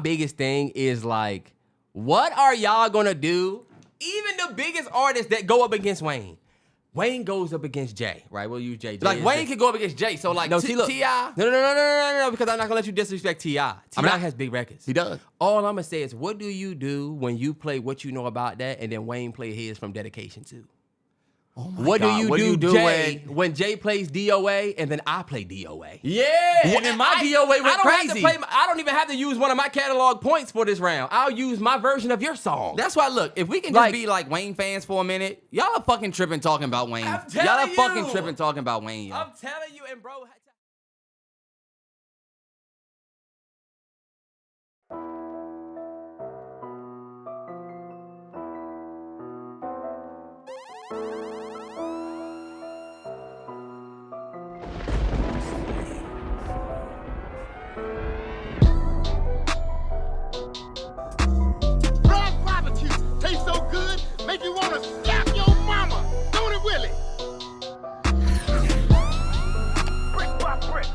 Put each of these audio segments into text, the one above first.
biggest thing is like, what are y'all gonna do? Even the biggest artists that go up against Wayne. Wayne goes up against Jay, right? We'll use Jay. Like Wayne can go up against Jay, so like T.I. No, because I'm not gonna let you disrespect T.I. T.I. has big records. He does. All I'm gonna say is, what do you do when you play What You Know About That, and then Wayne play his from Dedication 2? Oh my what God. do you do Jay, when Jay plays DOA and then I play DOA? Yeah, and then my DOA went crazy. I don't even have to use one of my catalog points for this round. I'll use my version of your song. That's why, look, if we can just be like Wayne fans for a minute, y'all are fucking tripping talking about Wayne. Y'all are fucking tripping talking about Wayne, yo. I'm telling you, and bro... Make you wanna slap your mama, don't it, Willie? Brick by brick.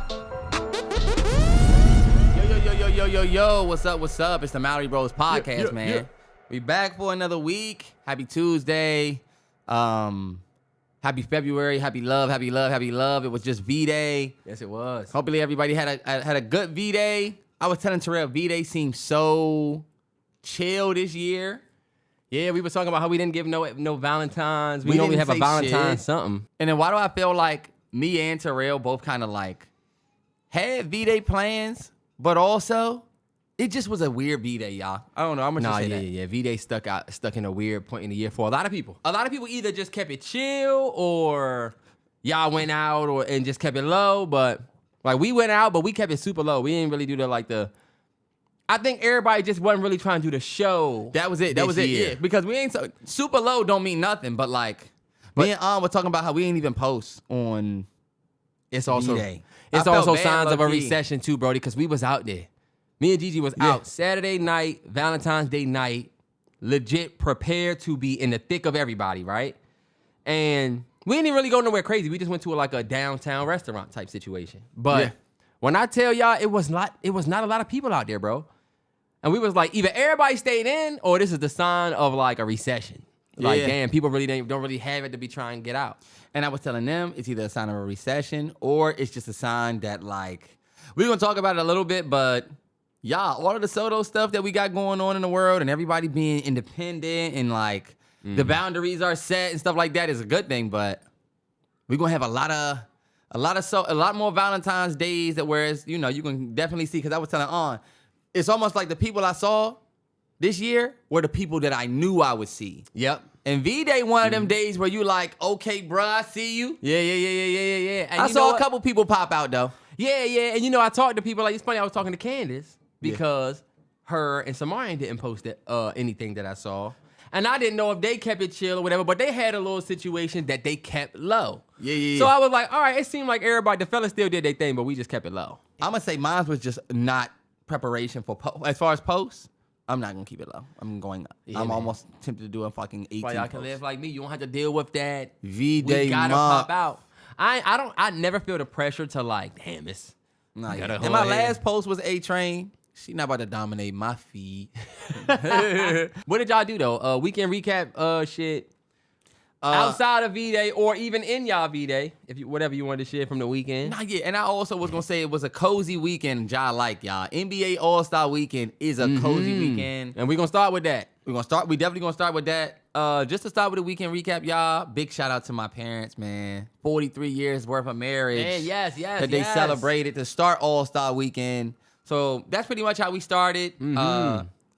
Yo, what's up? It's the MalloryBros Podcast, man. Yeah. We back for another week. Happy Tuesday. Happy February. Happy love. It was just V-Day. Yes, it was. Hopefully everybody had a good V-Day. I was telling Terrell, V-Day seemed so chill this year. Yeah, we were talking about how we didn't give no Valentines. We normally have a Valentine something. And then why do I feel like me and Terrell both kind of like had V-Day plans, but also it just was a weird V-Day, y'all. I don't know. I'm gonna say that. Yeah. V-Day stuck in a weird point in the year for a lot of people. A lot of people either just kept it chill or y'all went out and just kept it low. But like we went out, but we kept it super low. We didn't really do the. I think everybody just wasn't really trying to do the show. That was it. Yeah. Because we ain't super low don't mean nothing, but like me and we're talking about how we ain't even post on V-Day. It's also signs of a recession too, Brody, because we was out there. Me and Gigi was out Saturday night, Valentine's Day night, legit prepared to be in the thick of everybody, right? And we didn't even really go nowhere crazy. We just went to like a downtown restaurant type situation. But when I tell y'all, it was not a lot of people out there, bro. And we was like, either everybody stayed in, or this is the sign of like a recession. Like, damn, people really don't really have it to be trying to get out. And I was telling them it's either a sign of a recession or it's just a sign that like, we're going to talk about it a little bit, but y'all, all of the Soto stuff that we got going on in the world and everybody being independent and like the boundaries are set and stuff like that is a good thing, but we're going to have a lot more Valentine's days that whereas, you know, you can definitely see, because I was telling it's almost like the people I saw this year were the people that I knew I would see. Yep. And V-Day one of them days where you like, okay, bruh, I see you. Yeah. And I saw a couple people pop out, though. Yeah. And, you know, I talked to people. Like, it's funny, I was talking to Candace because her and Samarian didn't post anything that I saw. And I didn't know if they kept it chill or whatever, but they had a little situation that they kept low. Yeah. So I was like, all right, it seemed like everybody, the fellas still did their thing, but we just kept it low. I'm going to say mine was just not preparation for as far as posts. I'm not gonna keep it low. I'm going up. I'm almost tempted to do a fucking 18. Why y'all can live like me? You don't have to deal with that. V-Day. We gotta pop out. I never feel the pressure to like, damn, it's. And my last post was A-Train. She not about to dominate my feed. What did y'all do though? Weekend recap shit. Outside of V-Day or even in y'all V-Day, whatever you wanted to share from the weekend. Nah, yeah, and I also was gonna say it was a cozy weekend. Y'all like y'all NBA All-Star Weekend is a cozy weekend, and we're gonna start with that. We definitely gonna start with that. Just to start with the weekend recap, y'all. Big shout out to my parents, man. 43 years worth of marriage. Man, yes. That they celebrated to start All-Star Weekend. So that's pretty much how we started.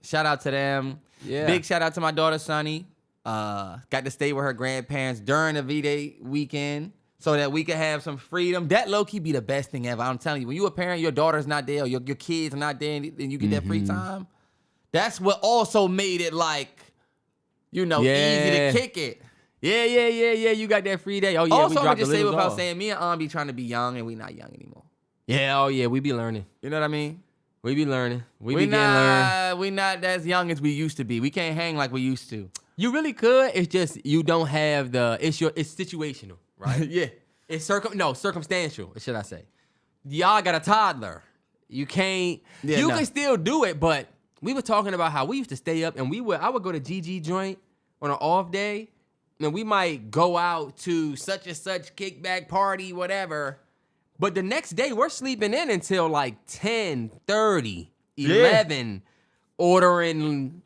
Shout out to them. Yeah. Big shout out to my daughter Sunny. Got to stay with her grandparents during the V-Day weekend so that we could have some freedom. That low-key be the best thing ever. I'm telling you, when you a parent, your daughter's not there, or your kids are not there, and you get that free time, that's what also made it like, you know, easy to kick it. Yeah. You got that free day. Oh, yeah, also, I'm going to just say without saying, me and Aunt be trying to be young, and we not young anymore. Yeah, we be learning. You know what I mean? We be learning. We be getting learned. We not as young as we used to be. We can't hang like we used to. You really could. It's just you don't have it's situational, right? Yeah. It's circumstantial, should I say. Y'all got a toddler. You can't. You can still do it, but we were talking about how we used to stay up and I would go to GG joint on an off day, and we might go out to such and such kickback party, whatever. But the next day, we're sleeping in until like 10:30, 11, ordering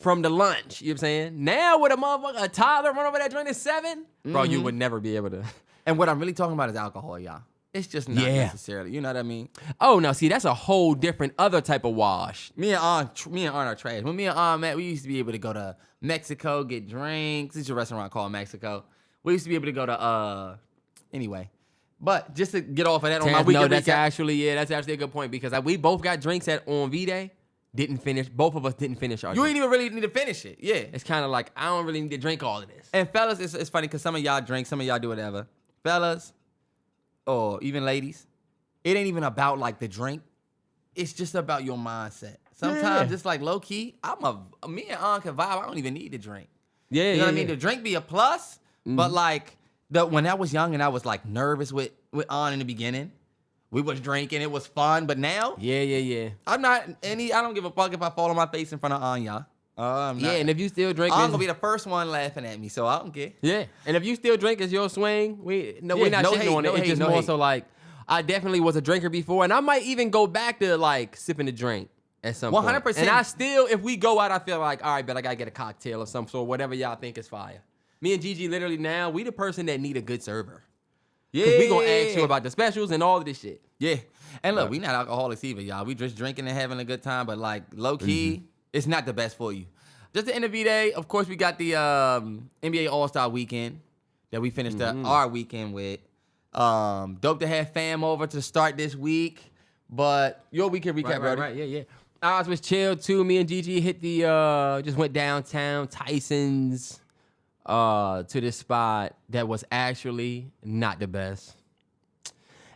from the lunch. You know what I'm saying? Now with a toddler run over that joint at 7, bro, you would never be able to. And what I'm really talking about is alcohol, y'all. It's just not necessarily. You know what I mean? Oh, no, see, that's a whole different other type of wash. Me and Aunt are trash. When me and Aunt met, we used to be able to go to Mexico, get drinks. There's a restaurant called Mexico. We used to be able to go to, anyway. But just to get off of that on my weekend. No, that's actually a good point because we both got drinks on V-Day. Didn't finish. Both of us didn't finish our You drink. ain't even really need to finish it. Yeah. It's kind of like, I don't really need to drink all of this. And fellas, it's funny because some of y'all drink, some of y'all do whatever. Fellas, or even ladies, it ain't even about like the drink. It's just about your mindset. Sometimes it's like low key. Me and Aunt can vibe. I don't even need to drink. Yeah, you know what I mean? The drink be a plus, but like when I was young and I was like nervous with Aunt in the beginning, we was drinking. It was fun, but now, yeah. I don't give a fuck if I fall on my face in front of Aunt, y'all. I'm not. Yeah, and if you still drink, I'm gonna be the first one laughing at me, so I don't care. Yeah, and if you still drink, it's your swing. We're not shitting on it. It's just more so like, I definitely was a drinker before, and I might even go back to like sipping the drink at some 100%. point. And I still, if we go out, I feel like, all right, but I gotta get a cocktail of some sort, whatever y'all think is fire. Me and Gigi literally now, we the person that need a good server. Yeah, we gonna ask you about the specials and all of this shit. Yeah, and look, we not alcoholics either, y'all. We just drinking and having a good time, but like low key, it's not the best for you. Just the end of V-Day, of course, we got the NBA All-Star weekend that we finished our weekend with. Dope to have fam over to start this week, but your weekend recap, brother. Right, yeah. Ours was chill too. Me and Gigi hit just went downtown Tyson's to this spot that was actually not the best.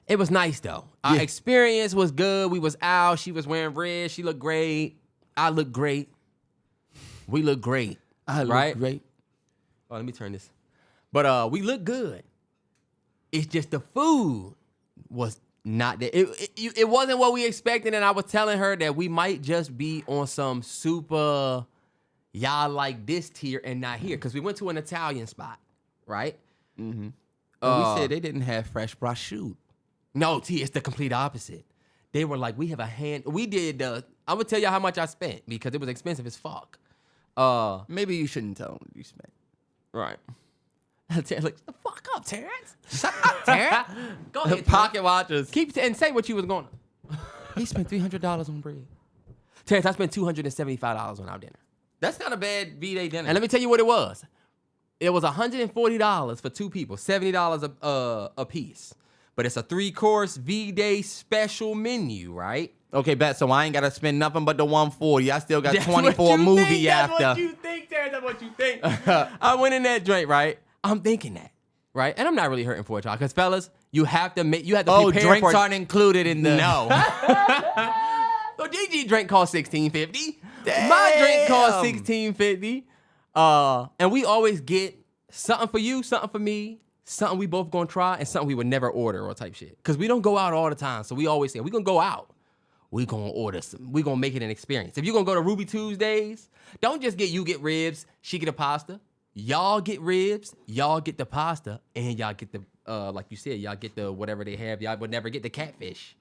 It was nice though. Our experience was good. We was out. She was wearing red. She looked great. I looked great. We look great. I look great. Oh, let me turn this. But we look good. It's just the food was not that. It wasn't what we expected, and I was telling her that we might just be on some super y'all like this tier and not here because we went to an Italian spot, right? Mm-hmm. And we said they didn't have fresh prosciutto. No, T, it's the complete opposite. They were like, we have a hand. We did. I'm gonna tell y'all how much I spent because it was expensive as fuck. Maybe you shouldn't tell them what you spent. Right. Like, shut the fuck up, Terrance. Shut up, Terrance. Go ahead. Pocket watchers. Keep and say what you was going to. He spent $300 on bread. Terrance, I spent $275 on our dinner. That's not a bad V-Day dinner. And let me tell you what it was. It was $140 for two people, $70 a piece. But it's a 3-course V-Day special menu, right? Okay, bet. So I ain't got to spend nothing but the $140. I still got 20 for a movie after. That's what you think, Terrance. That's what you think. I went in that joint, right? I'm thinking that, right? And I'm not really hurting for it, y'all. Because, fellas, you have to prepare drinks for aren't included in the... No. So GG drink cost $16.50. My drink cost $16.50. And we always get something for you, something for me, something we both gonna try, and something we would never order or type shit. Because we don't go out all the time. So we always say, we're gonna go out. We're gonna order some. We're gonna make it an experience. If you're gonna go to Ruby Tuesdays, don't just get ribs, she get a pasta. Y'all get ribs, y'all get the pasta, and y'all get the, like you said, y'all get the whatever they have. Y'all would never get the catfish.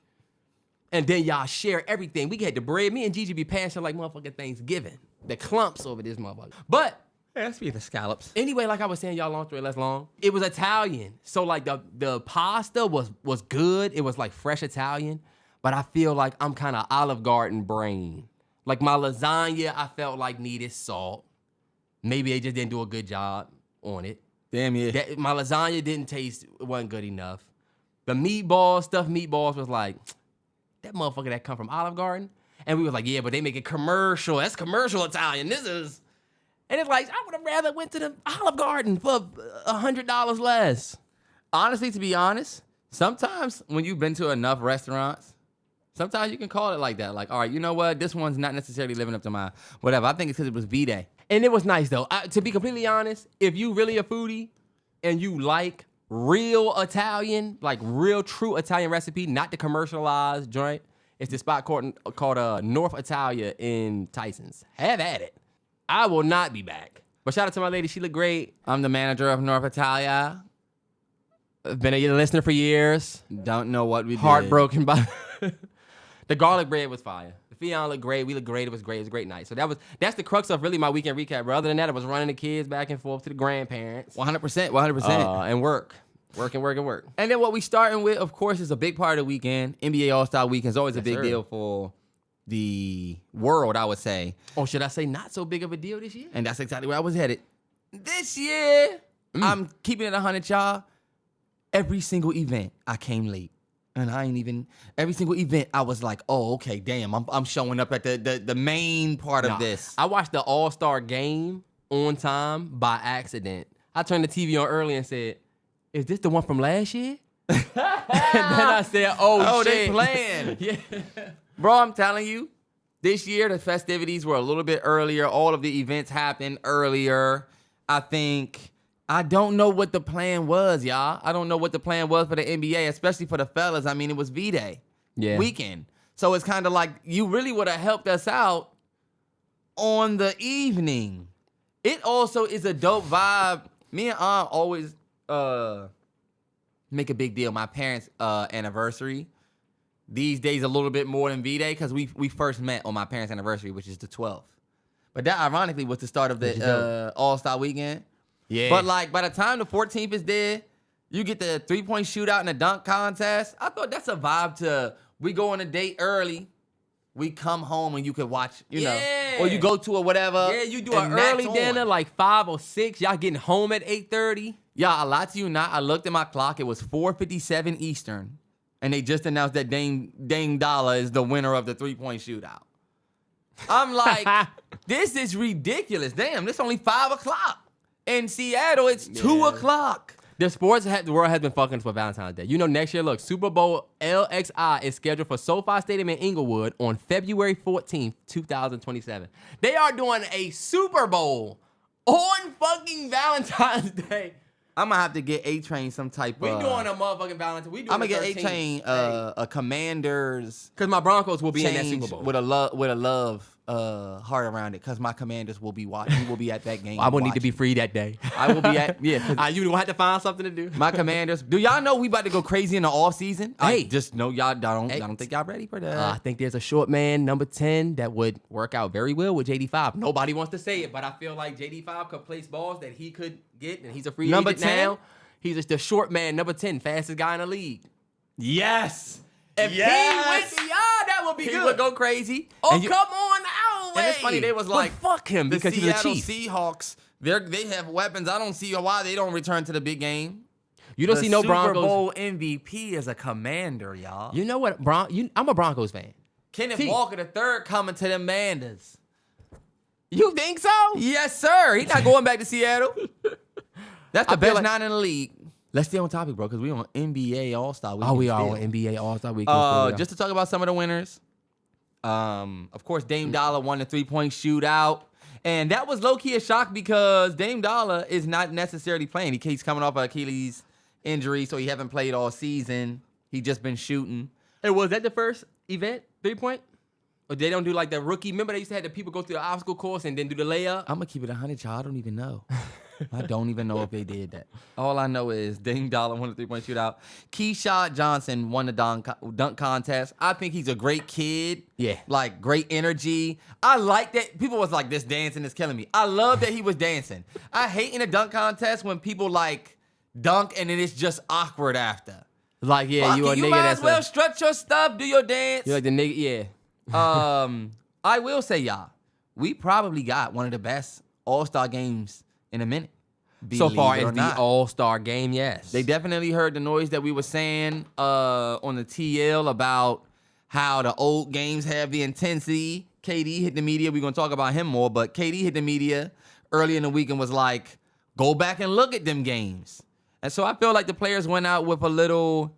And then y'all share everything. We get the bread. Me and Gigi be passing like motherfucking Thanksgiving. The clumps over this motherfucker. But that's be the scallops. Anyway, like I was saying, y'all long story less long. It was Italian. So like the pasta was good. It was like fresh Italian. But I feel like I'm kind of Olive Garden brain. Like my lasagna, I felt like needed salt. Maybe they just didn't do a good job on it. Damn, yeah. My lasagna wasn't good enough. The stuffed meatballs was like, that motherfucker that come from Olive Garden. And we was like, yeah, but they make it commercial. That's commercial Italian. And it's like, I would have rather went to the Olive Garden for $100 less. Honestly, to be honest, sometimes when you've been to enough restaurants, sometimes you can call it like that. Like, all right, you know what? This one's not necessarily living up to my whatever. I think it's because it was V-Day. And it was nice, though. To be completely honest, if you really a foodie and you like real Italian, like real true Italian recipe, not the commercialized joint, It's this spot called North Italia in Tyson's. Have at it. I will not be back. But shout out to my lady. She looked great. I'm the manager of North Italia. I've been a listener for years. Don't know what we did. Heartbroken by the garlic bread was fire. The Fion looked great. We looked great. It was great. It was a great night. So that's the crux of really my weekend recap. But other than that, I was running the kids back and forth to the grandparents. 100%. And work. Work. And then what we starting with, of course, is a big part of the weekend. NBA All-Star Weekend is always a big deal for the world, I would say. Or should I say not so big of a deal this year? And that's exactly where I was headed. This year, I'm keeping it 100, y'all. Every single event, I came late. And every single event, I was like, oh, okay, damn, I'm showing up at the main part of this. I watched the All-Star game on time by accident. I turned the TV on early and said, is this the one from last year? And then I said, oh shit. They playing. Yeah. Bro, I'm telling you, this year the festivities were a little bit earlier. All of the events happened earlier. I don't know what the plan was, y'all. I don't know what the plan was for the NBA, especially for the fellas. I mean, it was V-Day weekend. So it's kind of like you really would have helped us out on the evening. It also is a dope vibe. Me and Aunt always make a big deal. My parents' anniversary. These days a little bit more than V-Day because we first met on my parents' anniversary, which is the 12th. But that ironically was the start of the All-Star Weekend. Yeah. But like by the time the 14th is there, you get the 3-point shootout and the dunk contest. I thought that's a vibe to we go on a date early. We come home and you could watch, you know, or you go to or whatever. Yeah, you do an early dinner like 5 or 6. Y'all getting home at 8:30. Yeah, I lie to you not. I looked at my clock. It was 4:57 Eastern. And they just announced that Dame Dollar is the winner of the 3-point shootout. I'm like, this is ridiculous. Damn, this only 5 o'clock. In Seattle, it's 2 o'clock. The world has been fucking for Valentine's Day. You know, next year, look, Super Bowl LXI is scheduled for SoFi Stadium in Inglewood on February 14th, 2027. They are doing a Super Bowl on fucking Valentine's Day. I'm going to have to get A-Train some type of... We doing a motherfucking Valentine. We doing I'm going to get 13th. A-Train a Commanders... Because my Broncos will be in that Super Bowl. With a love heart around it, because my Commanders will be watching. We will be at that game. I will need to be free that day. I will be at... Yeah. You don't have to find something to do. My Commanders... Do y'all know we about to go crazy in the offseason? Hey. I just know y'all don't think y'all ready for that. I think there's a short man, number 10, that would work out very well with JD5. Nobody wants to say it, but I feel like JD5 could place balls that he could get, and he's a free Number agent 10? now. He's just the short man, number 10, fastest guy in the league. Yes. If he went to y'all, that would be He good. would go crazy. Oh, And you- come on our way. And it's funny, they was But like, fuck him the because he's a Seattle Chief. Seahawks, they have weapons. I don't see why they don't return to the big game. You don't see no Broncos. Super Bowl MVP is a Commander, y'all. You know what? I'm a Broncos fan. Kenneth T. Walker III coming to the Manders. You think so? Yes, sir. He's not going back to Seattle. That's the I feel best like- 9 in the league. Let's stay on topic, bro, because we on NBA All-Star Weekend. Oh, we are on NBA All-Star Weekend. Just to talk about some of the winners. Of course, Dame Dollar won the 3-point shootout. And that was low-key a shock because Dame Dollar is not necessarily playing. He's coming off an Achilles injury, so he haven't played all season. He just been shooting. Hey, was that the first event, 3-point? Or they don't do like the rookie? Remember they used to have the people go through the obstacle course and then do the layup? I'm going to keep it 100, y'all. I don't even know. I don't even know if they did that. All I know is Dame Dollar won the 3-point shootout. Keyshawn Johnson won the dunk contest. I think he's a great kid. Yeah. Like, great energy. I like that. People was like, this dancing is killing me. I love that he was dancing. I hate in a dunk contest when people, like, dunk and then it's just awkward after. Like, yeah, you a you nigga might that's as well stretch your stuff, do your dance. you're like the nigga, yeah. I will say, y'all, we probably got one of the best All-Star games in a minute. So far Believe it or as the not. All-Star game, yes. They definitely heard the noise that we were saying on the TL about how the old games have the intensity. KD hit the media. We're going to talk about him more, but KD hit the media early in the week and was like, go back and look at them games. And so I feel like the players went out with a little,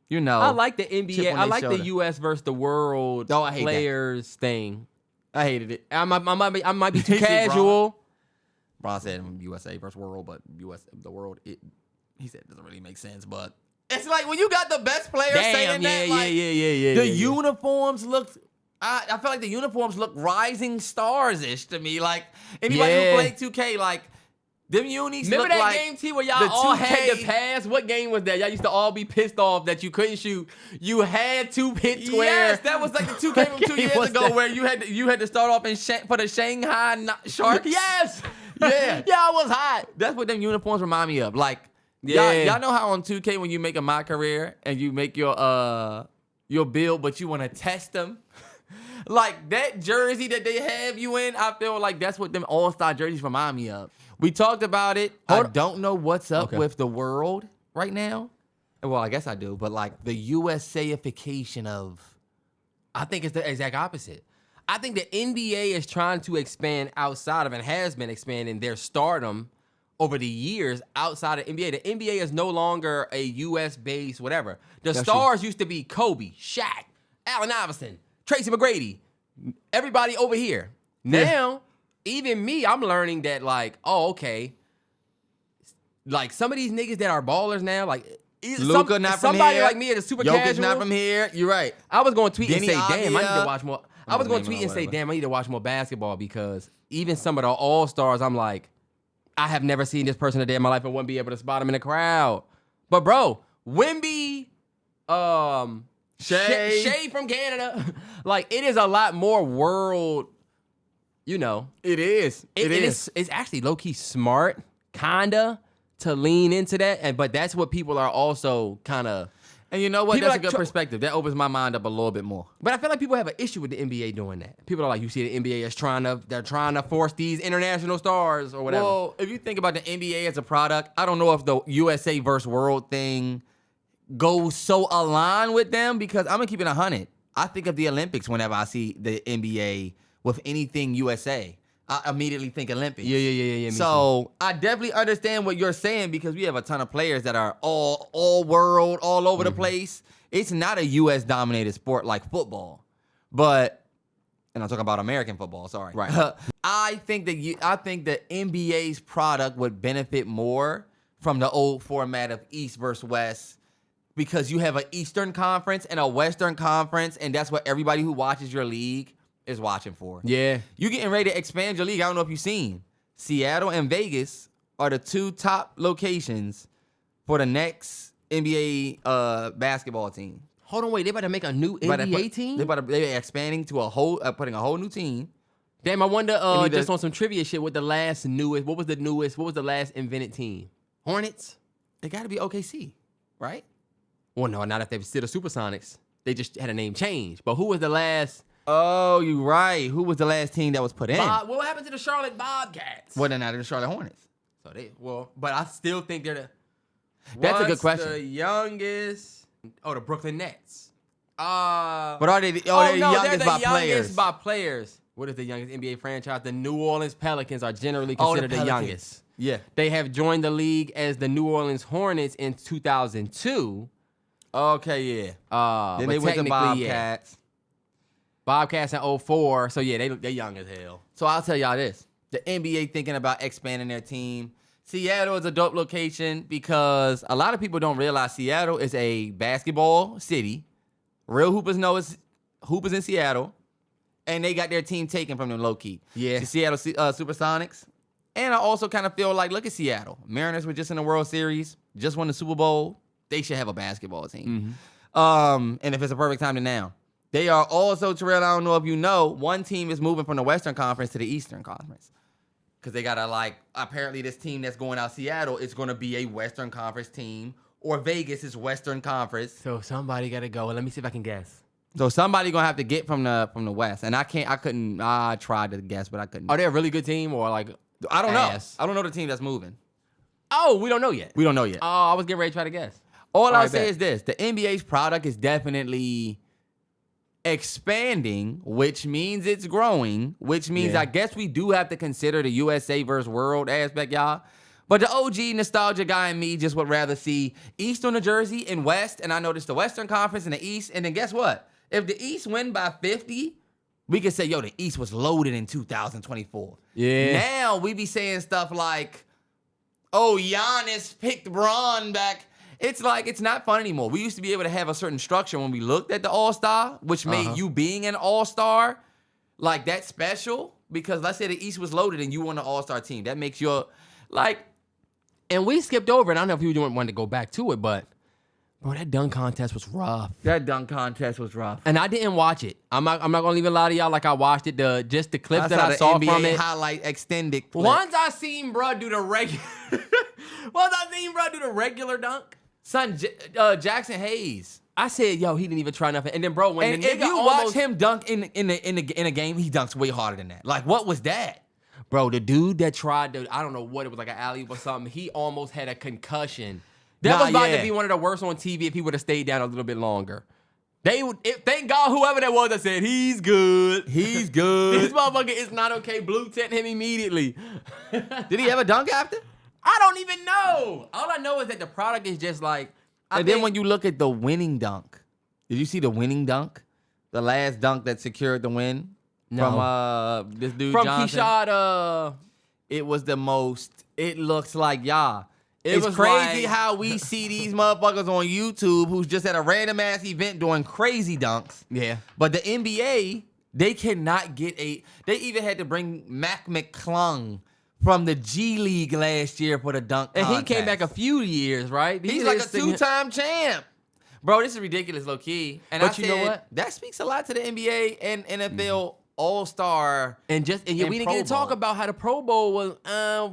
you know. I like the chip NBA. on I their like shoulder. the U.S. versus the world Oh, I hate that. players thing. I hated it. I might be too You see, casual. Bron said USA versus world, but the world, he said it doesn't really make sense, but It's like when you got the best players saying that, like, the uniforms look. I feel like the uniforms look rising stars-ish to me. Like anybody who played 2K, like them unis. Remember look that like game, T, where y'all all had to pass? What game was that? Y'all used to all be pissed off that you couldn't shoot. You had to hit square. Yes, that was like the 2K from 2 years ago where you had to start off in for the Shanghai Sharks. Yes. Yeah. Y'all was hot. That's what them uniforms remind me of. Like, y'all know how on 2K when you make a My Career and you make your build, but you want to test them? Like, that jersey that they have you in, I feel like that's what them All-Star jerseys remind me of. We talked about it. I don't know what's up with the world right now. Well, I guess I do, but like the USAification of... I think it's the exact opposite. I think the NBA is trying to expand outside of and has been expanding their stardom over the years outside of NBA. The NBA is no longer a US-based whatever. The stars used to be Kobe, Shaq, Allen Iverson, Tracy McGrady, everybody over here. Now, even me, I'm learning that like, oh, okay. Like some of these niggas that are ballers now, like Luka not from somebody here. like me at a super Jokic casual. not from here. You're right. I was going to tweet Denny and say, damn, I need to Avdia. watch more. I was going to tweet and say, damn, I need to watch more basketball because even some of the all-stars, I'm like, I have never seen this person a day in my life and wouldn't be able to spot him in the crowd. But bro, Wemby, Shea from Canada, like it is a lot more world, you know. It is. It's actually low-key smart, kinda, to lean into that. But that's what people are also kind of... And you know what? People That's a like good perspective. That opens my mind up a little bit more. But I feel like people have an issue with the NBA doing that. People are like, you see the NBA is they're trying to force these international stars or whatever. Well, if you think about the NBA as a product, I don't know if the USA versus world thing goes so aligned with them because I'm going to keep it 100. I think of the Olympics whenever I see the NBA with anything USA. I immediately think Olympics. Yeah. So I definitely understand what you're saying because we have a ton of players that are all world, all over the place. It's not a U.S. dominated sport like football, and I'm talking about American football. Sorry, right? I think the NBA's product would benefit more from the old format of East versus West because you have an Eastern Conference and a Western Conference, and that's what everybody who watches your league is watching for. Yeah. You getting ready to expand your league. I don't know if you've seen. Seattle and Vegas are the two top locations for the next NBA basketball team. Hold on, wait. They about to make a new NBA team? They're expanding to putting a whole new team. Damn, I wonder, just on some trivia shit, what was the last invented team? Hornets? It got to be OKC, right? Well, no, not if they were still the Supersonics. They just had a name change. But who was the last... Oh, you right. Who was the last team that was put in? What happened to the Charlotte Bobcats? Well, they're not the Charlotte Hornets. But I still think they're the... That's a good question. The youngest... Oh, the Brooklyn Nets. But are they? They're youngest by players. What is the youngest NBA franchise? The New Orleans Pelicans are generally considered the youngest. Yeah. They have joined the league as the New Orleans Hornets in 2002. Okay, yeah. Then they went to Bobcats. Yeah. Bobcats in 2004. So, yeah, they're young as hell. So, I'll tell y'all this. The NBA thinking about expanding their team. Seattle is a dope location because a lot of people don't realize Seattle is a basketball city. Real hoopers know it's hoopers in Seattle. And they got their team taken from them low-key. Yeah. The Seattle Supersonics. And I also kind of feel like, look at Seattle. Mariners were just in the World Series, just won the Super Bowl. They should have a basketball team. Mm-hmm. And if it's a perfect time to now. They are also, Terrell, I don't know if you know, one team is moving from the Western Conference to the Eastern Conference. Because they got to, apparently this team that's going out Seattle is going to be a Western Conference team. Or Vegas is Western Conference. So somebody got to go. Let me see if I can guess. So somebody going to have to get from the West. And I tried to guess, but I couldn't. Are they a really good team or I don't know. I don't know the team that's moving. Oh, we don't know yet. We don't know yet. Oh, I was getting ready to try to guess. All I'll say is this. The NBA's product is definitely expanding, which means it's growing, which means I guess we do have to consider the USA versus world aspect, y'all. But the OG nostalgia guy in me just would rather see East on the jersey and West, and I noticed the Western Conference and the East, and then guess what? If the East win by 50, we could say, yo, the East was loaded in 2024. Yeah. Now we be saying stuff like, oh, Giannis picked Bron back it's like it's not fun anymore. We used to be able to have a certain structure when we looked at the All-Star, which made you being an All-Star like that special. Because let's say the East was loaded and you won the All-Star team. That makes your like. And we skipped over it. I don't know if you want to go back to it, but bro, that dunk contest was rough. That dunk contest was rough. And I didn't watch it. I'm not gonna even lie to y'all like I watched it. Just the clips that I saw NBA from it. highlight extended clip. Once I seen bro do the regular dunk, Son, Jackson Hayes. I said, yo, he didn't even try nothing. And then bro, when And the if nigga you almost, watch him dunk in a game, he dunks way harder than that. Like, what was that? bro, the dude that tried to, I don't know what it was, like an alley or something, he almost had a concussion. That was about to be one of the worst on TV if he would have stayed down a little bit longer. Thank God whoever that was that said, he's good. He's good. This motherfucker is not okay. Blue tent him immediately. Did he ever dunk after? I don't even know. All I know is that the product is just like. Then when you look at the winning dunk, did you see the winning dunk? The last dunk that secured the win? No. From this dude from Johnson? Keshad, It was the most, it looks like, It It's was crazy like- how we see these motherfuckers on YouTube who's just at a random ass event doing crazy dunks. Yeah. But the NBA, they cannot get they even had to bring Mac McClung from the G League last year for the dunk And contest. he came back a few years, right? He's like a two-time champ. Bro, this is ridiculous, low-key. And But I you know said, what? that speaks a lot to the NBA and NFL All-Star. And we and didn't Pro get to talk Bowl. about how the Pro Bowl was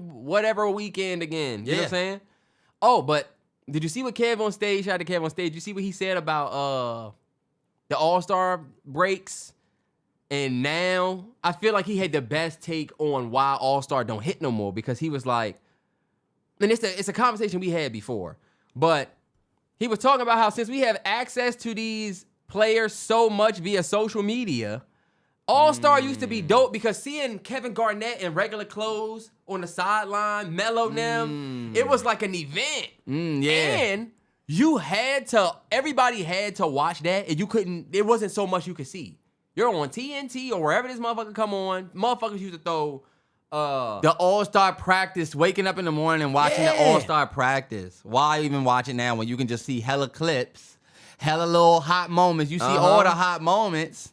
whatever weekend again. You know what Yeah. I'm saying? Oh, but did you see what Kev on stage? Shout out to Kev on stage. You see what he said about the All-Star breaks? And now I feel like he had the best take on why All-Star don't hit no more, because he was like, and it's a conversation we had before, but he was talking about how since we have access to these players so much via social media, All-Star used to be dope because seeing Kevin Garnett in regular clothes on the sideline, Melo them, it was like an event. Yeah. And everybody had to watch that, and it wasn't so much you could see. You're on TNT or wherever this motherfucker come on, motherfuckers used to throw The All-Star practice, waking up in the morning and watching the All-Star practice. Why even watch it now when you can just see hella clips, hella little hot moments? You see all the hot moments.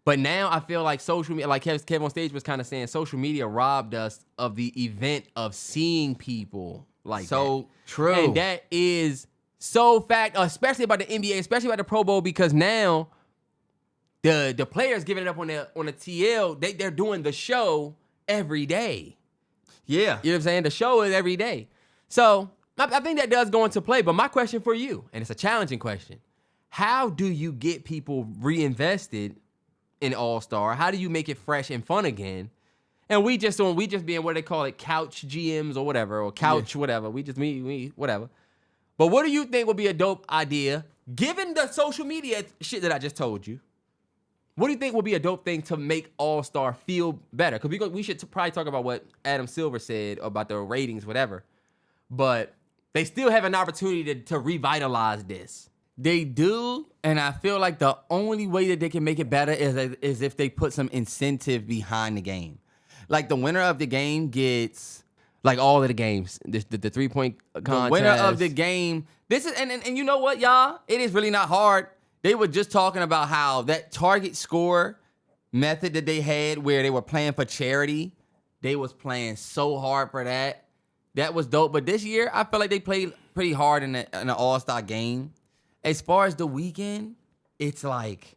But now I feel like social media, like Kev on stage was kind of saying, social media robbed us of the event of seeing people like So that. true. And that is so fact, especially about the NBA, especially about the Pro Bowl, because now the players giving it up on the TL, they're doing the show every day. Yeah. You know what I'm saying? The show is every day. So I think that does go into play. But my question for you, and it's a challenging question, how do you get people reinvested in All-Star? How do you make it fresh and fun again? And we just being what they call it, couch GMs or whatever, or couch whatever. We whatever. But what do you think would be a dope idea, given the social media shit that I just told you? What do you think would be a dope thing to make All-Star feel better? Because we should probably talk about what Adam Silver said about the ratings, whatever. But they still have an opportunity to revitalize this. They do, and I feel like the only way that they can make it better is if they put some incentive behind the game. Like the winner of the game gets... Like all of the games, the 3-point contest. The winner of the game... This is and you know what, y'all? It is really not hard. They were just talking about how that target score method that they had where they were playing for charity, they was playing so hard for that. That was dope. But this year, I feel like they played pretty hard in an All-Star game. As far as the weekend, it's like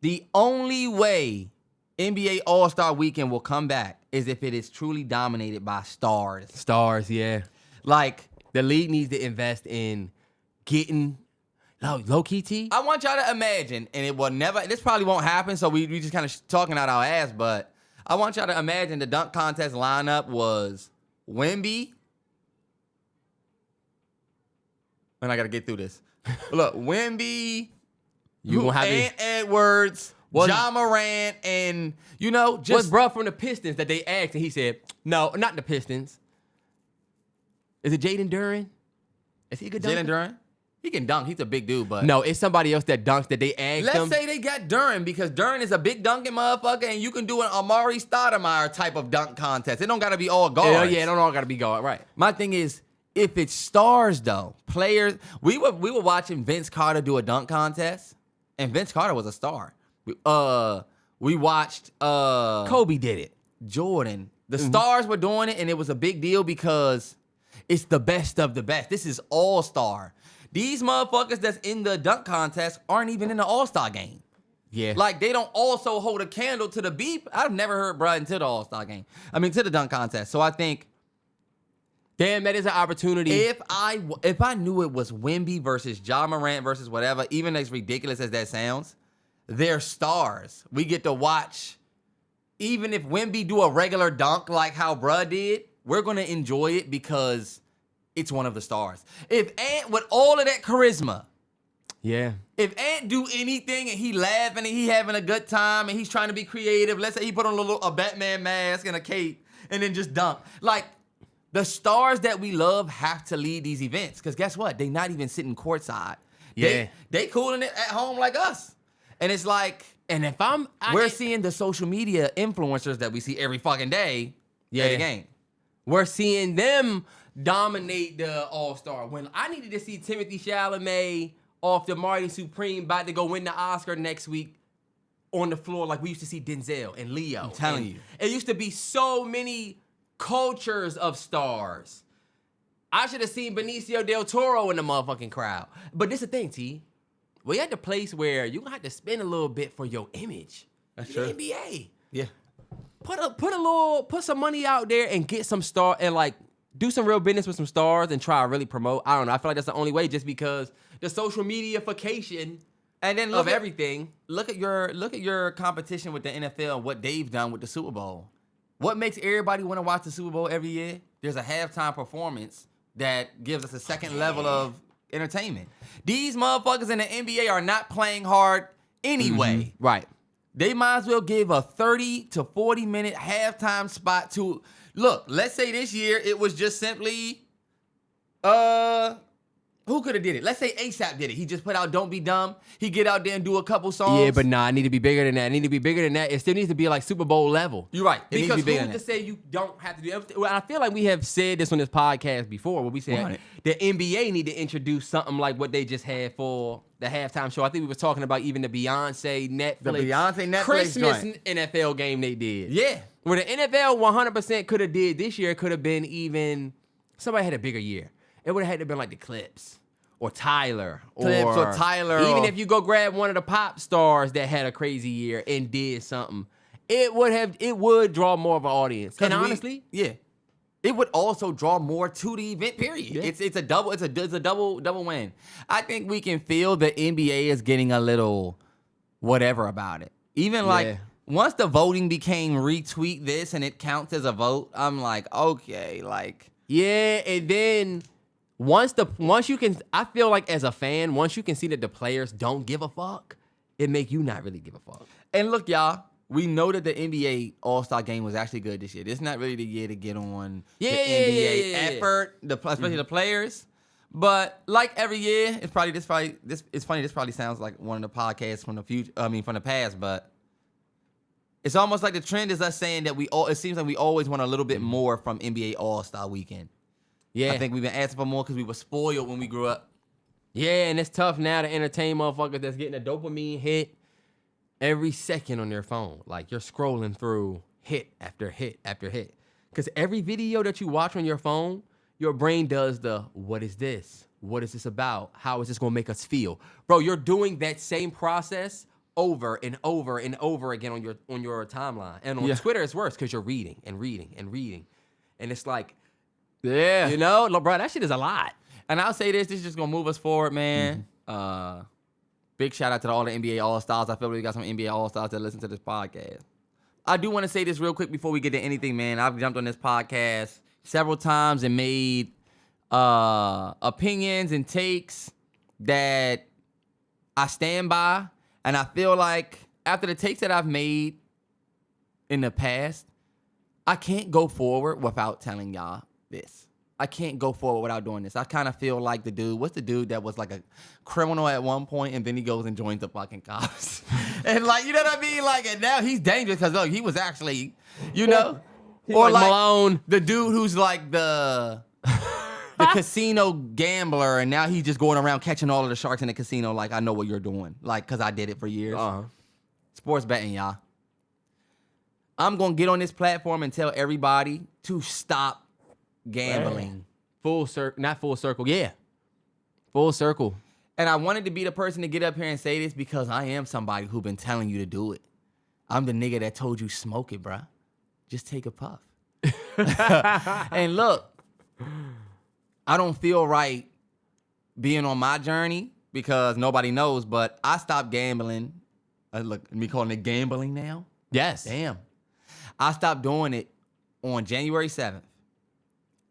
the only way NBA All-Star Weekend will come back is if it is truly dominated by stars. Stars, yeah. Like, The league needs to invest in getting low-key T. I want y'all to imagine, and it will never, this probably won't happen, so we just kind of talking out our ass, but I want y'all to imagine the dunk contest lineup was Wemby. And I got to get through this. Look, Wemby, Ant Edwards, Ja Morant, and, you know, Just bruh from the Pistons that they asked, and he said, no, not the Pistons. Is it Jaden Duren? Is he a good dunker? Jalen Duren. He can dunk. He's a big dude, but... No, it's somebody else that dunks that they asked Let's him. say they got Duren, because Duren is a big dunking motherfucker, and you can do an Amari Stoudemire type of dunk contest. It don't got to be all guards. Yeah, it don't all got to be guard, right. My thing is, If it's stars though, players, we were watching Vince Carter do a dunk contest, and Vince Carter was a star. We watched Kobe did it. Jordan. The stars were doing it, and it was a big deal because it's the best of the best. This is All-Star. These motherfuckers that's in the dunk contest aren't even in the All-Star game. Yeah. Like, they don't also hold a candle to the beep. I've never heard Brian to the All-Star game. I mean, to the dunk contest. So I think, damn, that is an opportunity. if I knew it was Wemby versus Ja Morant versus whatever, even as ridiculous as that sounds, they're stars. We get to watch. Even if Wemby do a regular dunk like how bruh did, we're going to enjoy it because it's one of the stars. If Ant, with all of that charisma, yeah. if Ant do anything and he laughing and he having a good time and he's trying to be creative, let's say he put on a Batman mask and a cape and then just dunk. Like, the stars that we love have to lead these events because guess what? They not even sitting courtside. Yeah. They cooling it at home like us. And it's like, And if we're seeing the social media influencers that we see every fucking day at the game. We're seeing them dominate the All-Star. When I needed to see Timothée Chalamet off the Marty Supreme about to go win the Oscar next week on the floor like we used to see Denzel and Leo. I'm telling you. It used to be so many cultures of stars. I should have seen Benicio del Toro in the motherfucking crowd. But this is the thing, T. We're at the place where you're going to have to spend a little bit for your image. That's The true. NBA. Yeah. Put some money out there and get some star and like do some real business with some stars and try to really promote. I don't know. I feel like that's the only way just because the social mediaification And then of everything. Look at your competition with the NFL and what they've done with the Super Bowl. What makes everybody want to watch the Super Bowl every year? There's a halftime performance that gives us a second level of entertainment. These motherfuckers in the NBA are not playing hard anyway. Right. They might as well give a 30 to 40 minute halftime spot to, look, let's say this year it was just simply, who could have did it? Let's say ASAP did it. He just put out Don't Be Dumb. He get out there and do a couple songs. Yeah, but nah, it need to be bigger than that. It need to be bigger than that. It still needs to be like Super Bowl level. You're right. It needs to Because be bigger who's than to that. say you don't have to do everything? Well, I feel like we have said this on this podcast before where we said Right. the NBA need to introduce something like what they just had for the halftime show. I think we were talking about even the Beyonce Netflix Christmas joint. NFL game they did. Yeah. Where the NFL 100% could have did this year could have been even somebody had a bigger year. It would have had to been like the Clips. Or Tyler. Even if you go grab one of the pop stars that had a crazy year and did something, it would draw more of an audience. And honestly, it would also draw more to the event. Period. Yeah. It's a double win. I think we can feel the NBA is getting a little whatever about it. Even like once the voting became retweet this and it counts as a vote, I'm like, okay, like yeah, and then once you can, I feel like as a fan, once you can see that the players don't give a fuck, it make you not really give a fuck. And look, y'all, we know that the NBA All-Star Game was actually good this year. This is not really the year to get on the NBA effort, especially the players. But like every year, it's funny. This probably sounds like one of the podcasts from the future. I mean, from the past, but it's almost like the trend is us saying that it seems like we always want a little bit more from NBA All-Star Weekend. Yeah. I think we've been asking for more because we were spoiled when we grew up. Yeah, and it's tough now to entertain motherfuckers that's getting a dopamine hit every second on their phone. Like you're scrolling through hit after hit after hit. Because every video that you watch on your phone, your brain does the, what is this? What is this about? How is this going to make us feel? Bro, you're doing that same process over and over and over again on your timeline. And on Twitter, it's worse because you're reading and reading and reading. And it's like, yeah. you know, bro, that shit is a lot. And I'll say this is just going to move us forward, man. Big shout out to all the NBA All-Stars. I feel like we got some NBA All-Stars that listen to this podcast. I do want to say this real quick before we get to anything, man. I've jumped on this podcast several times and made opinions and takes that I stand by. And I feel like after the takes that I've made in the past, I can't go forward without telling y'all this. I can't go forward without doing this. I kind of feel like what's the dude that was like a criminal at one point and then he goes and joins the fucking cops. And like, you know what I mean? Like, and now he's dangerous because look, he was actually, you know, or like Malone. the dude who's like the casino gambler, and now he's just going around catching all of the sharks in the casino. Like, I know what you're doing. Like, because I did it for years. Sports betting, y'all. I'm going to get on this platform and tell everybody to stop gambling. Man. Full circle. Not full circle. Yeah. Full circle. And I wanted to be the person to get up here and say this because I am somebody who been telling you to do it. I'm the nigga that told you smoke it, bruh. Just take a puff. And look, I don't feel right being on my journey because nobody knows, but I stopped gambling. Look, me calling it gambling now? Yes. Damn. I stopped doing it on January 7th.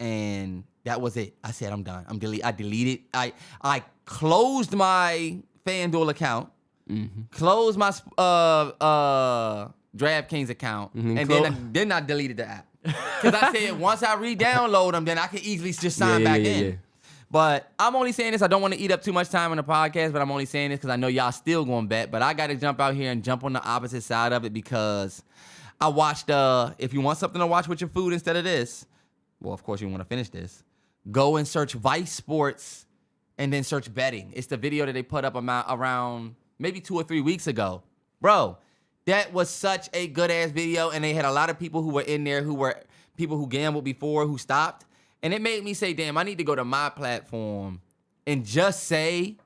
And that was it. I said, I'm done. I deleted. I closed my FanDuel account, closed my DraftKings account, and then I deleted the app. Because I said once I re-download them, then I can easily just sign back in. Yeah. But I'm only saying this. I don't want to eat up too much time on the podcast, but I'm only saying this because I know y'all still going to bet. But I got to jump out here and jump on the opposite side of it because I watched, if you want something to watch with your food instead of this, well, of course you want to finish this, go and search Vice Sports and then search betting. It's the video that they put up around maybe 2 or 3 weeks ago. Bro, that was such a good-ass video, and they had a lot of people who were in there who were people who gambled before who stopped. And it made me say, damn, I need to go to my platform and just say,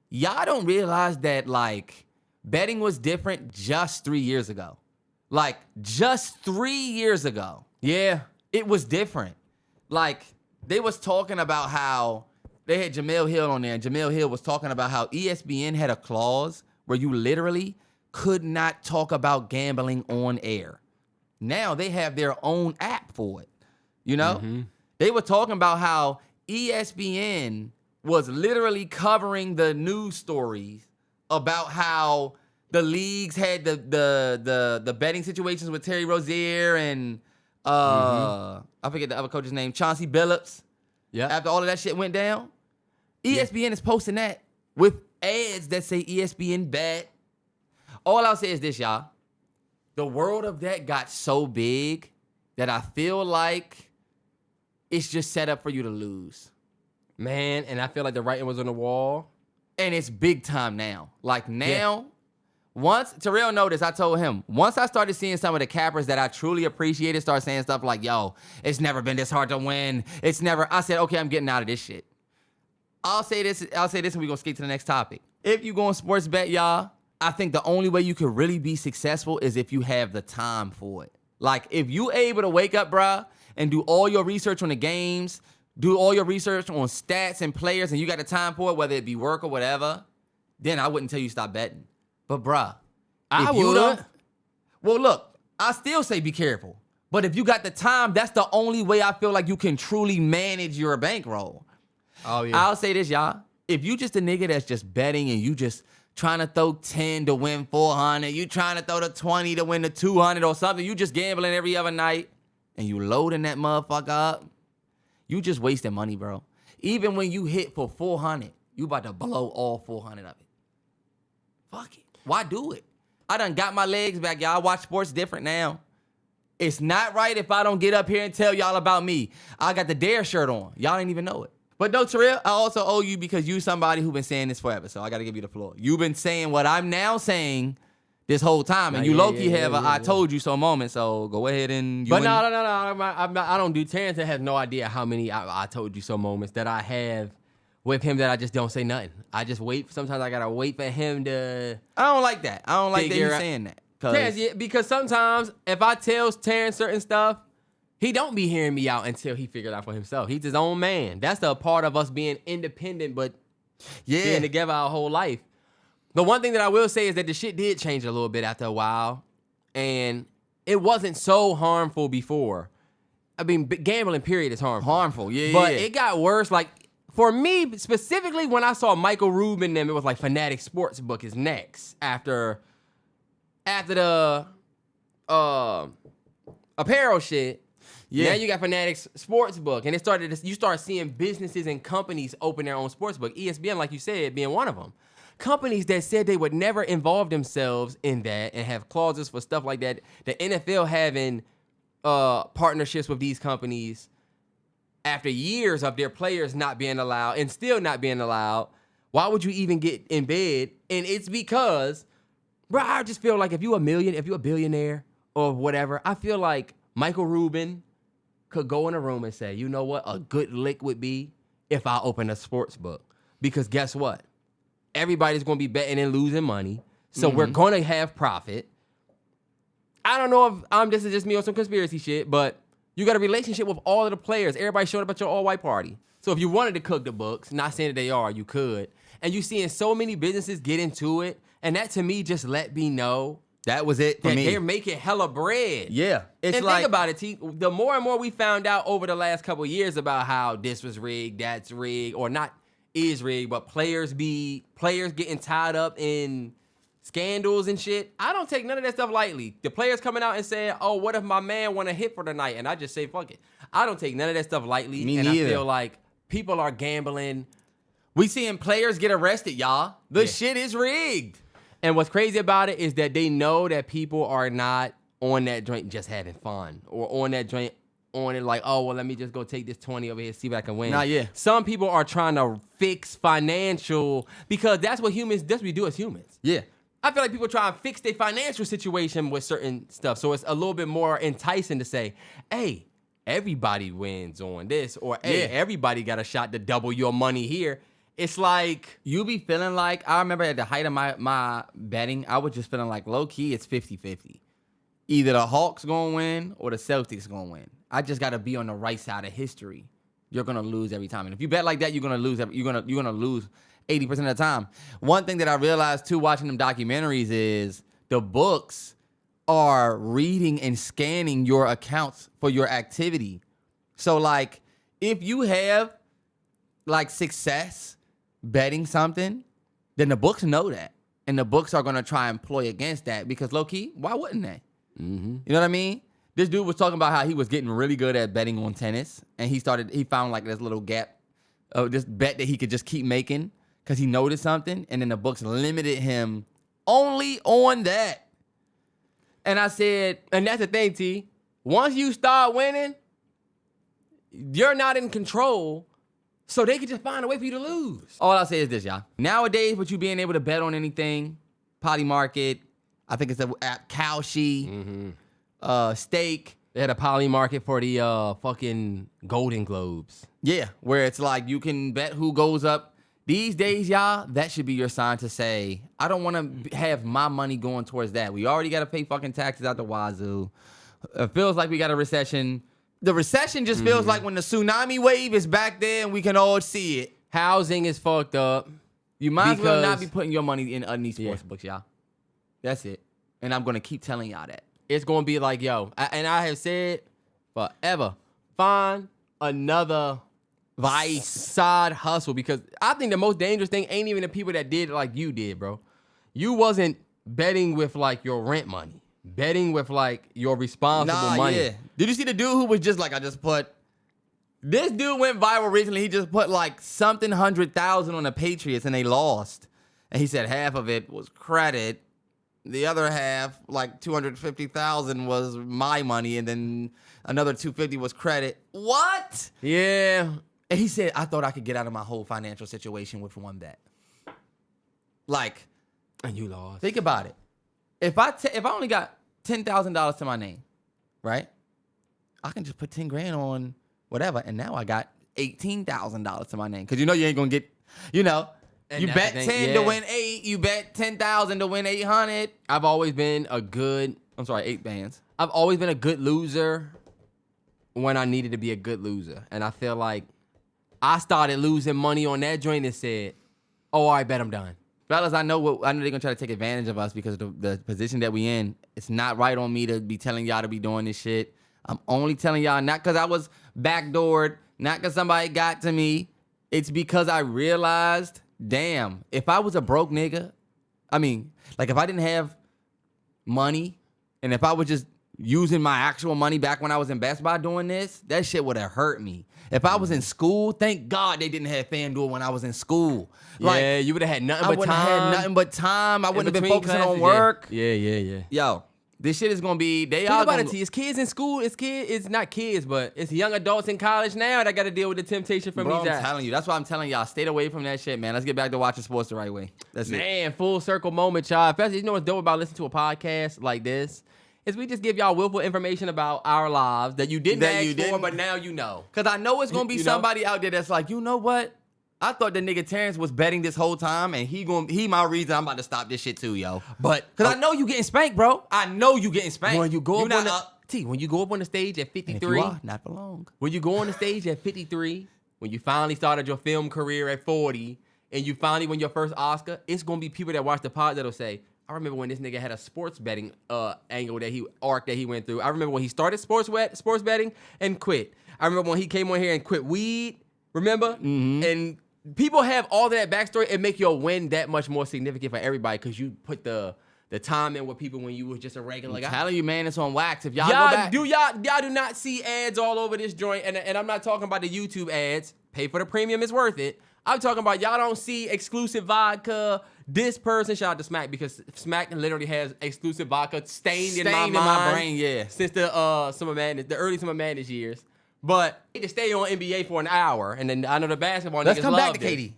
y'all don't realize that, like, betting was different just 3 years ago. Like, just 3 years ago. Yeah. It was different. Like, they was talking about how they had Jamel Hill on there, and Jamel Hill was talking about how ESPN had a clause where you literally could not talk about gambling on air. Now they have their own app for it. You know? They were talking about how ESPN was literally covering the news stories about how the leagues had the betting situations with Terry Rozier and I forget the other coach's name, Chauncey Billups. Yeah. After all of that shit went down, ESPN is posting that with ads that say ESPN bet. All I'll say is this, y'all. The world of that got so big that I feel like it's just set up for you to lose. Man, and I feel like the writing was on the wall. And it's big time now. Like now, once Terrell noticed, I told him, once I started seeing some of the cappers that I truly appreciated start saying stuff like, yo, it's never been this hard to win. I said, okay, I'm getting out of this shit. I'll say this and we're gonna skip to the next topic. If you go on sports bet, y'all, I think the only way you could really be successful is if you have the time for it. Like, if you able to wake up, bruh, and do all your research on the games, do all your research on stats and players, and you got the time for it, whether it be work or whatever, then I wouldn't tell you stop betting. But, bruh, I would. Well, look, I still say be careful. But if you got the time, that's the only way I feel like you can truly manage your bankroll. Oh, yeah. I'll say this, y'all. If you just a nigga that's just betting and you just trying to throw 10 to win 400, you trying to throw the 20 to win the 200 or something, you just gambling every other night, and you loading that motherfucker up, you just wasting money, bro. Even when you hit for 400, you about to blow all 400 of it. Fuck it. Why do it? I done got my legs back, y'all. I watch sports different now. It's not right if I don't get up here and tell y'all about me. I got the Dare shirt on. Y'all didn't even know it. But no, Terrell, I also owe you because you somebody who been saying this forever, so I got to give you the floor. You've been saying what I'm now saying this whole time, and you low-key have a I told you so moment, so go ahead and... No, I don't do... Terrance has no idea how many I told you so moments that I have with him that I just don't say nothing. I just wait. Sometimes I got to wait for him to... I don't like that. I don't like that you're saying that. Terrance, because sometimes if I tell Terrance certain stuff, he don't be hearing me out until he figured out for himself. He's his own man. That's the part of us being independent, but being together our whole life. The one thing that I will say is that the shit did change a little bit after a while, and it wasn't so harmful before. I mean, gambling period is harmful. But it got worse. Like, for me, specifically when I saw Michael Rubin and them, it was like Fanatic Sportsbook is next after the apparel shit. Yeah. Now you got Fanatics Sportsbook, and you start seeing businesses and companies open their own sportsbook. ESPN, like you said, being one of them. Companies that said they would never involve themselves in that and have clauses for stuff like that. The NFL having partnerships with these companies after years of their players not being allowed and still not being allowed, why would you even get in bed? And it's because, bro, I just feel like if you're a billionaire or whatever, I feel like Michael Rubin could go in a room and say, you know what, a good lick would be if I open a sports book. Because guess what? Everybody's going to be betting and losing money. So we're going to have profit. I don't know if this is just me on some conspiracy shit, but you got a relationship with all of the players. Everybody showed up at your all-white party. So if you wanted to cook the books, not saying that they are, you could. And you seeing so many businesses get into it. And that to me just let me know that was it for that me. they're making hella bread. Yeah. It's and like, think about it, T. The more and more we found out over the last couple of years about how this was rigged, that's rigged, or not is rigged, but players getting tied up in scandals and shit. I don't take none of that stuff lightly. The players coming out and saying, oh, what if my man want to hit for the night? And I just say, fuck it. I don't take none of that stuff lightly. Me and neither. I feel like people are gambling. We seeing players get arrested, y'all. The shit is rigged. And what's crazy about it is that they know that people are not on that joint just having fun or on that joint on it like, oh, well, let me just go take this 20 over here, see if I can win. Nah, yeah. Some people are trying to fix financial because that's what we do as humans. Yeah. I feel like people try to fix their financial situation with certain stuff. So it's a little bit more enticing to say, hey, everybody wins on this, or hey, everybody got a shot to double your money here. It's like, You be feeling like, I remember at the height of my betting, I was just feeling like low-key, it's 50-50. Either the Hawks gonna win or the Celtics gonna win. I just gotta be on the right side of history. You're gonna lose every time. And if you bet like that, you're gonna lose. You're gonna lose 80% of the time. One thing that I realized too, watching them documentaries, is the books are reading and scanning your accounts for your activity. So like, if you have like success betting something, then the books know that. And the books are going to try and ploy against that because low-key, why wouldn't they? You know what I mean? This dude was talking about how he was getting really good at betting on tennis. And he found like this little gap of this bet that he could just keep making because he noticed something. And then the books limited him only on that. And I said, and that's the thing, T. Once you start winning, you're not in control. So they can just find a way for you to lose. all I'll say is this, y'all. Nowadays, with you being able to bet on anything, Potty Market, I think it's the app Cowshy, Stake. They had a poly market for the fucking Golden Globes. Yeah, where it's like you can bet who goes up. These days, y'all, that should be your sign to say, I don't want to have my money going towards that. We already got to pay fucking taxes out the wazoo. It feels like we got a recession. The recession just feels like when the tsunami wave is back there and we can all see it. Housing is fucked up. You might as well not Because- be putting your money in these sports books, y'all. That's it. And I'm going to keep telling y'all that. It's going to be like, yo, and I have said forever, find another vice side hustle, because I think the most dangerous thing ain't even the people that did it like you did, bro. You wasn't betting with like your rent money. Betting with like your responsible money. Yeah. Did you see the dude who was just like, this dude went viral recently. He just put like something 100,000 on the Patriots and they lost. And he said half of it was credit. The other half, like 250,000, was my money, and then another 250 was credit. What? Yeah. And he said, I thought I could get out of my whole financial situation with one bet. Like, And you lost. think about it. If I only got $10,000 to my name, right? I can just put 10 grand on whatever, and now I got $18,000 to my name. Because you know you ain't gonna get, And you that's bet the 10 thing, to yeah. win 8, you bet 10,000 to win 800. I've always been a good, 8 bands. I've always been a good loser when I needed to be a good loser. And I feel like I started losing money on that joint and said, oh, I bet I'm done. Fellas, I know they're gonna try to take advantage of us because of the position that we in. It's not right on me to be telling y'all to be doing this shit. I'm only telling y'all, not because I was backdoored, not because somebody got to me. It's because I realized, damn, if I was a broke nigga, like if I didn't have money, and if I was just using my actual money back when I was in Best Buy doing this, that shit would have hurt me. If I was in school, thank God they didn't have FanDuel when I was in school. Yeah, you would have had nothing I but wouldn't time. have had nothing but time. I wouldn't have been between focusing on classes, work. Yeah. Yo, This shit is gonna be. They Think are about gonna. it, T. It's kids in school. It's not kids, but it's young adults in college now that got to deal with the temptation from Bro, these I'm apps. telling you. That's why I'm telling y'all. Stay away from that shit, man. Let's get back to watching sports the right way. That's it. Man, full circle moment, y'all. Especially, you know what's dope about listening to a podcast like this is we just give y'all willful information about our lives that you didn't ask for, but now you know. Because I know it's gonna be You know? somebody out there that's like, you know what? I thought the nigga Terrance was betting this whole time, and he my reason I'm about to stop this shit too, yo. But Because I know you getting spanked, bro. I know you getting spanked. when you go up not on the up. when you go up on the stage at And if 53, you are, not for long. when you go on the stage at 53, when you finally started your film career at 40, and you finally win your first Oscar, it's gonna be people that watch the pod that'll say, I remember when this nigga had a sports betting angle that he went through. I remember when he started sports betting and quit. I remember when he came on here and quit weed. Remember? Mm-hmm. And people have all of that backstory and make your win that much more significant for everybody because you put the time in with people when you was just a regular guy. I'm telling you, man, it's on wax. If y'all go back. Y'all do not see ads all over this joint, and I'm not talking about the YouTube ads. Pay for the premium, it's worth it. I'm talking about y'all don't see exclusive vodka. This person, shout out to Smack, because Smack literally has exclusive vodka stained in my mind brain, yeah. since the Summer Madness, the early Summer Madness years. But they just stay on NBA for an hour, and then I know the basketball Let's niggas come love back to this. KD.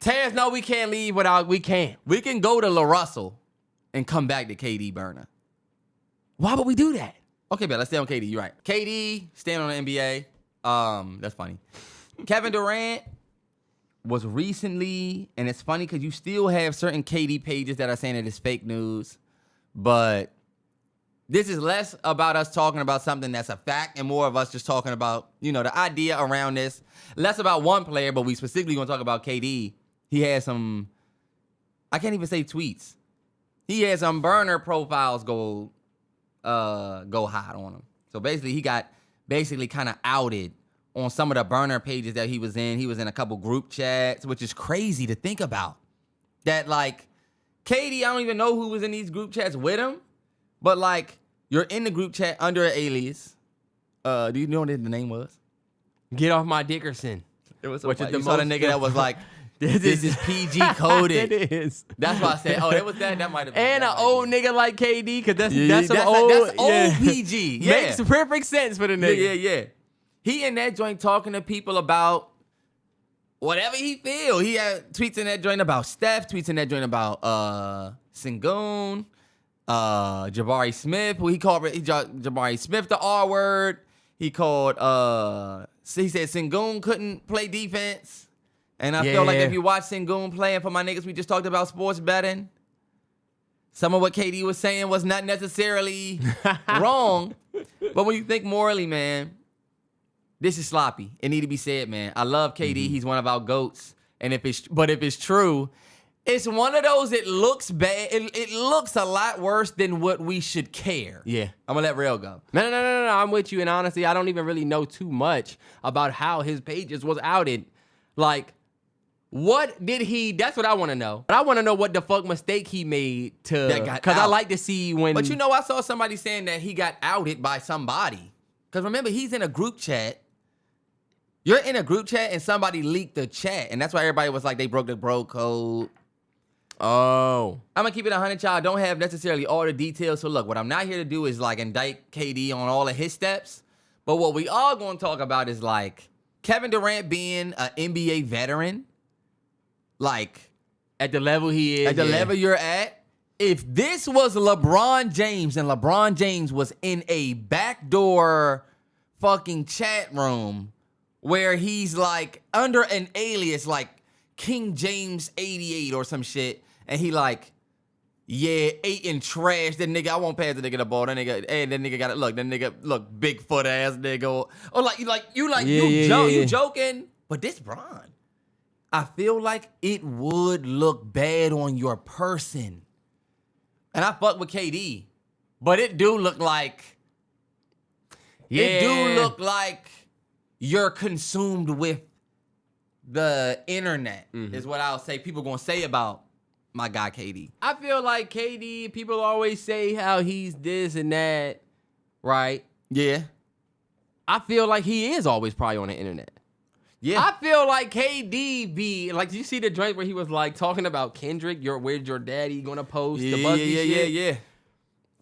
Taz, no, we can't leave without, we can't. We can go to LaRussell and come back to KD burner. Why would we do that? Okay, but let's stay on KD. You're right. KD, staying on the NBA. That's funny. Kevin Durant was recently, and it's funny because you still have certain KD pages that are saying it is fake news, but this is less about us talking about something that's a fact and more of us just talking about, you know, the idea around this. Less about one player, but we specifically going to talk about KD. He had some, I can't even say tweets. He had some burner profiles go hot on him. So basically, he got kind of outed on some of the burner pages that he was in. He was in a couple group chats, which is crazy to think about. That, like, KD, I don't even know who was in these group chats with him, but, like, you're in the group chat under an alias. Do you know what the name was? Get off my Dickerson. It was Which is the you saw the most- nigga that was like, this is PG coded. It is. That's why I said, oh, that was that. That might have been. And an that might old be. nigga like KD, because that's Yeah, some that's old, old PG. Yeah. Makes perfect sense for the nigga. Yeah. He in that joint talking to people about whatever he feel. He had tweets in that joint about Steph, tweets in that joint about Sengun, Jabari Smith, who he called Jabari Smith the R word. He called he said Sengun couldn't play defense. And I feel like Yeah. if you watch Sengun playing, for my niggas, we just talked about sports betting. Some of what KD was saying was not necessarily wrong. But when you think morally, man, this is sloppy. It need to be said, man. I love KD. He's one of our GOATs. And if it's true, it's one of those, it looks bad. It looks a lot worse than what we should care. Yeah. I'm going to let Rail go. No. I'm with you. And honestly, I don't even really know too much about how his pages was outed. Like, what did he, that's what I want to know. I want to know what the fuck mistake he made That got because I out. like to see when. But you know, I saw somebody saying that he got outed by somebody. Because remember, he's in a group chat. You're in a group chat and somebody leaked the chat. And that's why everybody was like, they broke the bro code. Oh. I'm going to keep it 100, y'all. I don't have necessarily all the details. So look, what I'm not here to do is like indict KD on all of his steps. But what we are going to talk about is like Kevin Durant being an NBA veteran. Like, At the level he is. at the level you're at, if this was LeBron James and LeBron James was in a backdoor fucking chat room where he's like under an alias like King James 88 or some shit, and he like, yeah, ate and trash that nigga. I won't pass the nigga the ball. That nigga got it. Look, that nigga, look, Bigfoot ass nigga. Or you joking. But this Bron, I feel like it would look bad on your person. And I fuck with KD, but it do look like, it do look like you're consumed with the internet, is what I'll say. People gonna say about my guy KD. I feel like KD, people always say how he's this and that, right? Yeah. I feel like he is always probably on the internet. Yeah. I feel like KD be like, you see the joint where he was like talking about Kendrick, where's your daddy gonna post the BuzzFeed shit? Yeah.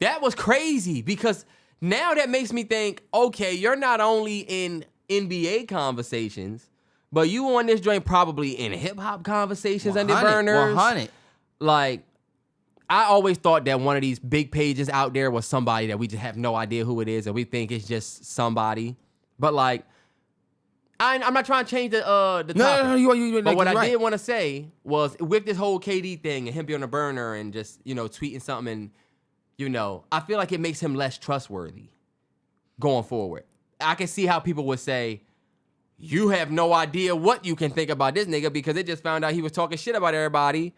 That was crazy because now that makes me think, okay, you're not only in NBA conversations, but you on this joint probably in hip-hop conversations under burners. 100. Like, I always thought that one of these big pages out there was somebody that we just have no idea who it is, and we think it's just somebody. But like, I'm not trying to change the topic. No, you But what I right. did want to say was with this whole KD thing and him being on the burner and just, tweeting something and, I feel like it makes him less trustworthy going forward. I can see how people would say, you have no idea what you can think about this nigga because it just found out he was talking shit about everybody.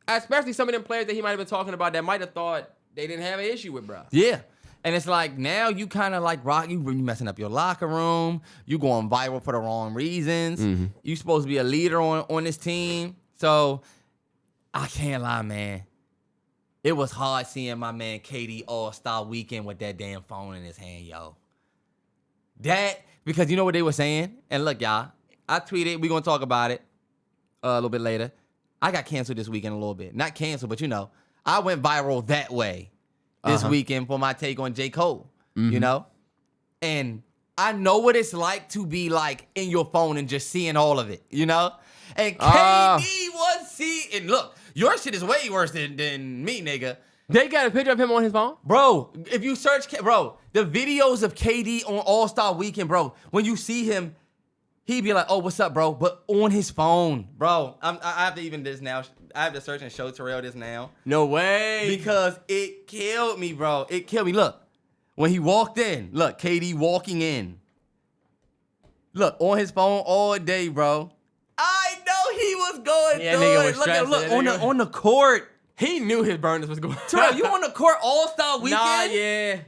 Especially some of them players that he might have been talking about that might have thought they didn't have an issue with, bro. Yeah. And it's like now you kind of like you messing up your locker room. You going viral for the wrong reasons. Mm-hmm. You supposed to be a leader on this team. So I can't lie, man. It was hard seeing my man KD All-Star Weekend with that damn phone in his hand, yo. Because you know what they were saying? And look, y'all, I tweeted. We're going to talk about it a little bit later. I got canceled this weekend a little bit. Not canceled, but I went viral that way this weekend for my take on J. Cole, And I know what it's like to be like in your phone and just seeing all of it, And KD was seeing, look, your shit is way worse than me, nigga. They got a picture of him on his phone? Bro, if you search, the videos of KD on All-Star Weekend, bro, when you see him, he'd be like, oh, what's up, bro? But on his phone, bro. I have to even this now. I have to search and show Terrell this now. No way. Because it killed me, bro. It killed me. Look, when he walked in, look, KD walking in. Look, on his phone all day, bro. I know he was going through nigga it. was stressing, Look, on the court. He knew his burners was going. Terrell, you on the court All-Star Weekend? Nah, yeah.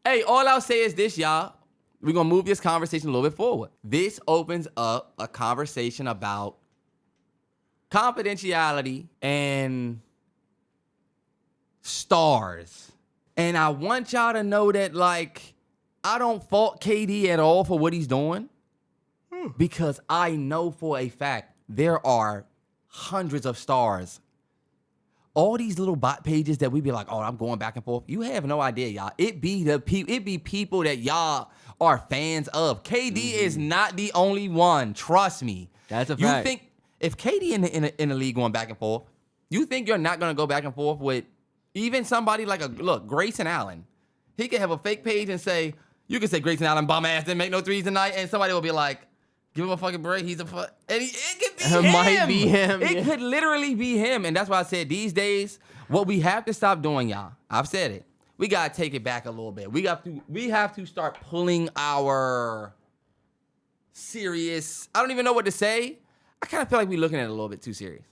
Hey, all I'll say is this, y'all. We're going to move this conversation a little bit forward. This opens up a conversation about confidentiality and stars. And I want y'all to know that, like, I don't fault KD at all for what he's doing because I know for a fact there are hundreds of stars. All these little bot pages that we be like, oh, I'm going back and forth. You have no idea, y'all. It be people that y'all are fans of. KD is not the only one. Trust me. That's a fact. You think if KD in the league going back and forth, you think you're not gonna go back and forth with even somebody like Grayson Allen? He could have a fake page and say, you can say Grayson Allen bum ass didn't make no threes tonight, and somebody will be like, give him a fucking break. He's a fuck. And it could be him. Might be him. It could literally be him. And that's why I said these days, what we have to stop doing, y'all, I've said it. We got to take it back a little bit. We have to start pulling our serious, I don't even know what to say. I kind of feel like we're looking at it a little bit too serious.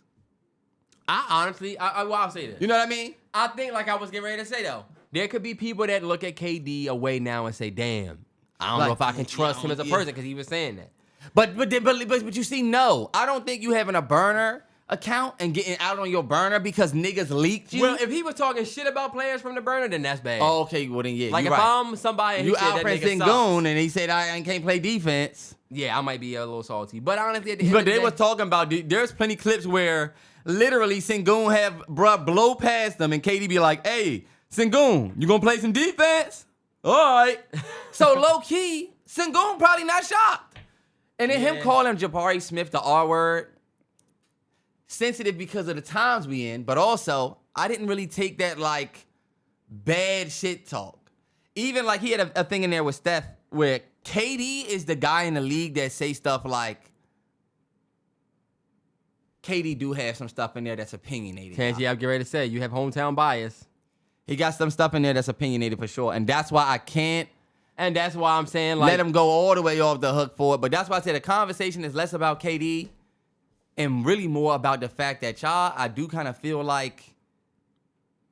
I honestly, I'll say this. You know what I mean? I think, like I was getting ready to say, though, there could be people that look at KD away now and say, damn, I don't know if I can trust him as a person because he was saying that. But you see, no, I don't think you having a burner account and getting out on your burner because niggas leaked you. Well, if he was talking shit about players from the burner, then that's bad. Oh, okay, well then yeah. Like if right. I'm somebody you who said that Alfred nigga Sengun sucks, and he said I can't play defense. yeah, I might be a little salty. But honestly, at the end But of the they day, was talking about there's plenty clips where literally Sengun have bruh blow past them and KD be like, hey, Sengun, you gonna play some defense? All right. So low key, Sengun probably not shocked. And then him calling Jabari Smith the R word, sensitive because of the times we in, but also I didn't really take that like bad shit talk. Even like he had a thing in there with Steph where KD is the guy in the league that say stuff like, KD do have some stuff in there that's opinionated. Terrance, yeah, I'm getting ready to say, you have hometown bias. He got some stuff in there that's opinionated for sure. And that's why I can't And that's why I'm saying, like, let him go all the way off the hook for it. But that's why I said the conversation is less about KD and really more about the fact that, y'all, I do kind of feel like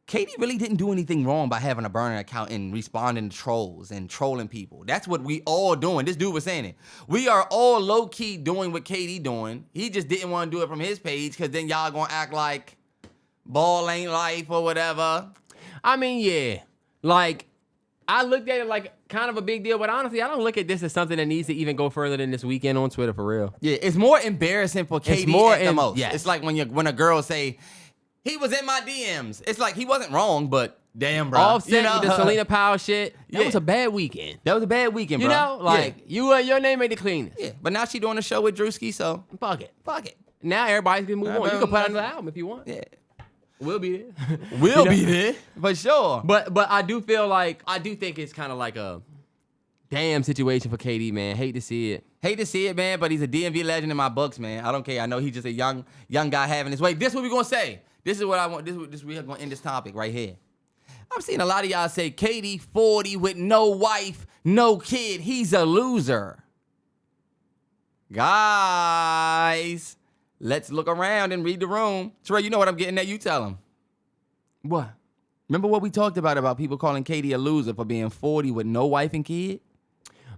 KD really didn't do anything wrong by having a burner account and responding to trolls and trolling people. That's what we all doing. This dude was saying it. We are all low-key doing what KD doing. He just didn't want to do it from his page because then y'all going to act like ball ain't life or whatever. I mean, yeah. Like, I looked at it like kind of a big deal, but honestly, I don't look at this as something that needs to even go further than this weekend on Twitter, for real. Yeah, it's more embarrassing for KD at the most. Yes. It's like when a girl say, he was in my DMs. It's like he wasn't wrong, but Damn, bro. Offset with the Selena Powell shit. That was a bad weekend. That was a bad weekend, bro. You know, like your name ain't the cleanest. Yeah, but now she doing a show with Drewski, so Fuck it. fuck it. Now everybody's gonna move on. You can put out another album if you want. Yeah, We'll be there. we'll be there for sure. But I do feel like I do think it's kind of like a damn situation for KD, man. Hate to see it. Hate to see it, man, but he's a DMV legend in my books, man. I don't care. I know he's just a young guy having his way. This is what we're gonna say. This is what I want. This we're gonna end this topic right here. I'm seeing a lot of y'all say KD 40 with no wife, no kid. He's a loser. Guys, let's look around and read the room. Trey, you know what I'm getting at. You tell him. What? Remember what we talked about people calling KD a loser for being 40 with no wife and kid?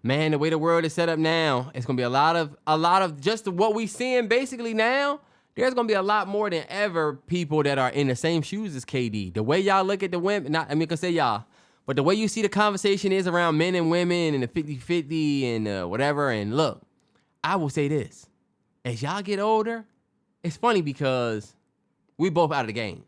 Man, the way the world is set up now, it's gonna be a lot of just what we seeing basically now. There's gonna be a lot more than ever people that are in the same shoes as KD. The way y'all look at the women, I can say y'all, but the way you see the conversation is around men and women and the 50-50 and whatever. And look, I will say this: as y'all get older, it's funny because we both out of the game.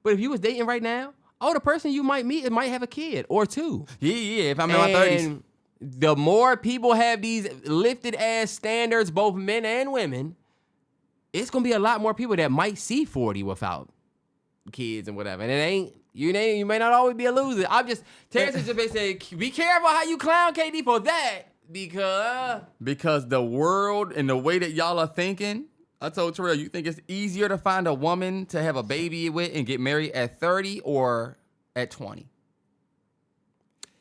But if you was dating right now, the person you might meet might have a kid or two. Yeah. If I'm in my 30s. The more people have these lifted ass standards, both men and women, it's gonna be a lot more people that might see 40 without kids and whatever. And you may not always be a loser. Terrance has just been saying, be careful how you clown KD for that because the world and the way that y'all are thinking. I told Terrell, you think it's easier to find a woman to have a baby with and get married at 30 or at 20?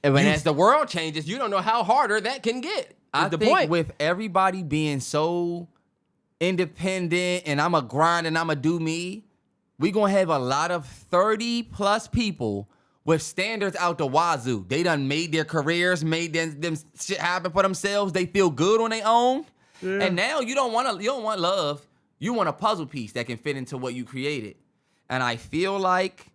And as the world changes, you don't know how harder that can get. I think with everybody being so independent and I'm a grind and I'm a do me, we gonna have a lot of 30 plus people with standards out the wazoo. They done made their careers, made them shit happen for themselves. They feel good on their own. Yeah. And now you don't want love. You want a puzzle piece that can fit into what you created. And I feel like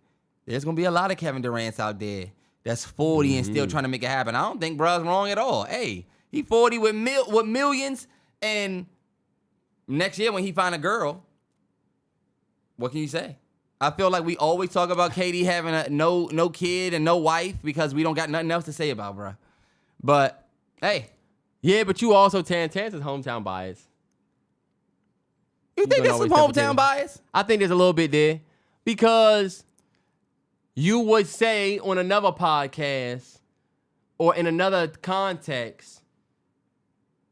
there's gonna be a lot of Kevin Durant's out there that's 40 and still trying to make it happen. I don't think bruh's wrong at all. Hey, he 40 with millions, and next year when he find a girl, what can you say? I feel like we always talk about KD having no kid and no wife because we don't got nothing else to say about bruh. But hey, yeah, but you also Terrance's hometown bias. You think there's some hometown bias? I think there's a little bit there because you would say on another podcast or in another context,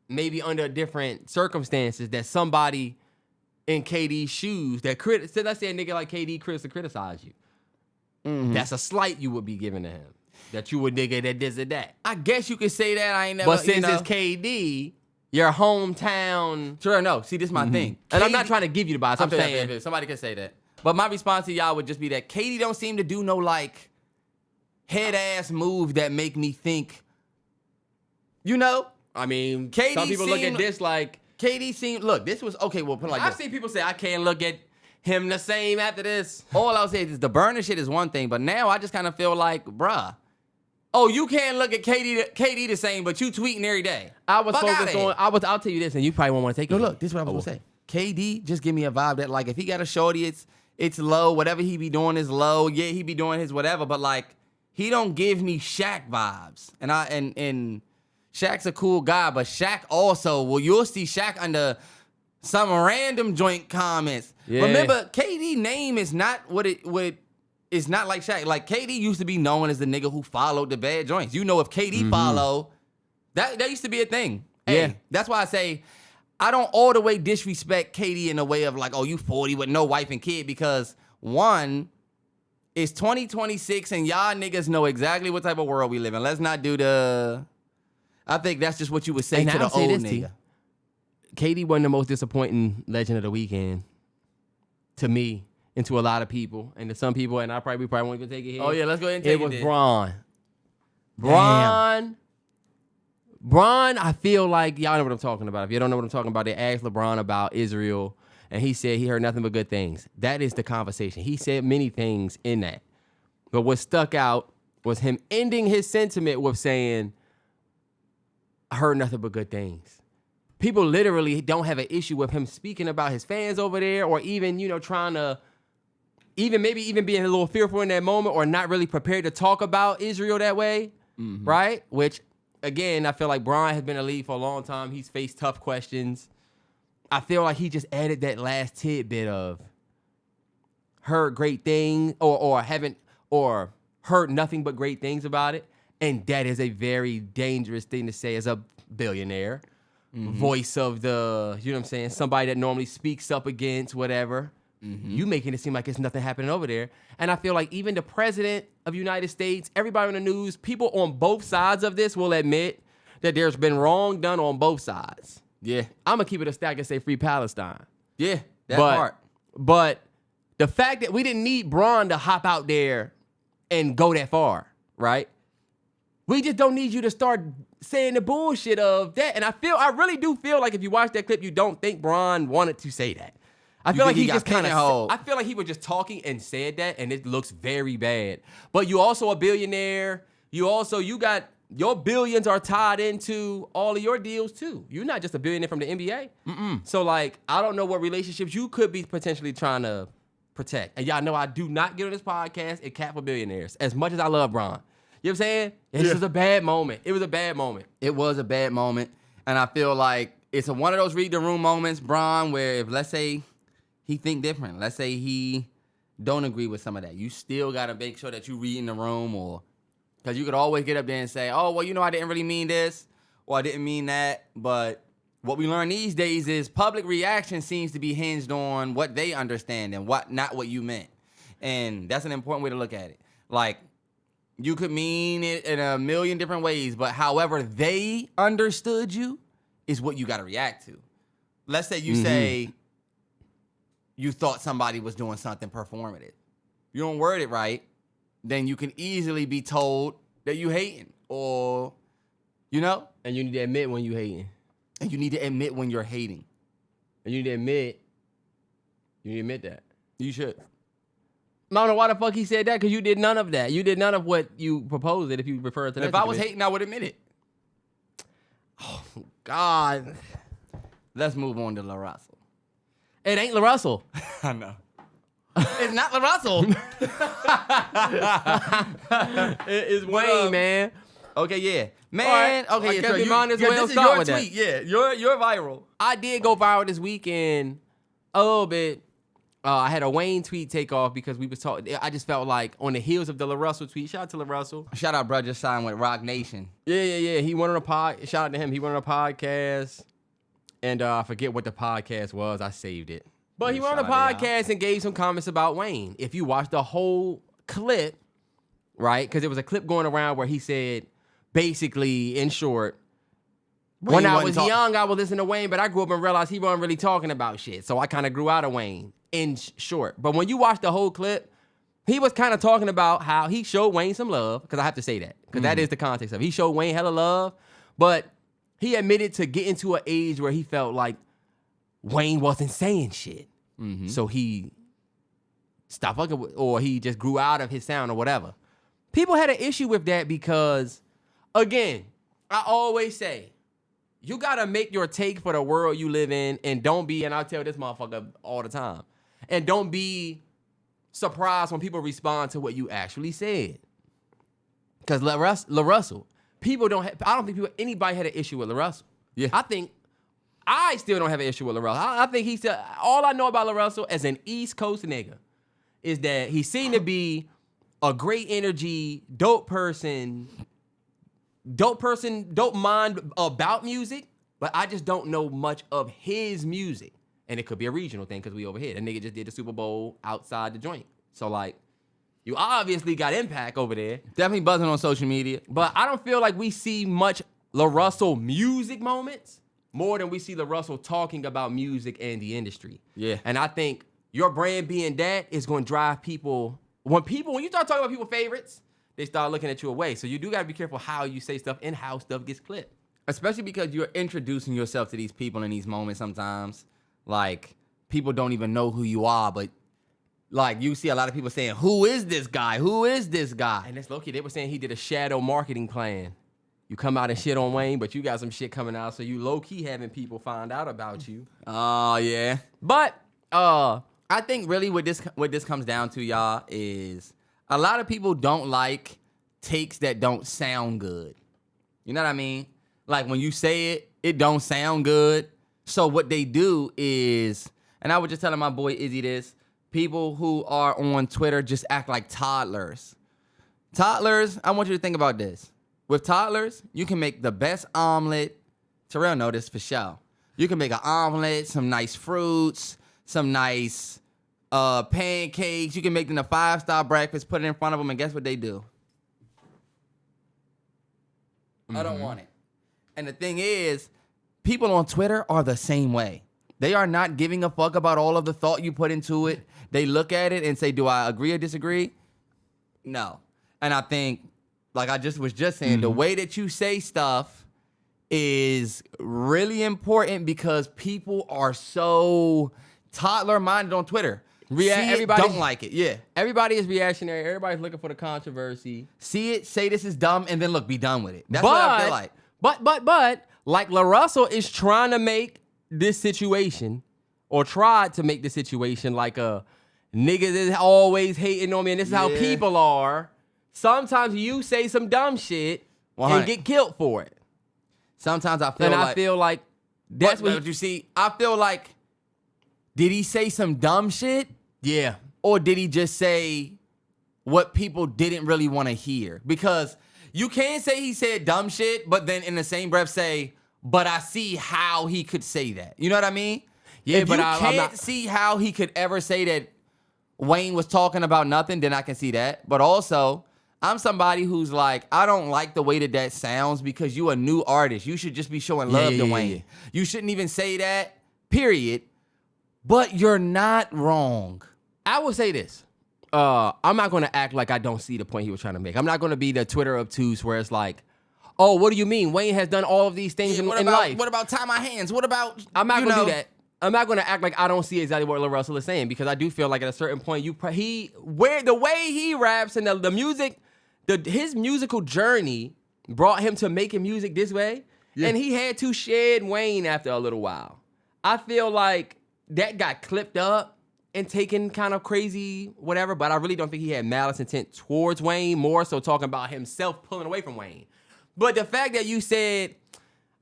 maybe under different circumstances, that somebody in KD's shoes that let's say a nigga like KD criticize you. Mm-hmm. That's a slight you would be giving to him. That you would nigga that this or that. I guess you could say that. I ain't never. But since it's KD, your hometown. Sure, no. See, this is my thing. And I'm not trying to give you the bias. I'm saying somebody can say that. But my response to y'all would just be that KD don't seem to do no like head ass move that make me think. You know, I mean, KD some people look at this like KD seemed. Look, this was okay. We'll put it like I've this. seen people say I can't look at him the same after this. All I'll say is the burner shit is one thing, but now I just kind of feel like, bruh. Oh, you can't look at KD the same, but you tweeting every day. I was focused on. I'll tell you this, and you probably won't want to take it. No, look, this is what I was gonna say. KD just give me a vibe that like if he got a shorty, it's low. Whatever he be doing is low. Yeah, he be doing his whatever, but like he don't give me Shaq vibes. And Shaq's a cool guy, but Shaq also, well, you'll see Shaq under some random joint comments. Yeah. Remember, KD name is not what it would. It's not like Shaq. Like KD used to be known as the nigga who followed the bad joints. You know, if KD follow, that used to be a thing. Hey, yeah, that's why I say I don't all the way disrespect KD in a way of like, oh, you 40 with no wife and kid, because one, it's 2026 and y'all niggas know exactly what type of world we live in. Let's not do the. I think that's just what you would say to the old nigga. KD wasn't the most disappointing legend of the weekend to me. And to a lot of people, and to some people, and we probably won't even take it here. Oh yeah, let's go ahead and take it. It was Bron. Bron, I feel like y'all know what I'm talking about. If you don't know what I'm talking about, they asked LeBron about Israel, and he said he heard nothing but good things. That is the conversation. He said many things in that. But what stuck out was him ending his sentiment with saying, I heard nothing but good things. People literally don't have an issue with him speaking about his fans over there or even, trying to maybe being a little fearful in that moment or not really prepared to talk about Israel that way, right? Which, again, I feel like Bron has been in the league for a long time. He's faced tough questions. I feel like he just added that last tidbit of heard great things or heard nothing but great things about it. And that is a very dangerous thing to say as a billionaire. Voice of the, you know what I'm saying? Somebody that normally speaks up against whatever. You making it seem like it's nothing happening over there. And I feel like even the president of the United States, everybody on the news, people on both sides of this will admit that there's been wrong done on both sides. Yeah. I'm going to keep it a stack and say free Palestine. Yeah, that part. But the fact that we didn't need Bron to hop out there and go that far, right? We just don't need you to start saying the bullshit of that. And I really do feel like if you watch that clip, you don't think Bron wanted to say that. I feel like he just kind of, I feel like he was just talking and said that, and it looks very bad. But you also a billionaire. You got, your billions are tied into all of your deals too. You're not just a billionaire from the NBA. So like, I don't know what relationships you could be potentially trying to protect. And y'all know I do not get on this podcast and cap for billionaires as much as I love Bron. You know what I'm saying? This was a bad moment. It was a bad moment. It was a bad moment. And I feel like it's one of those read the room moments, Bron, where if, let's say, he think different. Let's say he don't agree with some of that. You still got to make sure that you read in the room, or because you could always get up there and say, oh, well, you know, I didn't really mean this, or I didn't mean that. But what we learn these days is public reaction seems to be hinged on what they understand and not what you meant. And that's an important way to look at it. Like, you could mean it in a million different ways, but however they understood you is what you got to react to. Let's say you say you thought somebody was doing something performative. You don't word it right, then you can easily be told that you hating, or, you know? And you need to admit when you hating. And you need to admit when you're hating. And you need to admit that. You should. I don't know why the fuck he said that, because you did none of that. You did none of what you proposed it if you refer to that. If I was hating, I would admit it. Oh, God. Let's move on to LaRussell. It ain't LaRussell. I know. It's not LaRussell. It's Wayne, man. Okay, yeah. Man, right. okay, so this is your tweet. Yeah, you're viral. I did go viral this weekend a little bit. I had a Wayne tweet take off because we was talking. I just felt like on the heels of the LaRussell tweet. Shout out to LaRussell. Shout out, bro. Just signed with Rock Nation. Yeah. He went on a pod. Shout out to him. He went on a podcast, and I forget what the podcast was. I saved it. But he went on a podcast and gave some comments about Wayne. If you watch the whole clip, right? Because there was a clip going around where he said, basically, in short, when I was young, I would listen to Wayne, but I grew up and realized he wasn't really talking about shit. So I kind of grew out of Wayne, in short. But when you watch the whole clip, he was kind of talking about how he showed Wayne some love, because I have to say that, because that is the context of it. He showed Wayne hella love, but he admitted to getting to an age where he felt like Wayne wasn't saying shit. So he stopped fucking with, or he just grew out of his sound or whatever. People had an issue with that because, again, I always say, you gotta make your take for the world you live in, and don't be, and I tell this motherfucker all the time, and don't be surprised when people respond to what you actually said. Because LaRussell, people don't have, I don't think anybody had an issue with LaRussell. Yeah. I still don't have an issue with LaRussell. I think he said, all I know about LaRussell as an East Coast nigga is that he seemed to be a great energy, dope mind about music, but I just don't know much of his music. And it could be a regional thing because we over here. The nigga just did the Super Bowl outside the joint. So, like, you obviously got impact over there. Definitely buzzing on social media. But I don't feel like we see much LaRussell music moments more than we see LaRussell talking about music and the industry. Yeah. And I think your brand being that is going to drive people. When you start talking about people's favorites, they start looking at you away. So you do got to be careful how you say stuff and how stuff gets clipped. Especially because you're introducing yourself to these people in these moments sometimes. Like, people don't even know who you are, but like, you see a lot of people saying, who is this guy? Who is this guy? And that's low-key. They were saying he did a shadow marketing plan. You come out and shit on Wayne, but you got some shit coming out, so you low-key having people find out about you. Oh, yeah. But I think really what this comes down to, y'all, is a lot of people don't like takes that don't sound good. You know what I mean? Like when you say it, it don't sound good. So what they do is, and I was just telling my boy Izzy this, people who are on Twitter just act like toddlers. Toddlers, I want you to think about this. With toddlers, you can make the best omelet. Terrell know this for sure. You can make an omelet, some nice fruits, some nice pancakes. You can make them a 5-star breakfast, put it in front of them, and guess what they do? I don't want it. And the thing is, people on Twitter are the same way. They are not giving a fuck about all of the thought you put into it. They look at it and say, do I agree or disagree? No. And I think, like I was just saying, the way that you say stuff is really important because people are so toddler-minded on Twitter. Everybody don't like it. Yeah. Everybody is reactionary. Everybody's looking for the controversy. See it, say this is dumb, and then look, be done with it. That's what I feel like. But, like LaRussell is trying to make this situation, or tried to make the situation like a nigga is always hating on me, and this is how people are. Sometimes you say some dumb shit 100. and get killed for it. Sometimes I feel like that's what you see. I feel like, did he say some dumb shit? Yeah. Or did he just say what people didn't really want to hear? Because you can't say he said dumb shit, but then in the same breath say, but I see how he could say that. You know what I mean? Yeah, if but you I'm can't not see how he could ever say that Wayne was talking about nothing, then I can see that. But also, I'm somebody who's like, I don't like the way that sounds because you a new artist. You should just be showing love to Wayne. Yeah. You shouldn't even say that, period. But you're not wrong. I will say this. I'm not going to act like I don't see the point he was trying to make. I'm not going to be the Twitter obtuse where it's like, oh, what do you mean? Wayne has done all of these things in life. What about tie my hands? What about, I'm not going to do that. I'm not going to act like I don't see exactly what LaRussell is saying because I do feel like at a certain point, the way he raps and the music, his musical journey brought him to making music this way, and he had to shed Wayne after a little while. I feel like that got clipped up and taken kind of crazy, whatever, but I really don't think he had malice intent towards Wayne, more so talking about himself pulling away from Wayne. But the fact that you said,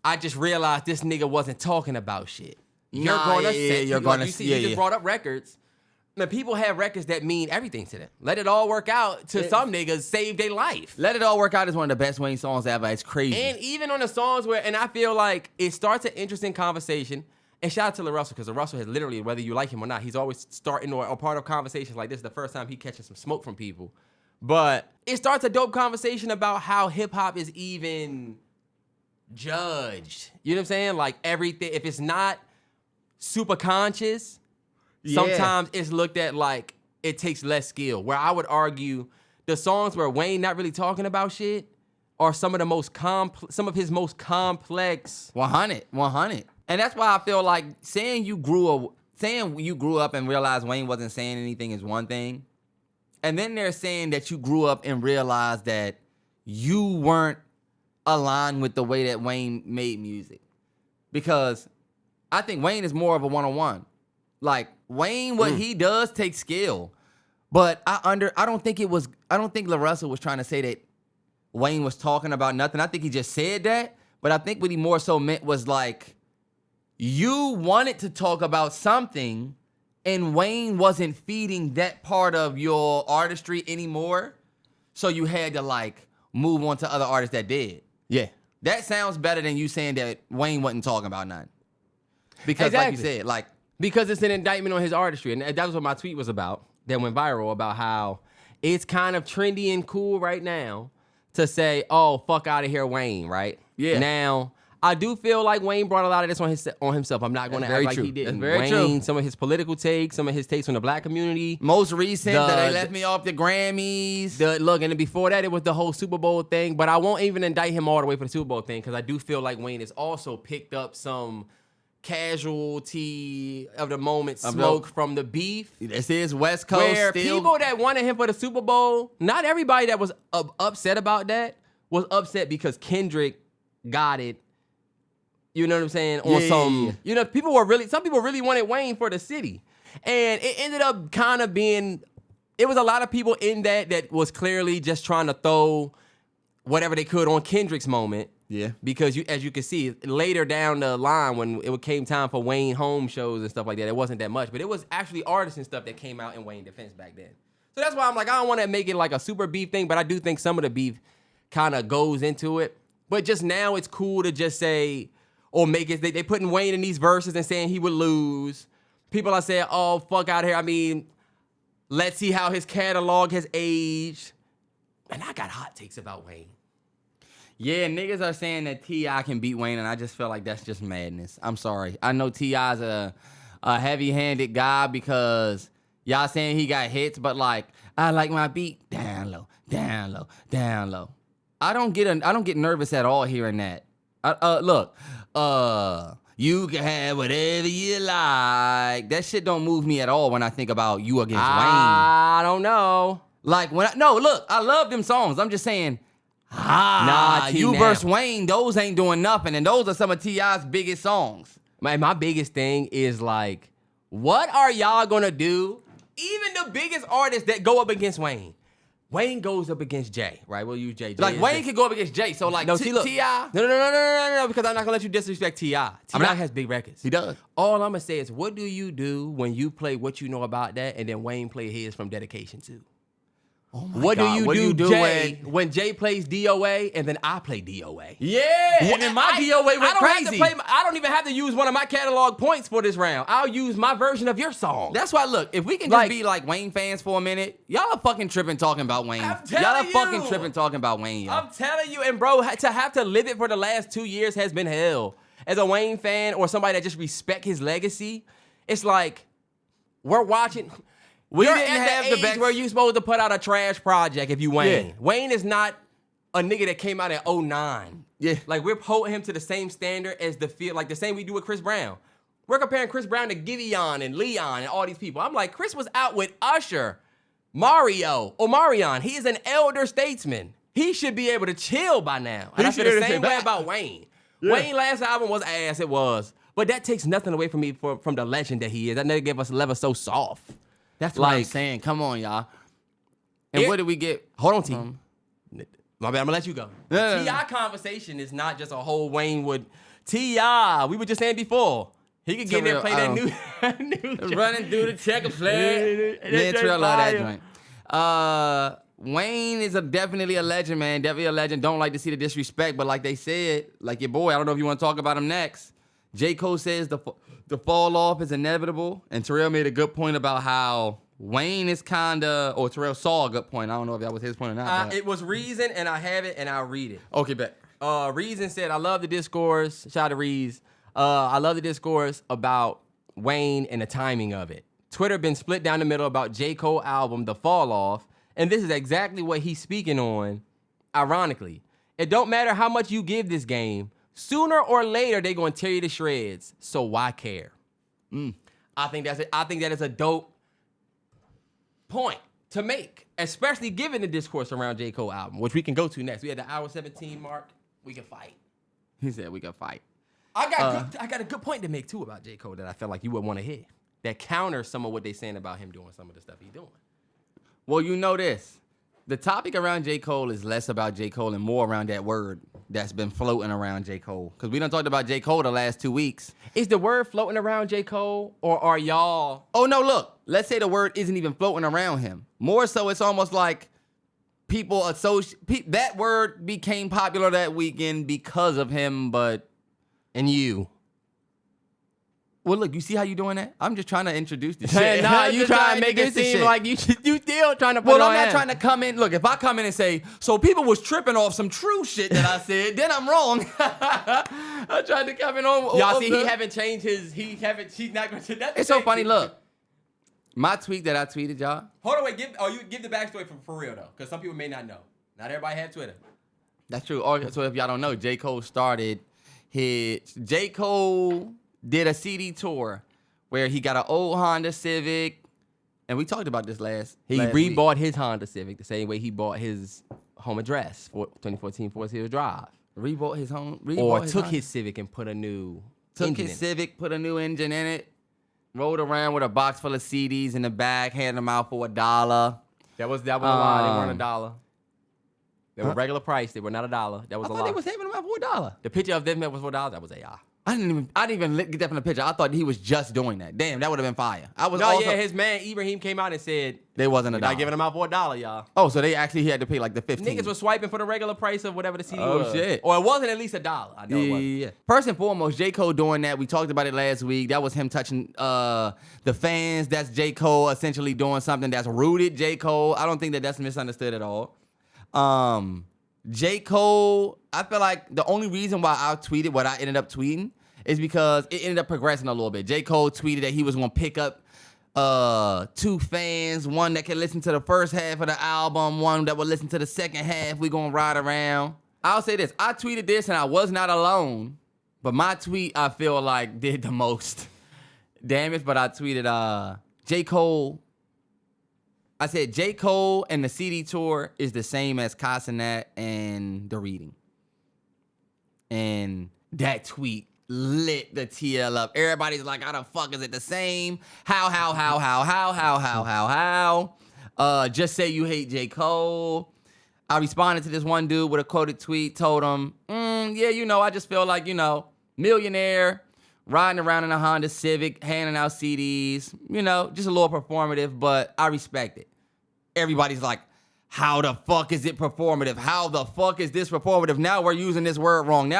I just realized this nigga wasn't talking about shit. You just brought up records. Now, people have records that mean everything to them. Let It All Work Out to some niggas saved their life. Let It All Work Out is one of the best Wayne songs ever. It's crazy. And even on the songs and I feel like it starts an interesting conversation. And shout out to LaRussell, because LaRussell has literally, whether you like him or not, he's always starting or part of conversations like this. The first time he catching some smoke from people. But it starts a dope conversation about how hip-hop is even judged. You know what I'm saying? Like everything, if it's not super conscious, sometimes it's looked at like it takes less skill. Where I would argue the songs where Wayne not really talking about shit are some of his most complex. 100. And that's why I feel like saying you grew up and realized Wayne wasn't saying anything is one thing. And then they're saying that you grew up and realized that you weren't aligned with the way that Wayne made music. Because I think Wayne is more of a one-on-one. Like Wayne, what he does takes skill. But I don't think LaRussell was trying to say that Wayne was talking about nothing. I think he just said that. But I think what he more so meant was like, you wanted to talk about something and Wayne wasn't feeding that part of your artistry anymore. So you had to like move on to other artists that did. Yeah. That sounds better than you saying that Wayne wasn't talking about nothing. Because like you said, like... Because it's an indictment on his artistry. And that was what my tweet was about. That went viral about how it's kind of trendy and cool right now to say, oh, fuck out of here, Wayne, right? Yeah. Now, I do feel like Wayne brought a lot of this on himself. I'm not going to act like he didn't. That's very Wayne, true. some of his political takes, some of his takes on the black community. Most recent, that they left me off the Grammys. Look, and then before that, it was the whole Super Bowl thing. But I won't even indict him all the way for the Super Bowl thing because I do feel like Wayne has also picked up some casualty of the moment smoke from the beef. This is West Coast. Where people that wanted him for the Super Bowl, not everybody that was upset about that was upset because Kendrick got it. You know what I'm saying? Some people really wanted Wayne for the city. And it ended up kind of being, it was a lot of people in that was clearly just trying to throw whatever they could on Kendrick's moment. Yeah. Because as you can see, later down the line when it came time for Wayne home shows and stuff like that, it wasn't that much. But it was actually artists and stuff that came out in Wayne defense back then. So that's why I'm like, I don't want to make it like a super beef thing, but I do think some of the beef kind of goes into it. But just now it's cool to just say, or make it, they putting Wayne in these verses and saying he would lose. People are saying, oh, fuck out of here. I mean, let's see how his catalog has aged. And I got hot takes about Wayne. Yeah, niggas are saying that T.I. can beat Wayne, and I just feel like that's just madness. I'm sorry. I know T.I.'s a heavy-handed guy because y'all saying he got hits, but like, I like my beat down low, down low, down low. I don't get nervous at all hearing that. Look, you can have whatever you like. That shit don't move me at all when I think about you against Wayne. I don't know. Like, look, I love them songs. I'm just saying, you now. versus Wayne, those ain't doing nothing. And those are some of T.I.'s biggest songs. My biggest thing is like, what are y'all gonna do? Even the biggest artists that go up against Wayne. Wayne goes up against Jay, right? We'll use Jay. Like, Wayne can go up against Jay. So, like, no, see, look. T.I. No, because I'm not gonna let you disrespect T.I. T.I. has big records. He does. All I'm gonna say is, what do you do when you play What You Know About That and then Wayne play his from Dedication 2? Oh my What God. do you do, Jay, when Jay plays DOA and then I play DOA? Yeah, and then my DOA went crazy. I don't even have to use one of my catalog points for this round. I'll use my version of your song. That's why, look, if we can just be like Wayne fans for a minute, y'all are fucking tripping talking about Wayne. Y'all are fucking tripping talking about Wayne, yo. I'm telling you, and bro, to have to live it for the last 2 years has been hell. As a Wayne fan or somebody that just respect his legacy, it's like, we're watching... You're at the age where you're supposed to put out a trash project if you Wayne. Yeah. Wayne is not a nigga that came out in 2009. Yeah. Like, we're holding him to the same standard as like the same we do with Chris Brown. We're comparing Chris Brown to Giveon and Leon and all these people. I'm like, Chris was out with Usher, Omarion. He is an elder statesman. He should be able to chill by now. And I feel the same way about Wayne. Yeah. Wayne's last album was ass, it was. But that takes nothing away from me from the legend that he is. That nigga gave us Level So Soft. That's what I'm saying. Come on, y'all. And what did we get? Hold on, T. My bad, I'm gonna let you go. T.I. conversation is not just a whole Wayne would. T.I. We were just saying before. He could get in there and play that new running through the checker flag. Man, Terrell love that joint. Wayne is definitely a legend, man. Definitely a legend. Don't like to see the disrespect, but like they said, like your boy, I don't know if you want to talk about him next. J. Cole says the fall off is inevitable, and Terrell made a good point about how Wayne is or Terrell saw a good point. I don't know if that was his point or not. It was Reason, and I have it, and I'll read it. Okay, bet. Reason said, I love the discourse. Shout out to Reese. I love the discourse about Wayne and the timing of it. Twitter been split down the middle about J. Cole album, The Fall Off, and this is exactly what he's speaking on, ironically. It don't matter how much you give this game. Sooner or later, they're going to tear you to shreds. So why care? I think that is a dope point to make, especially given the discourse around J. Cole album, which we can go to next. We had the hour 17 mark. We can fight. He said we can fight. I got a good point to make, too, about J. Cole that I feel like you would want to hear. That counters some of what they're saying about him doing some of the stuff he's doing. Well, you know this. The topic around J. Cole is less about J. Cole and more around that word that's been floating around J. Cole. Because we done talked about J. Cole the last 2 weeks. Is the word floating around J. Cole, or are y'all... Oh, no, look. Let's say the word isn't even floating around him. More so, it's almost like people associate... That word became popular that weekend because of him, but... And you... Well, look, you see how you doing that? I'm just trying to introduce this shit. Nah, you trying to make it seem like you still trying to put Well, I'm not trying to come in. Look, if I come in and say, so people was tripping off some true shit that I said, then I'm wrong. I tried to come in on... Y'all see, he haven't changed his... She's not going to... It's so funny, look. My tweet that I tweeted, y'all. Hold on, wait. Give the backstory for real, though, because some people may not know. Not everybody have Twitter. That's true. So if y'all don't know, J. Cole started J. Cole... did a CD tour where he got an old Honda Civic, and we talked about this last rebought his Honda Civic the same way he bought his home address for 2014 Forest Hills Drive. Rebought his home, or took his Civic and put a new Civic, put a new engine in it. Rode around with a box full of CDs in the back, handed them out for $1. That was a lie. They weren't $1. They were regular price. They were not $1. That was I a thought lie. they was handing them out for $1. The picture of them that was $4. That was AI. I didn't even get that from the picture. I thought he was just doing that. Damn, that would have been fire. His man Ibrahim came out and said they wasn't $1. not giving them out for $1, y'all. Oh, so he had to pay like the 15. Niggas was swiping for the regular price of whatever the CD was. Oh shit. Or it wasn't at least $1. I know it wasn't. Yeah. First and foremost, J. Cole doing that. We talked about it last week. That was him touching the fans. That's J. Cole essentially doing something that's rooted J. Cole. I don't think that's misunderstood at all. J. Cole, I feel like the only reason why I tweeted what I ended up tweeting is because it ended up progressing a little bit. J. Cole tweeted that he was going to pick up 2 fans, one that can listen to the first half of the album, one that will listen to the second half. We're going to ride around. I'll say this. I tweeted this and I was not alone, but my tweet I feel like did the most damage. But I tweeted J. Cole. I said J. Cole and the CD tour is the same as Casanat and The Reading. And that tweet lit the TL up. Everybody's like, how the fuck is it the same? How? Just say you hate J. Cole. I responded to this one dude with a quoted tweet, told him, I just feel like, millionaire, riding around in a Honda Civic, handing out CDs, just a little performative, but I respect it. Everybody's like, how the fuck is it performative? How the fuck is this performative? Now we're using this word wrong.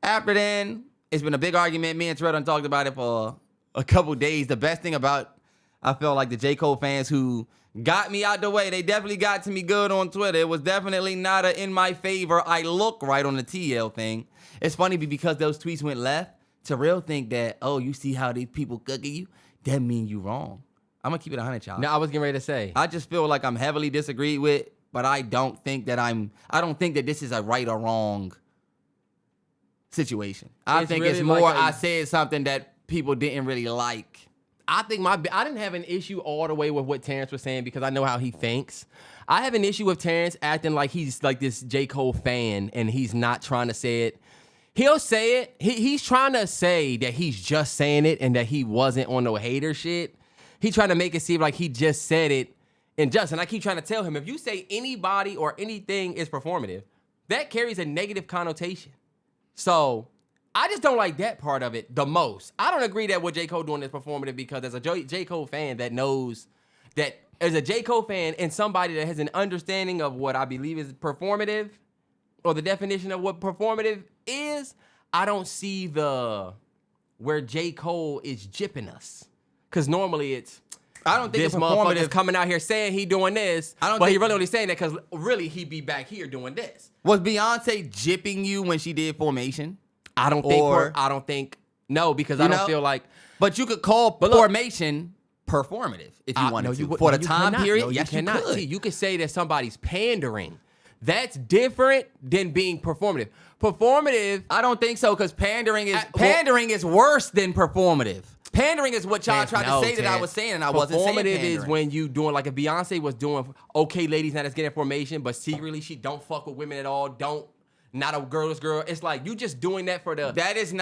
After then, it's been a big argument. Me and Terrell done talked about it for a couple days. The best thing about, I felt like the J. Cole fans who got me out the way, they definitely got to me good on Twitter. It was definitely not a in my favor, I look right on the TL thing. It's funny because those tweets went left, Terrell think that, oh, you see how these people cooking you? That mean you wrong. I'm going to keep it 100, y'all. No, I was getting ready to say. I just feel like I'm heavily disagreed with, but I don't think that this is a right or wrong situation. I think really it's more like I said something that people didn't really like. I think I didn't have an issue all the way with what Terrance was saying because I know how he thinks. I have an issue with Terrance acting like he's like this J. Cole fan and he's not trying to say it. He'll say it. He's trying to say that he's just saying it and that he wasn't on no hater shit. He's trying to make it seem like he just said it and I keep trying to tell him, if you say anybody or anything is performative, that carries a negative connotation. So I just don't like that part of it the most. I don't agree that what J. Cole doing is performative because as a J. Cole fan that knows that as a J. Cole fan and somebody that has an understanding of what I believe is performative or the definition of what performative is, I don't see where J. Cole is gypping us. Because normally it's, I don't think this motherfucker's coming out here saying he doing this, but he really only saying that because really he be back here doing this. Was Beyonce gypping you when she did Formation? I don't think, because I don't feel like. But you could call Formation performative if you wanted to. For the time period, yes, you cannot. See, you could say that somebody's pandering. That's different than being performative. Performative, I don't think so because pandering is worse than performative. Pandering is what y'all tried to say that I was saying, and I wasn't saying pandering. Performative is when you doing like if Beyonce was doing, okay, ladies, now let's get information, but secretly she don't fuck with women at all, not a girl's girl. It's like you just doing that for the. That is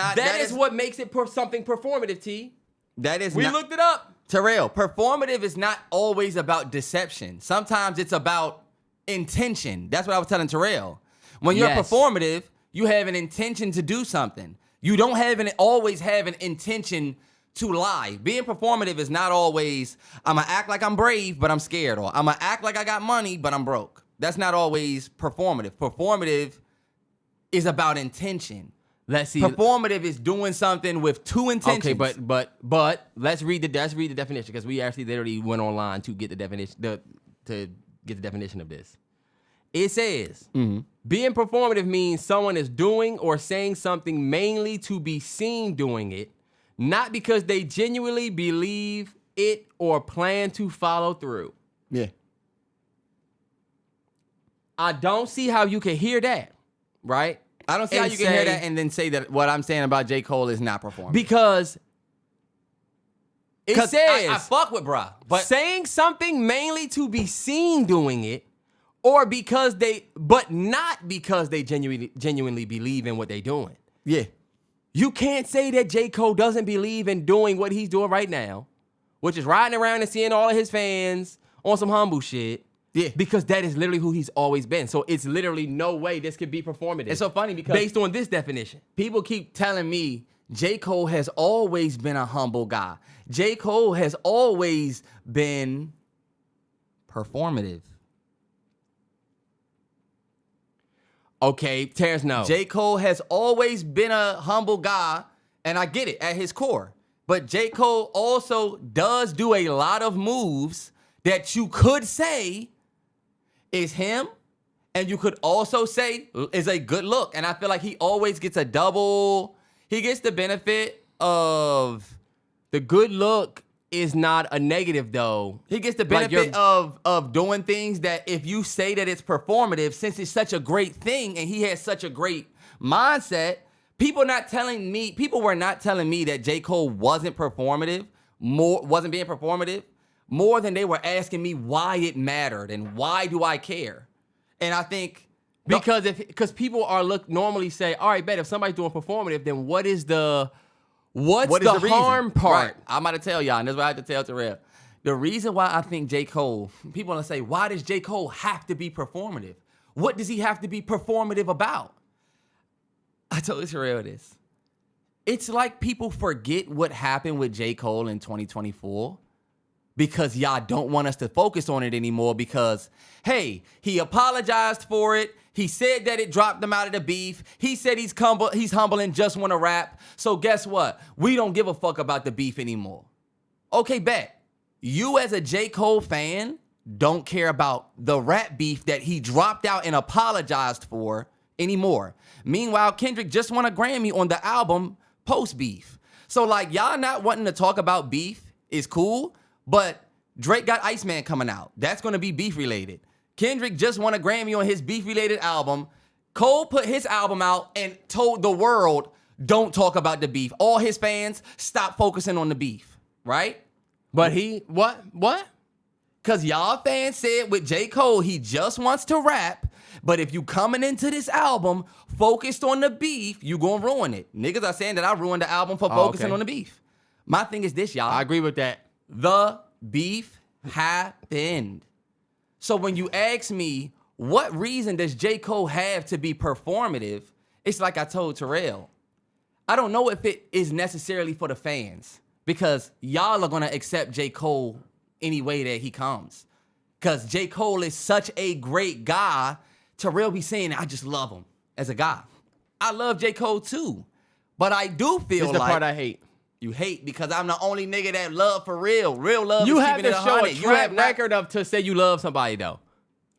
what makes it something performative, T. We looked it up. Terrell, performative is not always about deception. Sometimes it's about intention. That's what I was telling Terrell. When you're performative, you have an intention to do something. You don't always have an intention to lie. Being performative is not always, I'm going to act like I'm brave, but I'm scared. Or I'm going to act like I got money, but I'm broke. That's not always performative. Performative is about intention. Let's see. Performative is doing something with two intentions. Okay, but let's read the definition because we actually literally went online to get the definition of this. It says, being performative means someone is doing or saying something mainly to be seen doing it, not because they genuinely believe it or plan to follow through. Yeah. I don't see how you can hear that, right? I don't see how you can hear that and then say that what I'm saying about J. Cole is not performative. Because it says, I fuck with bruh, but saying something mainly to be seen doing it, or but not because they genuinely believe in what they're doing. Yeah. You can't say that J. Cole doesn't believe in doing what he's doing right now, which is riding around and seeing all of his fans on some humble shit. Yeah. Because that is literally who he's always been. So it's literally no way this could be performative. It's so funny because based on this definition. people keep telling me J. Cole has always been a humble guy. J. Cole has always been performative. Okay, Terrance, no. J. Cole has always been a humble guy, and I get it at his core. But J. Cole also does do a lot of moves that you could say is him, and you could also say is a good look. And I feel like he always gets a double. He gets the benefit of The good look is not a negative, though. He gets the Like benefit of doing things that if you say that it's performative, since it's such a great thing and he has such a great mindset, people were not telling me that J. Cole wasn't being performative, more than they were asking me why it mattered and why do I care. And I think Because people normally say, all right, bet if somebody's doing performative, then what's the reason? harm part? Right. I'm about to tell y'all, and that's what I have to tell Terrell. The reason why I think J. Cole, people want to say, why does J. Cole have to be performative? What does he have to be performative about? I told Terrell this. It's like people forget what happened with J. Cole in 2024 because y'all don't want us to focus on it anymore because, hey, he apologized for it. He said that it dropped him out of the beef. He said he's humble and just want to rap. So guess what? We don't give a fuck about the beef anymore. Okay, bet. You as a J. Cole fan don't care about the rap beef that he dropped out and apologized for anymore. Meanwhile, Kendrick just won a Grammy on the album post-beef. So like y'all not wanting to talk about beef is cool, but Drake got Iceman coming out. That's going to be beef related. Kendrick just won a Grammy on his beef-related album. Cole put his album out and told the world, don't talk about the beef. All his fans, stop focusing on the beef, right? But what? Because y'all fans said with J. Cole, he just wants to rap, but if you coming into this album focused on the beef, you gonna ruin it. Niggas are saying that I ruined the album for focusing on the beef. My thing is this, y'all. I agree with that. The beef happened. So when you ask me, what reason does J. Cole have to be performative? It's like I told Terrell. I don't know if it is necessarily for the fans because y'all are going to accept J. Cole any way that he comes. Because J. Cole is such a great guy. Terrell be saying, I just love him as a guy. I love J. Cole too. But I do feel This is the like part I hate. you hate because I'm the only nigga that love for real. Real love You is have keeping to it show 100. a You track have not- record of to say you love somebody, though.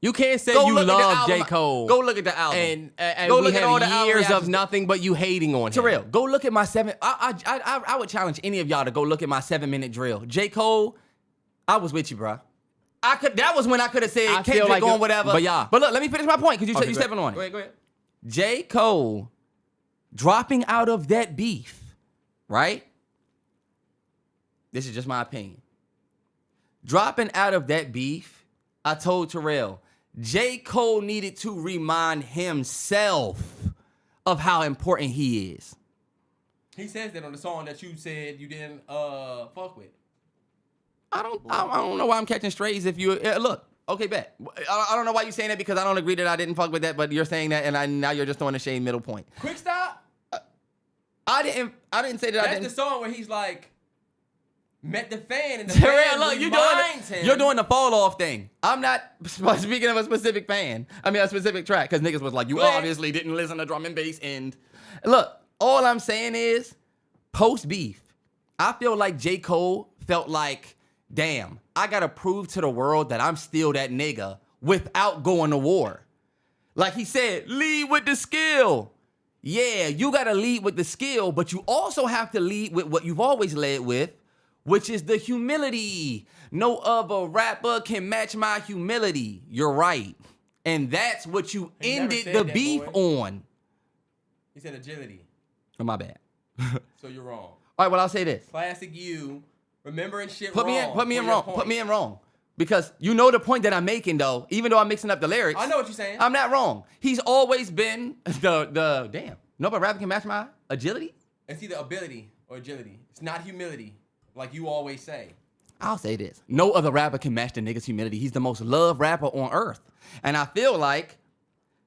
You can't say Go you look at the love album. J. Cole. Go look at the album. And Go we look at all the have album years of reactions. nothing but you hating on him. Terrell, go look at my I would challenge any of y'all to go look at my 7-minute drill. J. Cole, I was with you, bro. That was when I could have said I feel Kendrick like on it- whatever. but yeah. But look, let me finish my point because Okay, you go stepping on it. Go ahead. J. Cole dropping out of that beef, right? This is just my opinion. Dropping out of that beef, I told Terrell, J. Cole needed to remind himself of how important he is. He says that on the song that you said you didn't fuck with. I don't know why I'm catching strays if you look. Okay, bet. I don't know why you're saying that because I don't agree that I didn't fuck with that, but you're saying that and now you're just throwing a shade middle point. Quick stop. I didn't say that I That's didn't. the song where he's like met the fan and the Terrell, fan look, reminds him. you're doing the fall off thing. I'm not speaking of a specific fan. I mean a specific track because niggas was like, you Go ahead. obviously didn't listen to drum and bass. And look, all I'm saying is post beef, I feel like J. Cole felt like, damn, I gotta prove to the world that I'm still that nigga without going to war. Like he said, lead with the skill. Yeah, you gotta lead with the skill, but you also have to lead with what you've always led with, which is the humility. No other rapper can match my humility. You're right. And that's what you He never ended said the that, beef boy. on. He said agility. Oh, my bad. So you're wrong. All right, well, I'll say this. Classic you. Remembering shit Put wrong. me in for your wrong. point. Put me in wrong. Because you know the point that I'm making, though, even though I'm mixing up the lyrics. I know what you're saying. I'm not wrong. He's always been the damn. No, but rapper can match my agility? It's either ability or agility. It's not humility, like you always say. I'll say this. No other rapper can match the nigga's humility. He's the most loved rapper on earth. And I feel like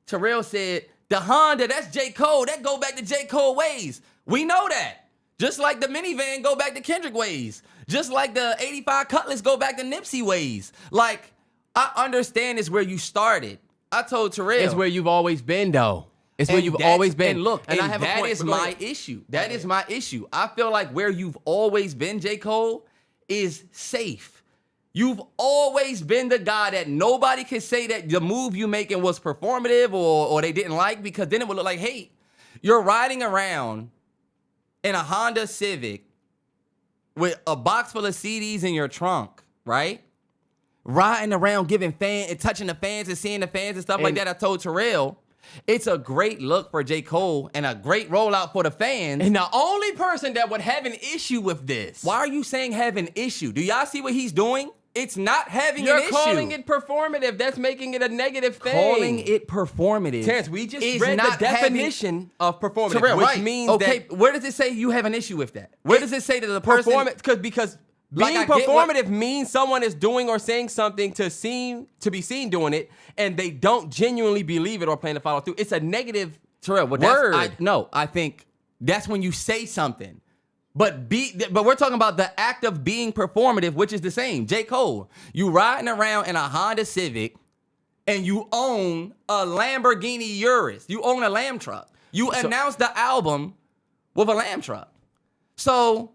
Terrell said, the Honda, that's J. Cole. That go back to J. Cole ways. We know that. Just like the minivan go back to Kendrick ways. Just like the 85 Cutlass go back to Nipsey ways. Like, I understand it's where you started. I told Terrell. It's where you've always been, though. It's where you've always been. And look, and I have that is my issue. That is my issue. I feel like where you've always been, J. Cole, is safe. You've always been the guy that nobody can say that the move you making was performative or they didn't like, because then it would look like hate. You're riding around in a Honda Civic with a box full of CDs in your trunk, right? Riding around giving fans and touching the fans and seeing the fans and stuff like that. I told Terrell, it's a great look for J. Cole and a great rollout for the fans. And the only person that would have an issue with this. Why are you saying have an issue? Do y'all see what he's doing? It's not having You're an issue. You're calling it performative. That's making it a negative thing. Calling it performative. Terrance, we just read the definition of performative, Terrell, which means that... where does it say you have an issue with that? Where does it say that the person... Because being performative means someone is doing or saying something to be seen doing it, and they don't genuinely believe it or plan to follow through. It's a negative word. I think that's when you say something. But we're talking about the act of being performative, which is the same. J. Cole, you riding around in a Honda Civic, and you own a Lamborghini Urus. You own a Lamb truck. You announced the album with a Lamb truck. So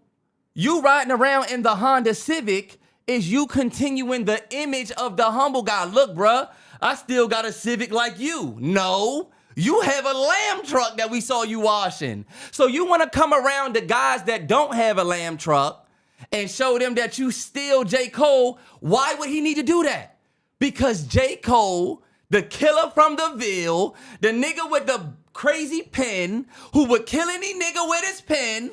you riding around in the Honda Civic is you continuing the image of the humble guy. Look, bruh, I still got a Civic like you. No. You have a Lamb truck that we saw you washing. So you want to come around the guys that don't have a Lamb truck and show them that you still J. Cole. Why would he need to do that? Because J. Cole, the killer from the Ville, the nigga with the crazy pen who would kill any nigga with his pen,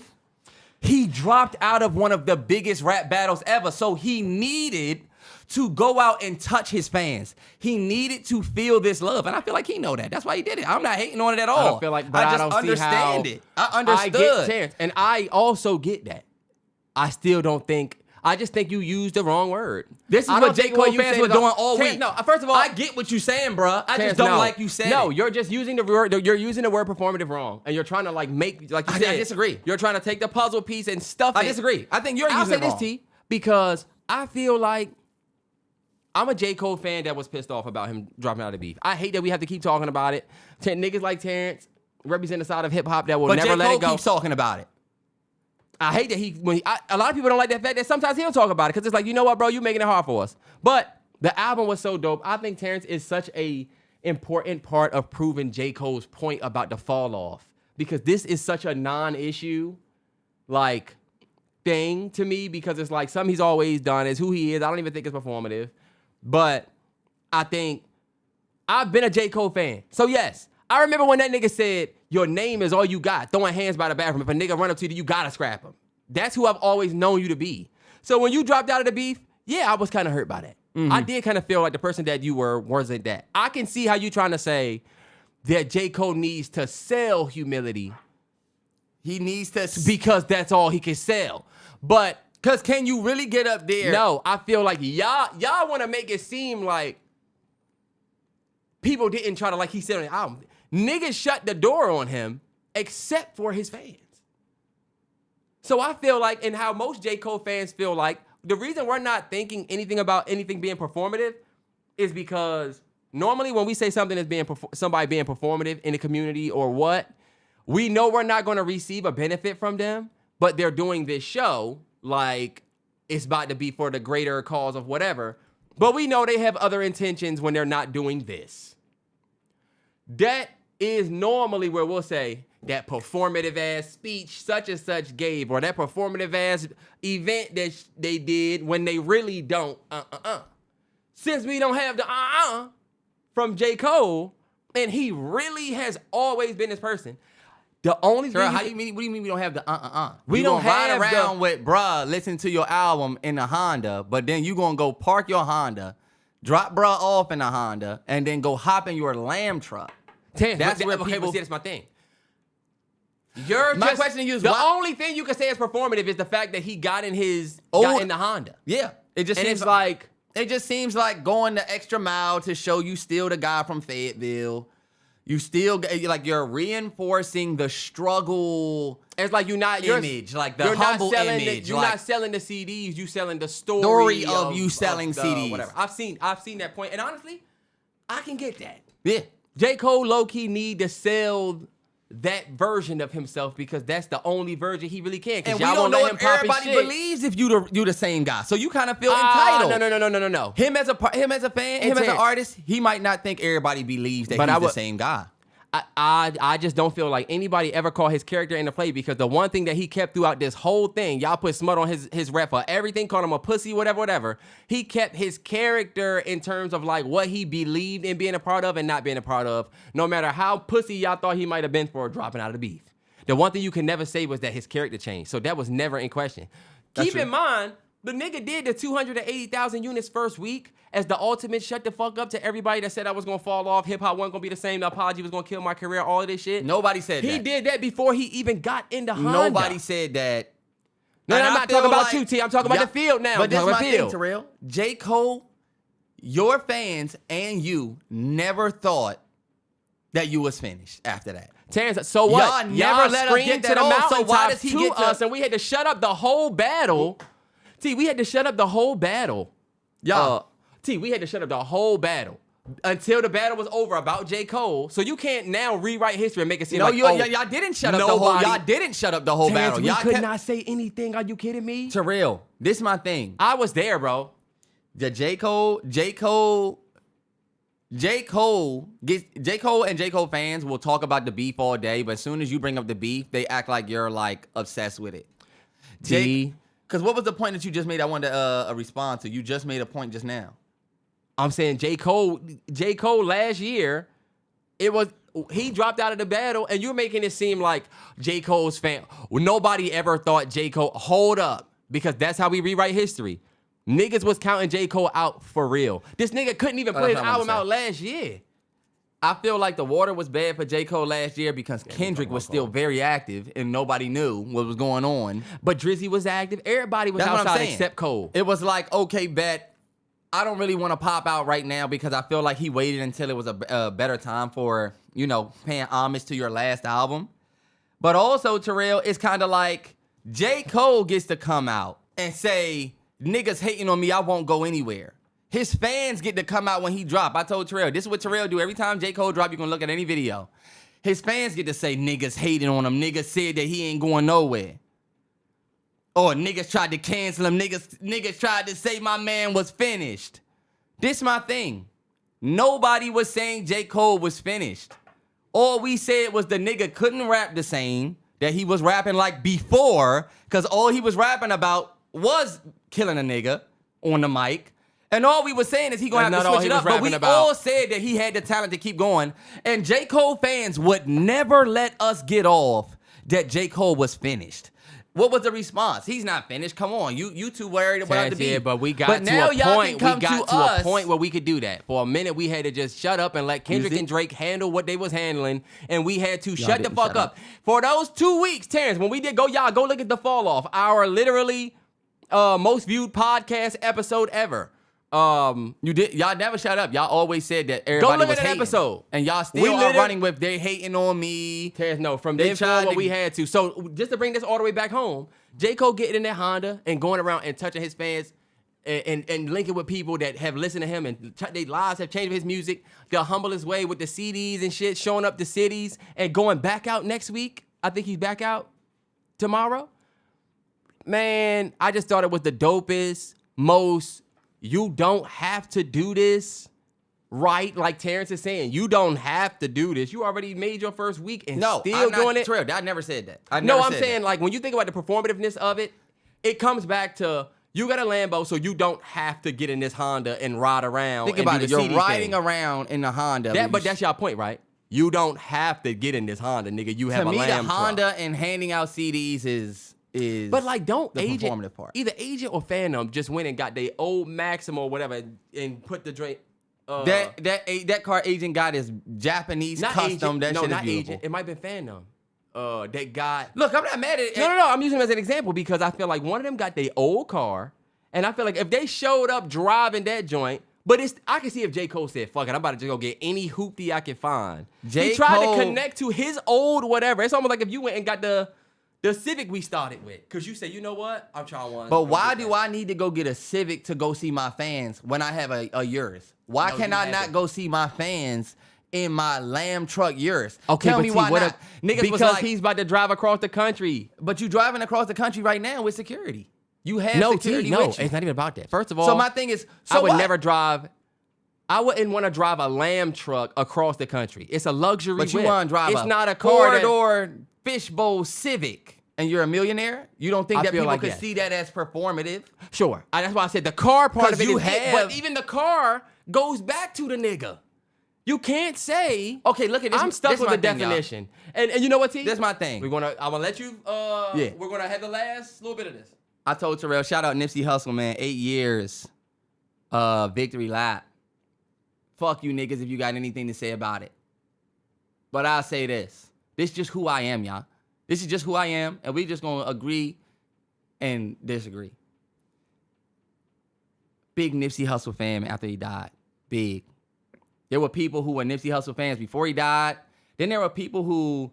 he dropped out of one of the biggest rap battles ever. So he needed to go out and touch his fans. He needed to feel this love. And I feel like he know that. That's why he did it. I'm not hating on it at all. I don't feel like, but I just understand it. I understood. I get Terrance, and I also get that. I still don't think, I just think you used the wrong word. This is what J. Cole fans were doing all week. No, first of all, I get what you're saying, bro. I just don't like you saying it. You're just using the word, you're using the word performative wrong. And you're trying to like you said. I disagree. You're trying to take the puzzle piece and stuff it. I disagree. I think you're using it wrong. I'll say this, T, because I feel like I'm a J. Cole fan that was pissed off about him dropping out of beef. I hate that we have to keep talking about it. Niggas like Terrance represent the side of hip hop that will never let it go. But J. Cole keeps talking about it. I hate that a lot of people don't like that fact that sometimes he'll talk about it because it's like, you know what, bro, you making it hard for us. But the album was so dope. I think Terrance is such a important part of proving J. Cole's point about the fall off, because this is such a non-issue like thing to me, because it's like something he's always done, is who he is. I don't even think it's performative. But I think I've been a J. Cole fan. So yes, I remember when that nigga said, your name is all you got, throwing hands by the bathroom. If a nigga run up to you, you gotta scrap him. That's who I've always known you to be. So when you dropped out of the beef, yeah, I was kind of hurt by that. Mm-hmm. I did kind of feel like the person that you were wasn't that. I can see how you trying to say that J. Cole needs to sell humility. He needs to, because that's all he can sell. But because can you really get up there? No, I feel like y'all want to make it seem like people didn't try to, like he said on the album, niggas shut the door on him except for his fans. So I feel like, and how most J. Cole fans feel like, the reason we're not thinking anything about anything being performative is because normally when we say something is somebody being performative in the community or what, we know we're not going to receive a benefit from them, but they're doing this show like it's about to be for the greater cause of whatever. But we know they have other intentions when they're not doing this. That is normally where we'll say that performative ass speech such and such gave, or that performative ass event that they did when they really don't. Since we don't have the from J. Cole, and he really has always been this person. The only thing. What do you mean we don't have the We don't have ride around with bruh, listen to your album in a Honda, but then you gonna go park your Honda, drop bruh off in a Honda, and then go hop in your Lamb truck. That's where people see. That's my thing. My question to you is the why? only thing you can say is performative is the fact that he got in the Honda. Yeah, it just And seems it's like it just seems like going the extra mile to show you still the guy from Fayetteville. You still like you're reinforcing the struggle. it's like you're image, like the you're humble not selling image. you're like, not selling the CDs. You selling the story of you selling CDs. Whatever. I've seen that point, and honestly, I can get that. yeah. J. Cole low-key need to sell that version of himself because that's the only version he really can. And Because we y'all don't won't know let him if pop his everybody shit. believes if you the same guy. So you kind of feel entitled. No. Him as a fan, him as an artist, he might not think everybody believes that he's the same guy. I just don't feel like anybody ever called his character into play because the one thing that he kept throughout this whole thing, y'all put smut on his rep for everything, called him a pussy, whatever. He kept his character in terms of like what he believed in being a part of and not being a part of, no matter how pussy y'all thought he might have been for dropping out of the beef. The one thing you can never say was that his character changed. So that was never in question. Keep in mind, the nigga did the 280,000 units first week as the ultimate shut the fuck up to everybody that said I was going to fall off, hip-hop wasn't going to be the same, the apology was going to kill my career, all of this shit. Nobody said that. He did that before he even got into Honda. Nobody said that. No, And I'm I not feel talking about like- you, T. I'm talking about the field now. But this I'm is talking my about thing, field. Terrell. J. Cole, your fans and you never thought that you was finished after that. Terrance, so what? Y'all never let us screamed get to that the off, so mountaintops why does he to get to- us, and we had to shut up the whole battle. T, we had to shut up the whole battle. We had to shut up the whole battle until the battle was over about J. Cole. So you can't now rewrite history and make it seem like, y'all didn't shut up the whole. Y'all didn't shut up the whole Terrance, battle. we Y'all could not say anything. Are you kidding me? Terrell, this is my thing. I was there, bro. The J. Cole and J. Cole fans will talk about the beef all day, but as soon as you bring up the beef, they act like you're like obsessed with it. Because what was the point that you just made? I wanted to respond to. You just made a point just now. I'm saying J. Cole last year, he dropped out of the battle, and you're making it seem like J. Cole's fan. Nobody ever thought J. Cole. Hold up, because that's how we rewrite history. Niggas was counting J. Cole out for real. This nigga couldn't even put his album out last year. I feel like the water was bad for J. Cole last year because Kendrick was still very active and nobody knew what was going on. But Drizzy was active. Everybody was That's what I'm outside saying. except Cole. It was like, okay, bet. I don't really want to pop out right now because I feel like he waited until it was a better time for, paying homage to your last album. But also, Terrell, it's kind of like J. Cole gets to come out and say, niggas hating on me, I won't go anywhere. His fans get to come out when he drop. I told Terrell, this is what Terrell do. Every time J. Cole drop, you're going to look at any video. His fans get to say niggas hating on him. Niggas said that he ain't going nowhere. Or niggas tried to cancel him. Niggas tried to say my man was finished. This my thing. Nobody was saying J. Cole was finished. All we said was the nigga couldn't rap the same that he was rapping like before, because all he was rapping about was killing a nigga on the mic. And all we were saying is he gonna have to switch it up. But we all said that he had the talent to keep going. And J. Cole fans would never let us get off that J. Cole was finished. What was the response? He's not finished. Come on, you too worried about the beat. Yeah, but we got to a point where we could do that. For a minute, we had to just shut up and let Kendrick and Drake handle what they was handling, and we had to shut the fuck up. For those 2 weeks, Terrance, when we did go look at the fall off, our literally most viewed podcast episode ever. Y'all never shut up. Y'all always said that everybody go look was at that hating. episode, and y'all still are running with they hating on me. Terrance, no, from then forward we had to. So just to bring this all the way back home, J. Cole getting in that Honda and going around and touching his fans and linking with people that have listened to him and their lives have changed with his music the humblest way with the CDs and shit, showing up to cities and going back out next week. I think he's back out tomorrow. Man, I just thought it was the dopest, most. You don't have to do this, right? Like Terrance is saying, you don't have to do this. You already made your first week and still doing it. Terrell, I never said that. I'm saying like when you think about the performativeness of it, it comes back to you got a Lambo, so you don't have to get in this Honda and ride around. Think about it. You're riding around in the Honda. But that's your point, right? You don't have to get in this Honda, nigga. You have a Lambo. To me, the Honda and handing out CDs is but like don't the agent performative part. Either agent or fandom just went and got their old Maxim or whatever and put the drink. That car agent got his Japanese not custom. Agent, that no, shit not is beautiful. agent. It might have been fandom. that got. Look, I'm not mad at it. No. I'm using him as an example because I feel like one of them got their old car, and I feel like if they showed up driving that joint, but I can see if J. Cole said, "Fuck it, I'm about to just go get any hoopty I can find." He tried to connect to his old whatever. It's almost like if you went and got the Civic we started with, because you say, you know what, I'm trying one. But why do I need to go get a Civic to go see my fans when I have a Urus? Why can I not go see my fans in my lamb truck Urus? Okay, tell me why not. Niggas because was like, he's about to drive across the country. but you driving across the country right now with security. You have security no, with you. it's not even about that. First of all, So my thing is, I would never drive. I wouldn't want to drive a lamb truck across the country. It's a luxury. But you whip. want to drive It's a not a car that, four-door fishbowl Civic, and you're a millionaire? You don't think I that feel people like could yes. see that as performative? Sure. That's why I said the car part of it you is it, have- but even the car goes back to the nigga. You can't say, Okay, look at this. I'm stuck this with my the thing, y'all. definition. And you know what, T? This my thing. I'm gonna let you Yeah. we're gonna have the last little bit of this. I told Terrell, shout out Nipsey Hussle, man. 8 years. Victory lap. Fuck you niggas if you got anything to say about it. But I'll say this. This is just who I am, y'all. This is just who I am, and we just gonna agree and disagree. Big Nipsey Hussle fan after he died. Big. There were people who were Nipsey Hussle fans before he died. Then there were people who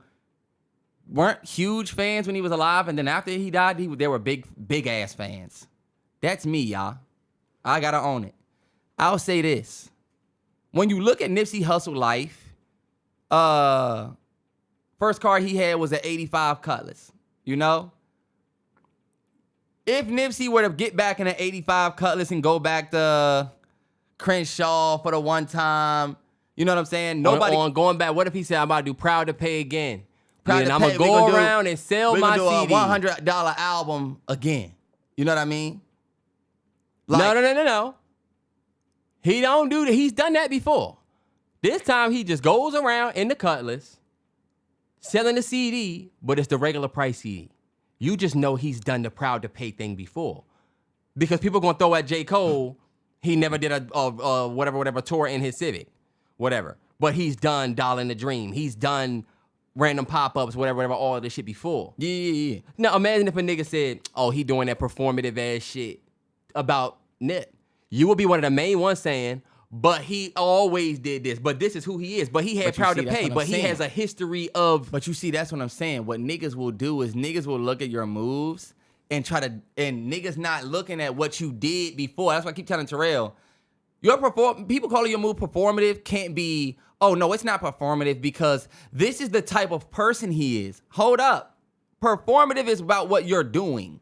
weren't huge fans when he was alive, and then after he died, they were big ass fans. That's me, y'all. I gotta own it. I'll say this. When you look at Nipsey Hussle life, first car he had was an 85 Cutlass, you know? If Nipsey were to get back in an 85 Cutlass and go back to Crenshaw for the one time, you know what I'm saying? Nobody on going back. What if he said, I'm about to do Proud to Pay again? Proud And to I'm Pay, gonna we go gonna do- around and sell we're my gonna do CD. a $100 album again. You know what I mean? Like, No. He don't do that. He's done that before. This time he just goes around in the Cutlass selling the CD, but it's the regular price CD. You just know he's done the Proud to Pay thing before. Because people gonna throw at J. Cole, he never did a whatever tour in his Civic. Whatever. But he's done Dollar in the Dream. He's done random pop-ups, whatever, all of this shit before. Yeah. Now imagine if a nigga said, oh, he doing that performative ass shit about Nip. You would be one of the main ones saying, but he always did this. But this is who he is. But he had But you Proud see, to that's Pay. what I'm But he saying. has a history of. But you see, that's what I'm saying. What niggas will do is niggas will look at your moves and and niggas not looking at what you did before. That's why I keep telling Terrell, people calling your move performative can't be, oh no, it's not performative because this is the type of person he is. Hold up. Performative is about what you're doing.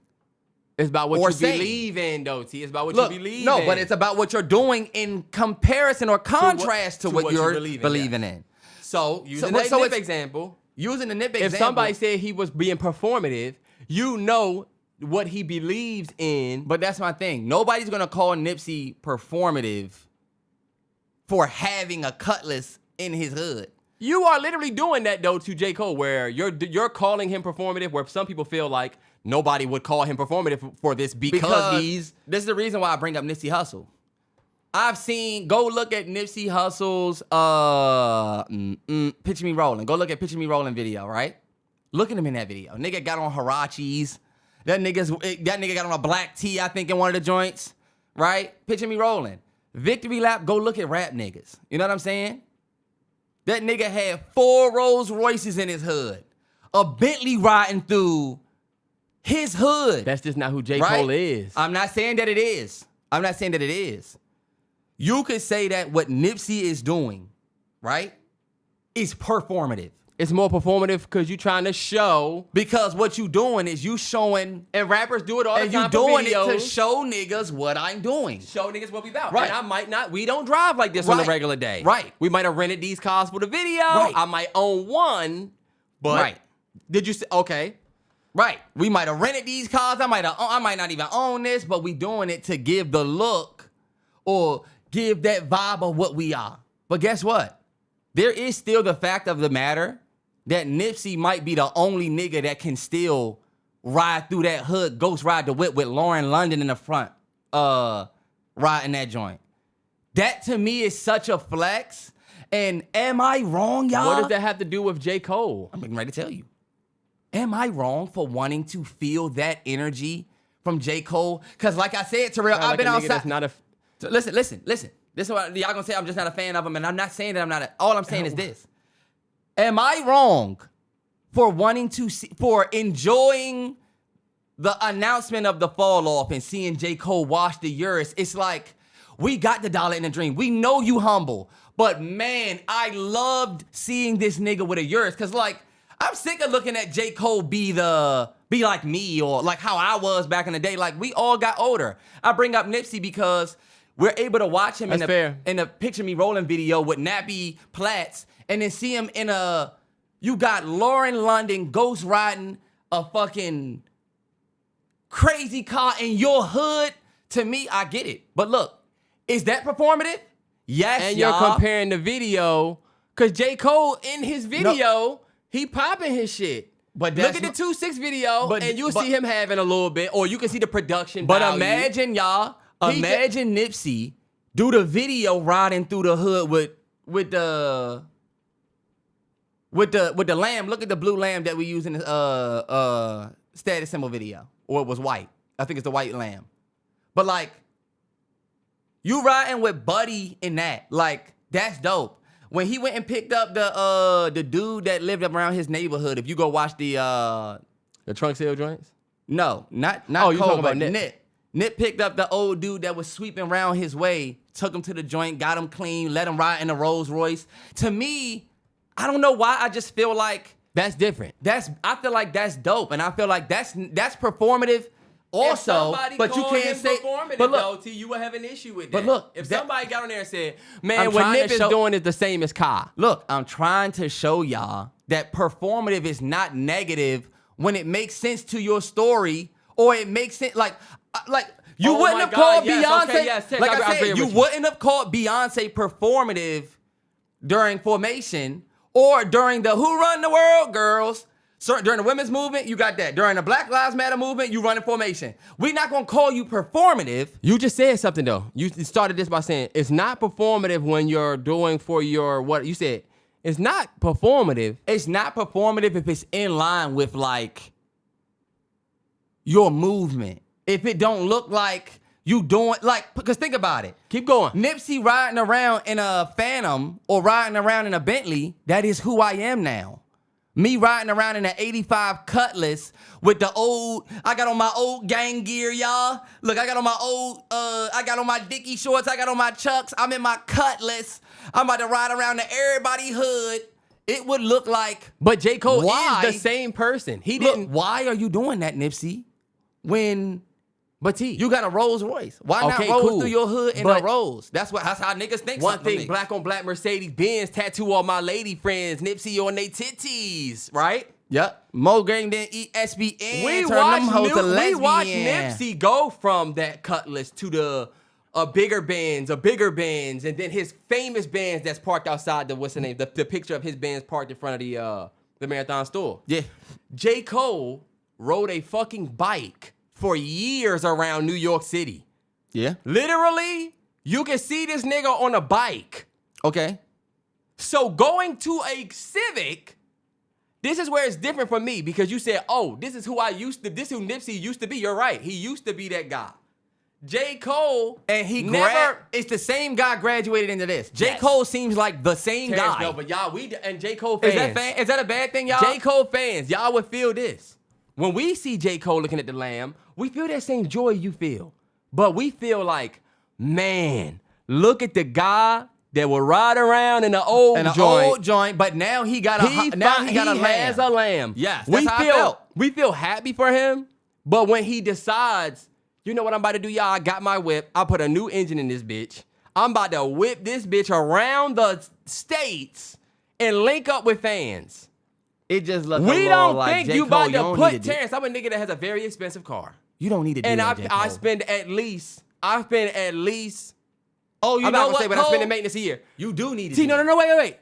It's about what Or you saying. believe in, though, T. It's about what Look, you believe in. no, but it's about what you're doing in comparison or contrast to what you you're believe in, believing yeah. in. So, using So that Nip it's- example, Using the Nip if example. somebody said he was being performative, you know what he believes in. But that's my thing. Nobody's gonna call Nipsey performative for having a Cutlass in his hood. You are literally doing that, though, to J. Cole, where you're calling him performative, where some people feel like nobody would call him performative for this because he's... This is the reason why I bring up Nipsey Hussle. Go look at Nipsey Hussle's Picture Me Rolling. Go look at Picture Me Rolling video, right? Look at him in that video. Nigga got on Hirachis. That nigga got on a black tee, I think, in one of the joints, right? Picture Me Rolling. Victory lap, go look at rap niggas. You know what I'm saying? That nigga had 4 Rolls Royces in his hood. A Bentley riding through his hood. That's just not who J. Right? Cole is. I'm not saying that it is. You could say that what Nipsey is doing, right, is performative. It's more performative because you're trying to show. Because what you doing is you showing, And rappers do it all the and time you for doing it videos. to show niggas what I'm doing. Show niggas what we about. Right. And I might not. We don't drive like this on a Right. regular day. Right. We might have rented these cars for the video. Right. I might own one. But Right. did you say, okay. Right. We might have rented these cars. I might not even own this, but we doing it to give the look or give that vibe of what we are. But guess what? There is still the fact of the matter that Nipsey might be the only nigga that can still ride through that hood, ghost ride the whip with Lauren London in the front, riding that joint. That to me is such a flex. And am I wrong, y'all? What does that have to do with J. Cole? I'm getting ready to tell you. am I wrong for wanting to feel that energy from J. Cole? Because like I said, Terrell, I've been outside. That's not a... So listen. This is what y'all gonna say. I'm just not a fan of him, and I'm not saying that I'm not. All I'm saying is this: am I wrong for wanting to see, for enjoying the announcement of the fall off and seeing J. Cole wash the Urus? It's like, we got the dollar in the dream. We know you humble, but man, I loved seeing this nigga with a Urus, because like, I'm sick of looking at J. Cole be like me, or like how I was back in the day. Like, we all got older. I bring up Nipsey because we're able to watch him in a Picture Me Rolling video with nappy plaits, and then see him in you got Lauren London ghost riding a fucking crazy car in your hood. To me, I get it. But look, is that performative? Yes, and y'all. you're comparing the video, because J. Cole in his video, he popping his shit. But look at the 2-6 video, and you'll see him having a little bit, or you can see the production But value. imagine, y'all, Nipsey do the video riding through the hood with the lamb. Look at the blue lamb that we use in the status symbol video, or it was white. I think it's the white lamb. But like, you riding with Buddy in that, like, that's dope. When he went and picked up the dude that lived around his neighborhood, if you go watch the trunk sale joints. No, not Oh, you Cole, talking about but Nip. Nip picked up the old dude that was sweeping around his way, took him to the joint, got him clean, let him ride in the Rolls Royce. To me, I don't know why, I just feel like That's different. I feel like that's dope, and I feel like that's performative also. But you can't say. But look, T, you would have an issue with that. But look, if that- somebody got on there and said, "Man, I'm what trying Nip to is show- doing is the same as Ka." Look, I'm trying to show y'all that performative is not negative when it makes sense to your story, or it makes sense like you Oh wouldn't my have God, called yes, Beyonce. okay, yes, Tish, like I I agree said, you with you. wouldn't have called Beyonce performative during Formation, or during the Who Run the World Girls. So during the women's movement, you got that. During the Black Lives Matter movement, you running Formation. We're not gonna call you performative. You just said something though. You started this by saying it's not performative when you're doing for your what you said. It's not performative. It's not performative if it's in line with like your movement. If it don't look like you doing like, because think about it. Keep going. Nipsey riding around in a Phantom or riding around in a Bentley, that is who I am now. Me riding around in an 85 Cutlass with the old, I got on my old gang gear, y'all. Look, I got on my old, I got on my Dickie shorts, I got on my Chucks, I'm in my Cutlass. I'm about to ride around to everybody hood. It would look like, But J. Cole Why? is the same person. He look, didn't. why are you doing that, Nipsey? When But T, you got a Rolls Royce. Why Okay, not roll cool. through your hood in But- a Rolls? That's how niggas think. one something thing, niggas. black on black Mercedes Benz tattoo all my lady friends, Nipsey on they titties, right? Yep. Mo gang than ESPN. We turn them hoes to watched lesbian. Nipsey go from that Cutlass to the bigger Benz, and then his famous Benz that's parked outside the what's the name? The picture of his Benz parked in front of the Marathon store. Yeah. J. Cole rode a fucking bike for years around New York City. Yeah. Literally, you can see this nigga on a bike. Okay. So going to a Civic, this is where it's different from me, because you said, oh, this is who Nipsey used to be. You're right. He used to be that guy. J. Cole, And he never. it's the same guy graduated into this. J. Yes. Cole seems like the same Terrance, guy. no, but y'all, and J. Cole is fans. is that a bad thing, y'all? J. Cole fans, y'all would feel this. When we see J. Cole looking at the Lamb, we feel that same joy you feel. But we feel like, man, look at the guy that will ride around in an old And an joint. old joint, but now he got a He got a has a lamb. Yes, we that's how I feel felt. we feel happy for him, but when he decides, you know what I'm about to do, y'all? I got my whip. I put a new engine in this bitch. I'm about to whip this bitch around the states and link up with fans. It just looks. We don't like think J. you Cole, about to don't put need to do- Terrance. I'm a nigga that has a very expensive car, You don't need to do and that, J. Cole. I spend at least. Oh, you I'm know not gonna what, say what I Cole? spend in maintenance a year. You do need to. See, do no, that. wait.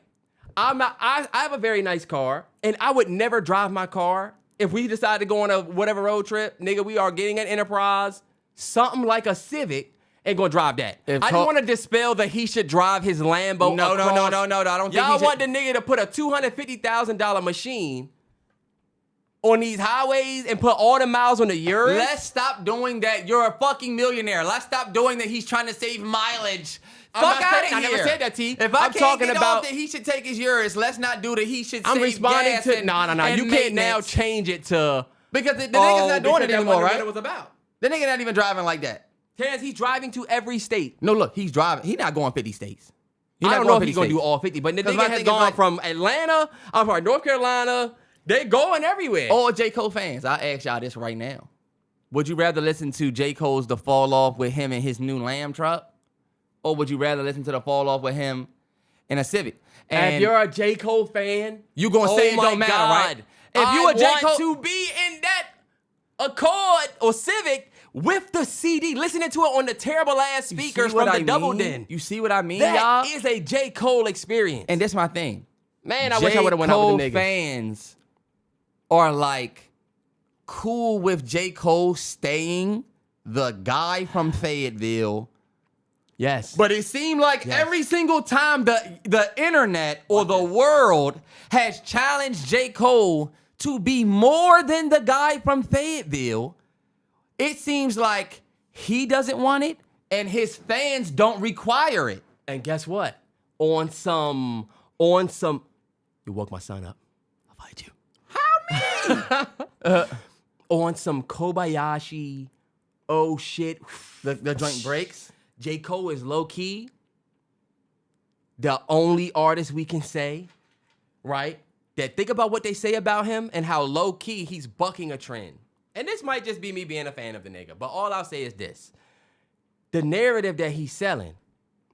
I'm not. I have a very nice car, and I would never drive my car if we decide to go on a whatever road trip. Nigga, we are getting an Enterprise, something like a Civic, and gonna drive that. If I Cole- just want to dispel that he should drive his Lambo. No. across. I don't think Y'all he should. want the nigga to put a $250,000 machine on these highways and put all the miles on the yours? Let's stop doing that. You're a fucking millionaire. Let's stop doing that. He's trying to save mileage. I'm Fuck not out of saying- here. I never said that, T. If I I'm can't talking get about- off that he should take his yours, let's not do that. He should I'm save responding gas to and, no. and You can't now maintenance. change it to Because the nigga's not doing it anymore, What right? it was about. The nigga not even driving like that. Terrance, he's driving to every state. No, look, he's driving. He's not going 50 states. He's I not don't know if 50 he's gonna do states. all 50, but the 'Cause nigga my has thing is gone like- from Atlanta, I'm sorry, North Carolina. They going everywhere. All J. Cole fans, I ask y'all this right now. Would you rather listen to J. Cole's The Fall Off with him and his new Lamb truck? Or would you rather listen to The Fall Off with him in a Civic? And if you're a J. Cole fan, you gonna say it my don't matter, right? If I you a J. want Cole, to be in that Accord or Civic with the CD, listening to it on the terrible ass you speakers see what from the I Double mean? Den. You see what I mean, That y'all? is a J. Cole experience. And that's my thing. Man, I wish I would have went out Cole with the niggas. fans are like cool with J. Cole staying the guy from Fayetteville. Yes. But it seemed like Yes. every single time the internet or the world has challenged J. Cole to be more than the guy from Fayetteville, it seems like he doesn't want it and his fans don't require it. And guess what? On some, you woke my son up. I'll fight you. On some Kobayashi, oh shit. The joint breaks. J. Cole is low key the only artist we can say, right? That think about what they say about him and how low key he's bucking a trend. And this might just be me being a fan of the nigga, but all I'll say is this. The narrative that he's selling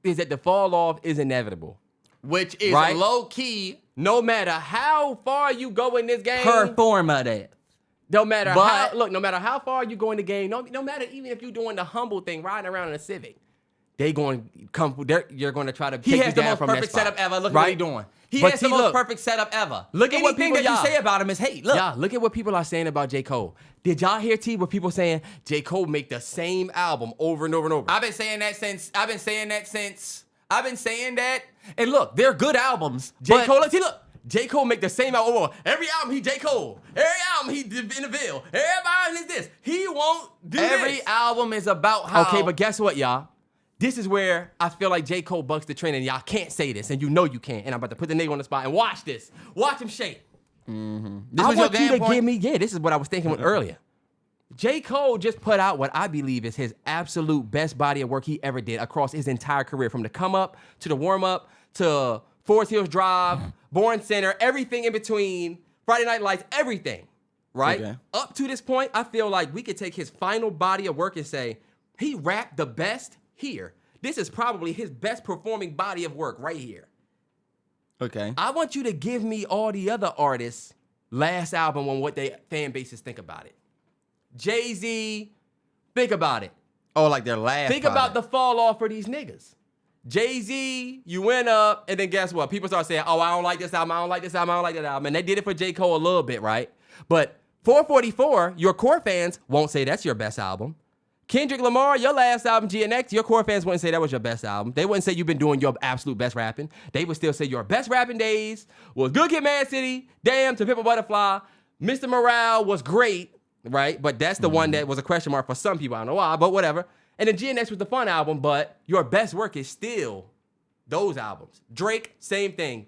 is that the fall off is inevitable. Which is Right? low key No matter how far you go in this game, performative. no matter But- no matter how far you go in the game, no matter even if you're doing the humble thing, riding around in a Civic, they going to come. You're going to try to He take has you the down most from perfect that spot. setup ever. Look right? at what he's doing. He But has the see, most look, perfect setup ever. Look at what Anything people- that you y'all- say about him is hate. Look. Yeah, look at what people are saying about J. Cole. Did y'all hear T? What people saying? J. Cole make the same album over and over and over. I've been saying that. And look, they're good albums. J. but Cole, look. J. Cole make the same album over. Every album he J. Cole. Every album he in the Ville. Every album is this. He won't do every this. album is about how. Okay, but guess what, y'all? This is where I feel like J. Cole bucks the trend, and y'all can't say this, and you know you can't. And I'm about to put the nigga on the spot and watch this. Watch him shake. this I was your want you game to point? give me, this is what I was thinking earlier. J. Cole just put out what I believe is his absolute best body of work he ever did across his entire career, from the come up to the warm up to Forest Hills Drive, Born Center, everything in between, Friday Night Lights, everything, right? Okay. Up to this point, I feel like we could take his final body of work and say, he rapped the best here. This is probably his best performing body of work right here. Okay. I want you to give me all the other artists' last album on what their fan bases think about it. Jay-Z, think about it. Oh, like their last. Think about the fall off for these niggas. Jay-Z, you went up, and then guess what? People start saying, oh, I don't like this album, I don't like this album, I don't like that album. And they did it for J. Cole a little bit, right? But 444, your core fans won't say that's your best album. Kendrick Lamar, your last album, GNX, your core fans wouldn't say that was your best album. They wouldn't say you've been doing your absolute best rapping. They would still say your best rapping days was Good Kid, Mad City, Damn, To Pimp a Butterfly, Mr. Morale was great, right? But that's the one that was a question mark for some people. I don't know why, but whatever. And then GNX was the fun album, but your best work is still those albums. Drake, same thing.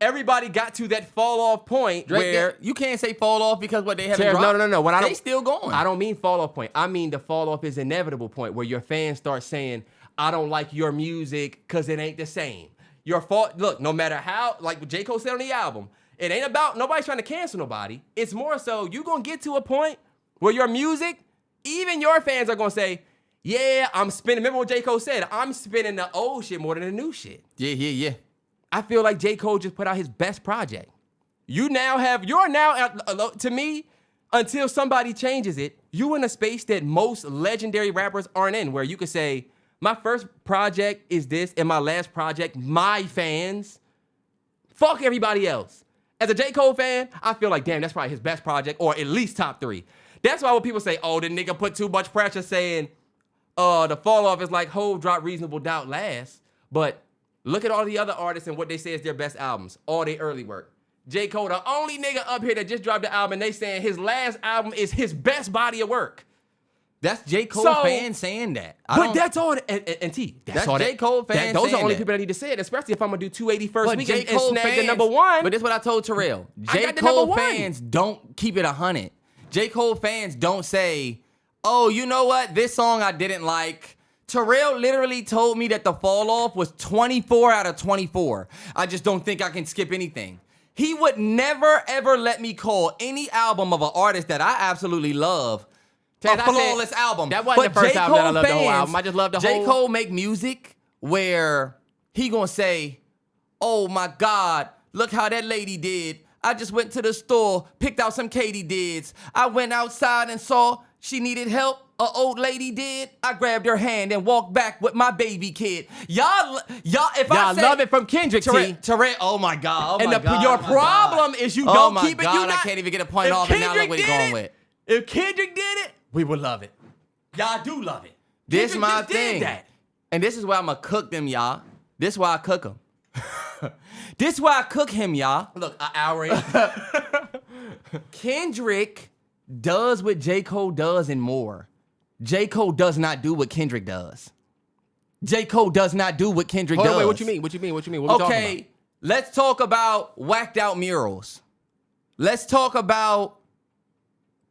Everybody got to that fall off point where you can't say fall off because what they haven't Terrance, dropped. no. What I They don't, still going. I don't mean fall off point. I mean the fall off is inevitable point where your fans start saying, I don't like your music because it ain't the same. Your fault. Look, no matter how, like J. Cole said on the album, it ain't about nobody's trying to cancel nobody. It's more so you're going to get to a point where your music, even your fans are going to say, yeah, I'm spinning. Remember what J. Cole said? I'm spinning the old shit more than the new shit. Yeah. I feel like J. Cole just put out his best project. You're now, to me, until somebody changes it, you in a space that most legendary rappers aren't in, where you could say, my first project is this, and my last project, my fans, fuck everybody else. As a J. Cole fan, I feel like, damn, that's probably his best project, or at least top 3. That's why when people say, oh, the nigga put too much pressure saying, the fall off is like Hov dropped Reasonable Doubt last, but look at all the other artists and what they say is their best albums, all their early work. J. Cole, the only nigga up here that just dropped the album, and they saying his last album is his best body of work. That's J. Cole fans saying that. But that's all. And T, that's all J. Cole fans those are the only that. people that need to say it, especially if I'm going to do 280 first But week J. and Cole snag fans, the number one. But this is what I told Terrell. I J. got the Cole number one. fans don't keep it 100. J. Cole fans don't say, oh, you know what? This song I didn't like. Terrell literally told me that the fall off was 24 out of 24. I just don't think I can skip anything. He would never, ever let me call any album of an artist that I absolutely love a flawless album. That wasn't but the first J. album that I Cole loved the whole fans, album. I just loved the J. whole... Cole make music where he gonna say, oh my God, look how that lady did. I just went to the store, picked out some katydids. I went outside and saw she needed help. An old lady did. I grabbed her hand and walked back with my baby kid. Y'all, if I say... love it from Kendrick, T. Terrell, oh my God, oh and my God. your oh my problem God. is you Oh don't my keep it. God, You I not, can't even get a point if off and now look Kendrick what he did going it, with. If Kendrick did it, we would love it. Y'all do love it. This Kendrick my just thing. did that. And this is why I'm going to cook them, y'all. This is why I cook them. This is why I cook him, y'all. Look, an hour in. Kendrick does what J. Cole does and more. J. Cole does not do what Kendrick does. J. Cole does not do what Kendrick does. Wait, what you mean? What you mean? What we talking about? Okay, let's talk about whacked out murals. Let's talk about...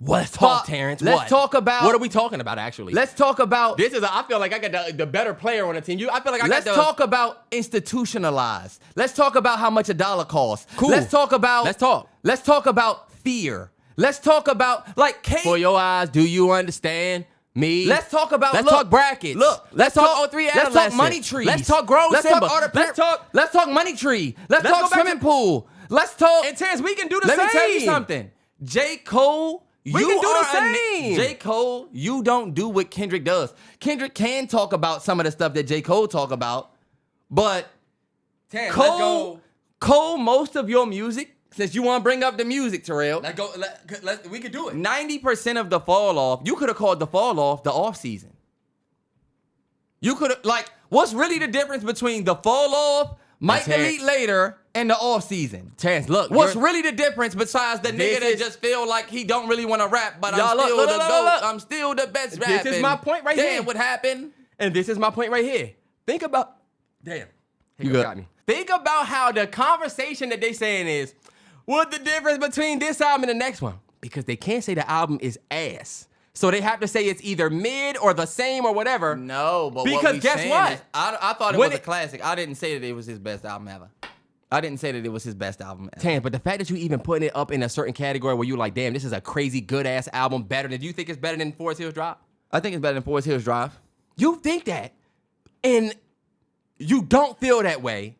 Let's talk, Terrance. Let's talk about... What are we talking about, actually? Let's talk about... I feel like I got the better player on the team. I feel like Let's talk about institutionalized. Let's talk about how much $1 costs. Cool. Let's talk about... Let's talk. Let's talk about fear. Let's talk about... Like, For your eyes, do you understand me? Let's talk about... Let's look, talk brackets. Look, let's talk 03 Let's talk adolescent. money trees. Let's talk grown Let's Simba. talk Let's talk money tree. Let's Let's talk go back swimming pool. Let's talk... And Terrance, we can do the Let same. me tell you something. J. Cole... We can do the same. J. Cole, you don't do what Kendrick does. Kendrick can talk about some of the stuff that J. Cole talk about, but Terrance, Cole, most of your music, since you want to bring up the music, Terrell, we can do it. 90% of the fall off, you could have called the fall off the off season. You could have, like, what's really the difference between the fall off, Might delete later, and the off season? Terrance, look. What's really the difference besides the nigga that just feel like he don't really want to rap, but I'm still the GOAT. I'm still the best rapper. This is my point right here. Damn, what happened? And this is my point right here. Think about... Damn. You got me. Think about how the conversation that they saying is, what's the difference between this album and the next one? Because they can't say the album is ass. So they have to say it's either mid or the same or whatever. No, but because what we guess saying what? Is, I thought it was a classic. I didn't say that it was his best album ever. I didn't say that it was his best album ever. Damn, but the fact that you even putting it up in a certain category where you're like, damn, this is a crazy good ass album, better than, do you think it's better than Forest Hills Drive? I think it's better than Forest Hills Drive. You think that, and you don't feel that way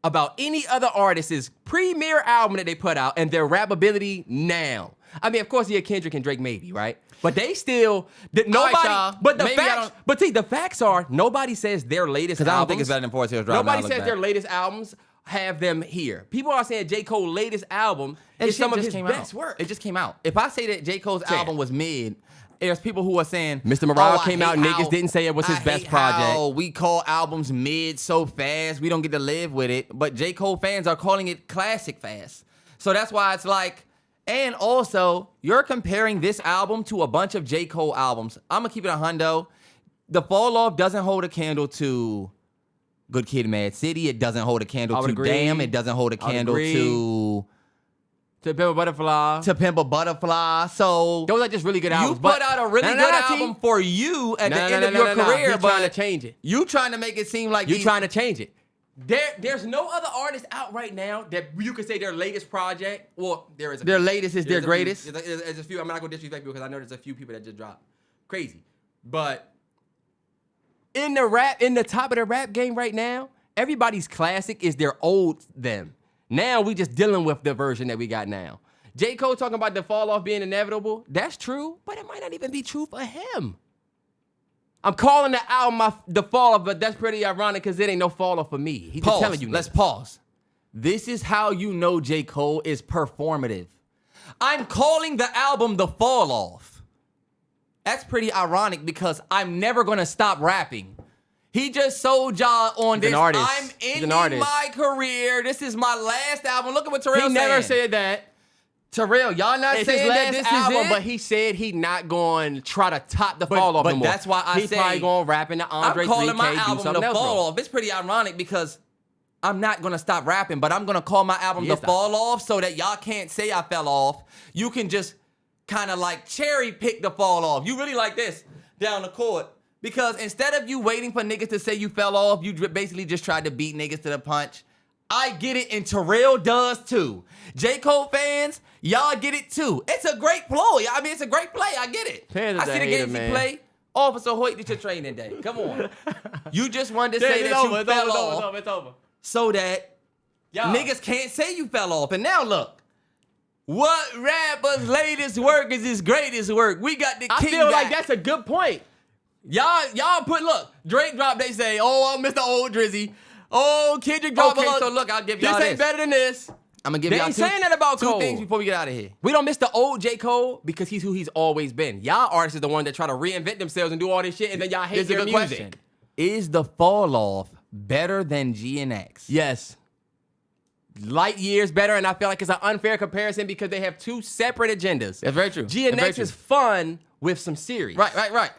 about any other artist's premier album that they put out and their rap ability now. I mean, of course, yeah, Kendrick and Drake maybe, right? But they still, nobody, right, but the facts, but see, the facts are, nobody says their latest albums. Because I don't think it's better than Forest Hills Drive. Nobody says their latest albums have them here. People are saying J. Cole's latest album is some of his best work. It just came out. If I say that J. Cole's album was mid, there's people who are saying, Mr. Morale came out, niggas didn't say it was his best project. Oh, we call albums mid so fast, we don't get to live with it. But J. Cole fans are calling it classic fast. So that's why it's like, and also, you're comparing this album to a bunch of J. Cole albums. I'm going to keep it a hundo. The Fall Off doesn't hold a candle to Good Kid, Mad City. It doesn't hold a candle to Damn. It doesn't hold a candle to Pimp a Butterfly. To Pimp a Butterfly. So those are just really good albums. You put out a really good album for you at the end of your career, but trying to change it. You trying to make it seem like you trying to change it. There's no other artist out right now that you could say their latest project. Well, there is. Their latest is their greatest. There's a few. I'm not gonna disrespect people because I know there's a few people that just dropped. Crazy, but in the top of the rap game right now, everybody's classic is their old them. Now we just dealing with the version that we got now. J. Cole talking about the fall off being inevitable. That's true, but it might not even be true for him. I'm calling the album the fall off, but that's pretty ironic because it ain't no fall off for me. He's just telling you. Let's pause. This is how you know J. Cole is performative. I'm calling the album the fall off. That's pretty ironic because I'm never going to stop rapping. He just sold y'all on He's this. an artist. I'm He's ending an artist. my career. This is my last album. Look at what Terrell He saying. never said that. Terrell, y'all not It's saying his that last this album, is it? but he said he not going to try to top the fall off but no more. that's why I He's say probably going to rap into Andre I'm calling 3K, my do album something The else, Fall bro. Off. It's pretty ironic because I'm not going to stop rapping, but I'm going to call my album Yeah, The Fall Off so that y'all can't say I fell off. You can just kind of like cherry pick the fall off. You really like this down the court. Because instead of you waiting for niggas to say you fell off, you basically just tried to beat niggas to the punch. I get it, and Terrell does too. J. Cole fans, y'all get it too. It's a great ploy. I mean, it's a great play. I get it. Fans I is see a the hater, games man. he play. Officer Hoyt, it's your training day. Come on. You just wanted to say It's that over, you it's fell over, off it's over, it's over. so that Y'all. niggas can't say you fell off. And now look. What rapper's latest work is his greatest work? We got the I king feel back. like that's a good point. Y'all put, look, Drake dropped, they say, oh, I'm Mr. Old Drizzy. Oh, Kendrick dropped. Okay, so look, I'll give y'all This ain't better than this. I'm gonna give They y'all ain't two, saying that about two Cole. things before we get out of here. We don't miss the old J. Cole because he's who he's always been. Y'all artists is the one that try to reinvent themselves and do all this shit, and then y'all hate Here's a their good music. question. Is the fall off better than G and X? Yes. Light years better, and I feel like it's an unfair comparison because they have two separate agendas. That's very true. G and That's very X is true. fun with some serious. Right.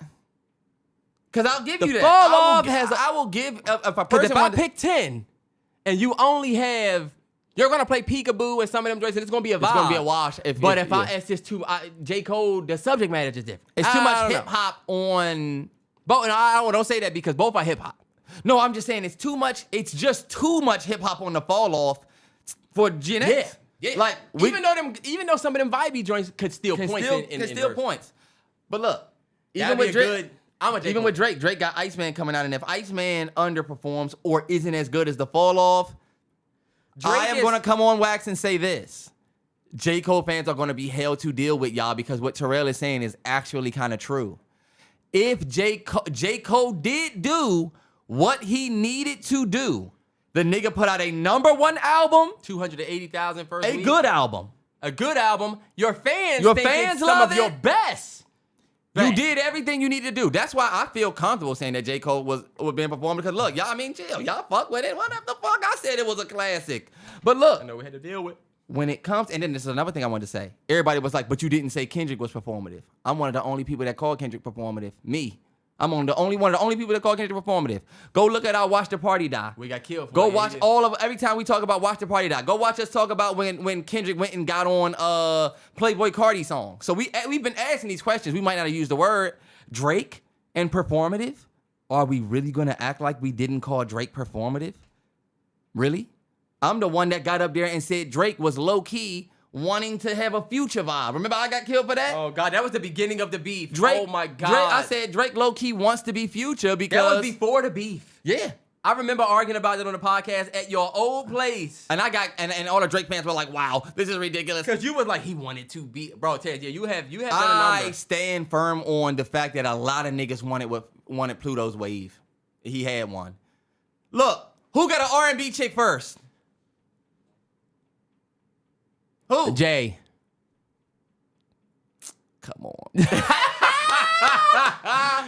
Because I'll give The you that. fall I will off gi- has a- I will give if a Because person if I wanted- pick 10 and you only have, you're gonna play Peekaboo and some of them joints, and it's gonna be a vibe. it's gonna be a wash. But if it's just too, J. Cole, the subject matter is just different. it's too I much don't know. hip hop on. But no, I don't say that because both are hip hop. No, I'm just saying it's too much. It's just too much hip hop on the fall off for G and X. Yeah. Like even though some of them vibey joints could steal can points still, in can steal verse. points. But look, even That'd be with a Drake, good- I'm a J. even Cole. with Drake got Iceman coming out, and if Iceman underperforms or isn't as good as the fall off, I am going to come on wax and say this. J. Cole fans are going to be held to deal with y'all because what Terrell is saying is actually kind of true. If J. Cole did do what he needed to do, the nigga put out a #1 album, 280,000 first a week. good album. A good album. Your fans Your think fans it's some love of your it. best. You Right. did everything you need to do. That's why I feel comfortable saying that J. Cole was being performed because look, y'all, I mean, chill. Y'all fuck with it. What the fuck? I said it was a classic. But look, I know we had to deal with. when it comes, and then this is another thing I wanted to say. Everybody was like, but you didn't say Kendrick was performative. I'm one of the only people that called Kendrick performative. Me. I'm one of the only people that call Kendrick performative. Go look at our Watch the Party Die. We got killed for Go it. watch every time we talk about Watch the Party Die. Go watch us talk about when Kendrick went and got on Playboy Cardi song. So we've been asking these questions. We might not have used the word Drake and performative. Are we really gonna act like we didn't call Drake performative? Really? I'm the one that got up there and said Drake was low key wanting to have a Future vibe. Remember I got killed for that? Oh God, that was the beginning of the beef. Drake, oh my God. I said Drake low key wants to be Future because that was before the beef. yeah. I remember arguing about it on the podcast at your old place. And I got and all the Drake fans were like, "Wow, this is ridiculous." Cause you was like, he wanted to be, bro. Terrance, yeah, you have done a I number. stand firm on the fact that a lot of niggas wanted Pluto's wave. He had one. Look, who got an R&B chick first? Who? Jay. Come on.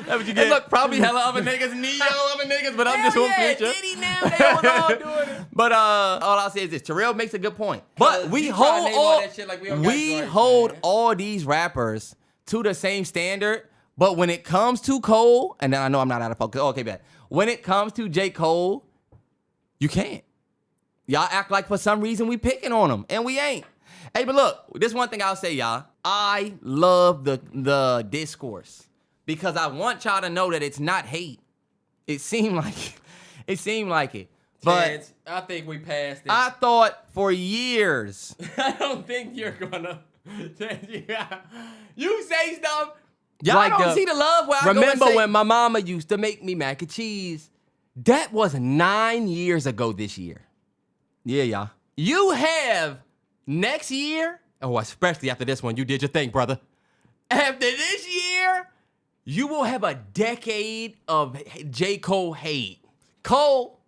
That's what you And look, probably hella other niggas, Neo other niggas, but I'm just on Future. Diddy now, they was all doing it. But all I'll say is this: Terrell makes a good point. But we you try to hold name all all that shit like we don't got joints, hold man. all these rappers to the same standard. But when it comes to Cole, and then I know I'm not out of focus. Oh, okay, bad. When it comes to J. Cole, you can't. Y'all act like for some reason we picking on him, and we ain't. Hey, but look, this one thing I'll say, y'all. I love the discourse because I want y'all to know that it's not hate. It seemed like it. But Terrance, I think we passed it. I thought for years. I don't think you're gonna. You say stuff. Y'all like don't see the love where I go and remember say, when my mama used to make me mac and cheese? That was 9 years ago this year. yeah, y'all. You have next year, oh, especially after this one, you did your thing, brother. After this year, you will have a decade of J. Cole hate. Cole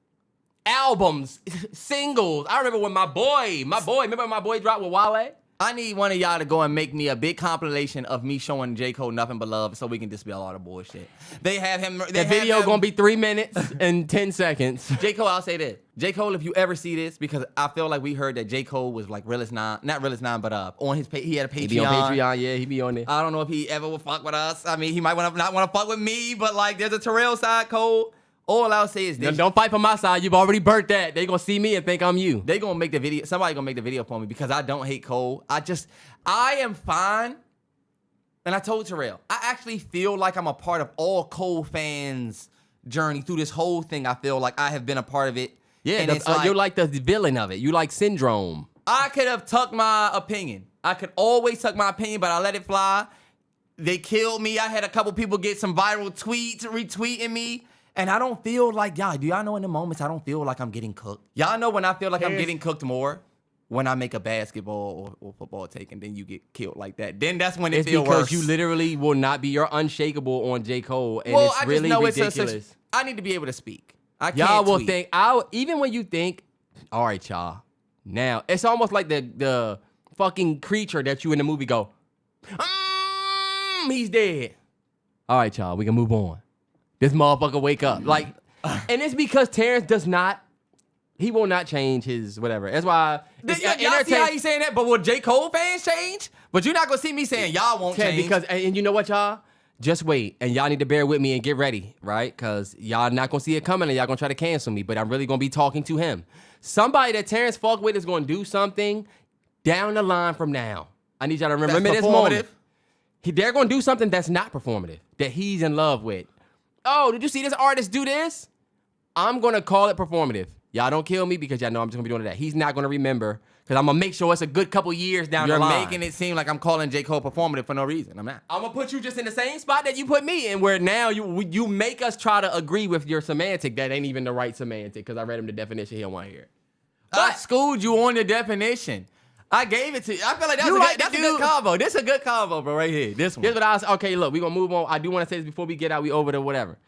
albums, singles. I remember when my boy, remember when my boy dropped with Wale? I need one of y'all to go and make me a big compilation of me showing J. Cole nothing but love so we can dispel all the bullshit. They have him. The video gonna be 3 minutes and 10 seconds. J. Cole, I'll say this. J. Cole, if you ever see this, because I feel like we heard that J. Cole was like Realest 9, not Realest 9, but on his he had a Patreon. He be on Patreon, yeah, he be on there. I don't know if he ever will fuck with us. I mean, he might not want to fuck with me, but like there's a Terrell side, Cole. All I'll say is this. Don't fight for my side. You've already burnt that. They gonna see me and think I'm you. They gonna make the video. Somebody gonna make the video for me because I don't hate Cole. I am fine. And I told Terrell, I actually feel like I'm a part of all Cole fans' journey through this whole thing. I feel like I have been a part of it. Yeah, and you're like the villain of it. You like Syndrome. I could have tucked my opinion. I could always tuck my opinion, but I let it fly. They killed me. I had a couple people get some viral tweets retweeting me. And I don't feel like, do y'all know in the moments I don't feel like I'm getting cooked? Y'all know when I feel like I'm getting cooked more? When I make a basketball or football take and then you get killed like that. Then that's when it feels worse. Because you literally will not be, you're unshakable on J. Cole. And well, it's I really just know ridiculous. I need to be able to speak. I can't Y'all will tweet. think, even when you think, all right, y'all. Now, it's almost like the fucking creature that you in the movie go, he's dead. All right, y'all, we can move on. This motherfucker wake up. Like, and it's because Terrance he will not change his whatever. That's why. Y'all see how he's saying that? But will J. Cole fans change? But you're not going to see me saying y'all won't change. Because, and you know what, y'all? Just wait. And y'all need to bear with me and get ready, right? Because y'all not going to see it coming and y'all going to try to cancel me. But I'm really going to be talking to him. Somebody that Terrance fuck with is going to do something down the line from now. I need y'all to remember this moment. They're going to do something that's not performative, that he's in love with. Oh, did you see this artist do this? I'm going to call it performative. Y'all don't kill me because y'all know I'm just going to be doing that. He's not going to remember because I'm going to make sure it's a good couple years down the line. You're making it seem like I'm calling J. Cole performative for no reason. I'm not. I'm going to put you just in the same spot that you put me in where now you make us try to agree with your semantic that ain't even the right semantic because I read him the definition he don't want to hear. I schooled you on the definition. I gave it to you. I feel like that's a good combo. This is a good combo, bro, right here. This one. Here's what I was, okay, look, we're going to move on. I do want to say this before we get out. We over to whatever.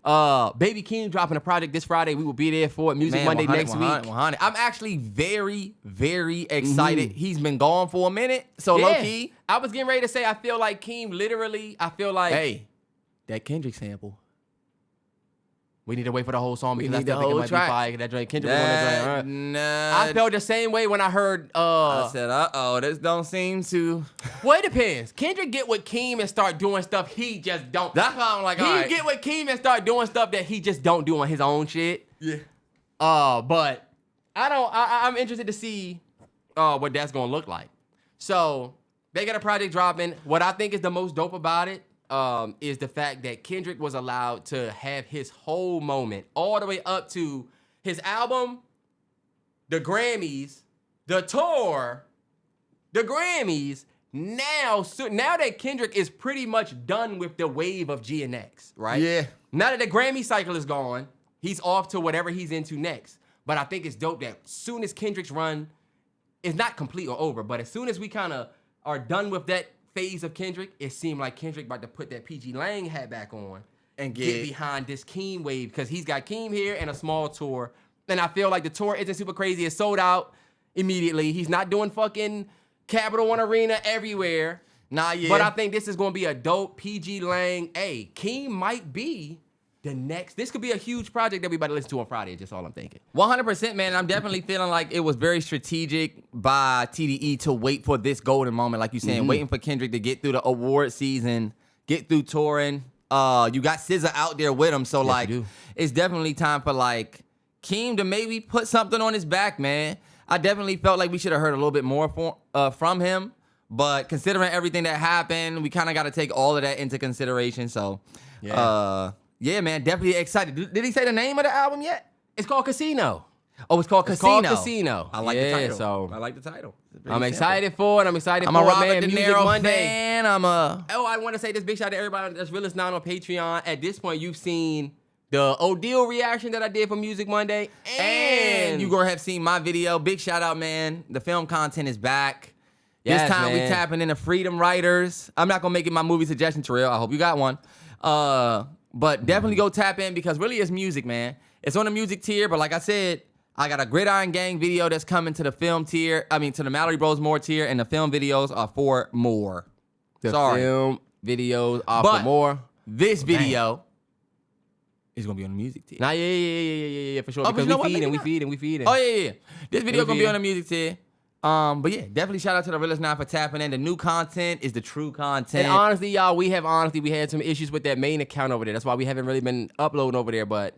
Baby Keem dropping a project this Friday. We will be there for it. Music Monday next week. 100. I'm actually very, very excited. He's been gone for a minute. So low key. I was getting ready to say, I feel like Keem Hey, that Kendrick sample. We need to wait for the whole song because need I still the think it whole might track. be fire. That joint Kendrick was on that joint. Right? Nah. I felt the same way when I heard. I said, this don't seem to. Well, it depends. Kendrick get with Keem and start doing stuff he just don't. That's why I'm like, all right. Get with Keem and start doing stuff that he just don't do on his own shit. Yeah. But I'm interested to see what that's gonna look like. So they got a project dropping. What I think is the most dope about it is the fact that Kendrick was allowed to have his whole moment all the way up to his album, the Grammys, the tour, the Grammys. Now that Kendrick is pretty much done with the wave of G and X, right? Yeah. Now that the Grammy cycle is gone, he's off to whatever he's into next. But I think it's dope that soon as Kendrick's run is not complete or over, but as soon as we kind of are done with that phase of Kendrick, it seemed like Kendrick about to put that PG Lang hat back on and get behind this Keem wave because he's got Keem here and a small tour. And I feel like the tour isn't super crazy. It's sold out immediately. He's not doing fucking Capital One Arena everywhere. Nah, yeah. But I think this is going to be a dope PG Lang. Hey, Keem might be the next. This could be a huge project that we about to listen to on Friday. Just all I'm thinking. 100%, man. I'm definitely feeling like it was very strategic by TDE to wait for this golden moment, like you're saying, waiting for Kendrick to get through the award season, get through touring. You got SZA out there with him, so it's definitely time for like Keem to maybe put something on his back, man. I definitely felt like we should have heard a little bit more from him, but considering everything that happened, we kind of got to take all of that into consideration. So, yeah, man, definitely excited. Did he say the name of the album yet? It's called Casino. Oh, it's called Casino. I like the title. So I like the title. I'm excited for it. I'm a Robert De Niro fan. Oh, I want to say this big shout out to everybody that's Realest 9 on Patreon. At this point, you've seen the Odile reaction that I did for Music Monday. And you're going to have seen my video. Big shout out, man. The film content is back. Yes, this time man. we tapping into Freedom Writers. I'm not going to make it my movie suggestion, Terrell. I hope you got one. But definitely go tap in because really it's music, man. It's on the music tier, but like I said, I got a Gridiron Gang video that's coming to the film tier. I mean, to the Mallory Bros more tier, and the film videos are for more. The Sorry. film videos are But for more. This video is gonna be on the music tier. Nah, yeah, for sure. Oh, but Because you know we what? feed and. Oh yeah. This video gonna be video. on the music tier. But yeah, definitely shout out to the Realest 9 for tapping in. The new content is the true content. And honestly, y'all, we had some issues with that main account over there. That's why we haven't really been uploading over there. But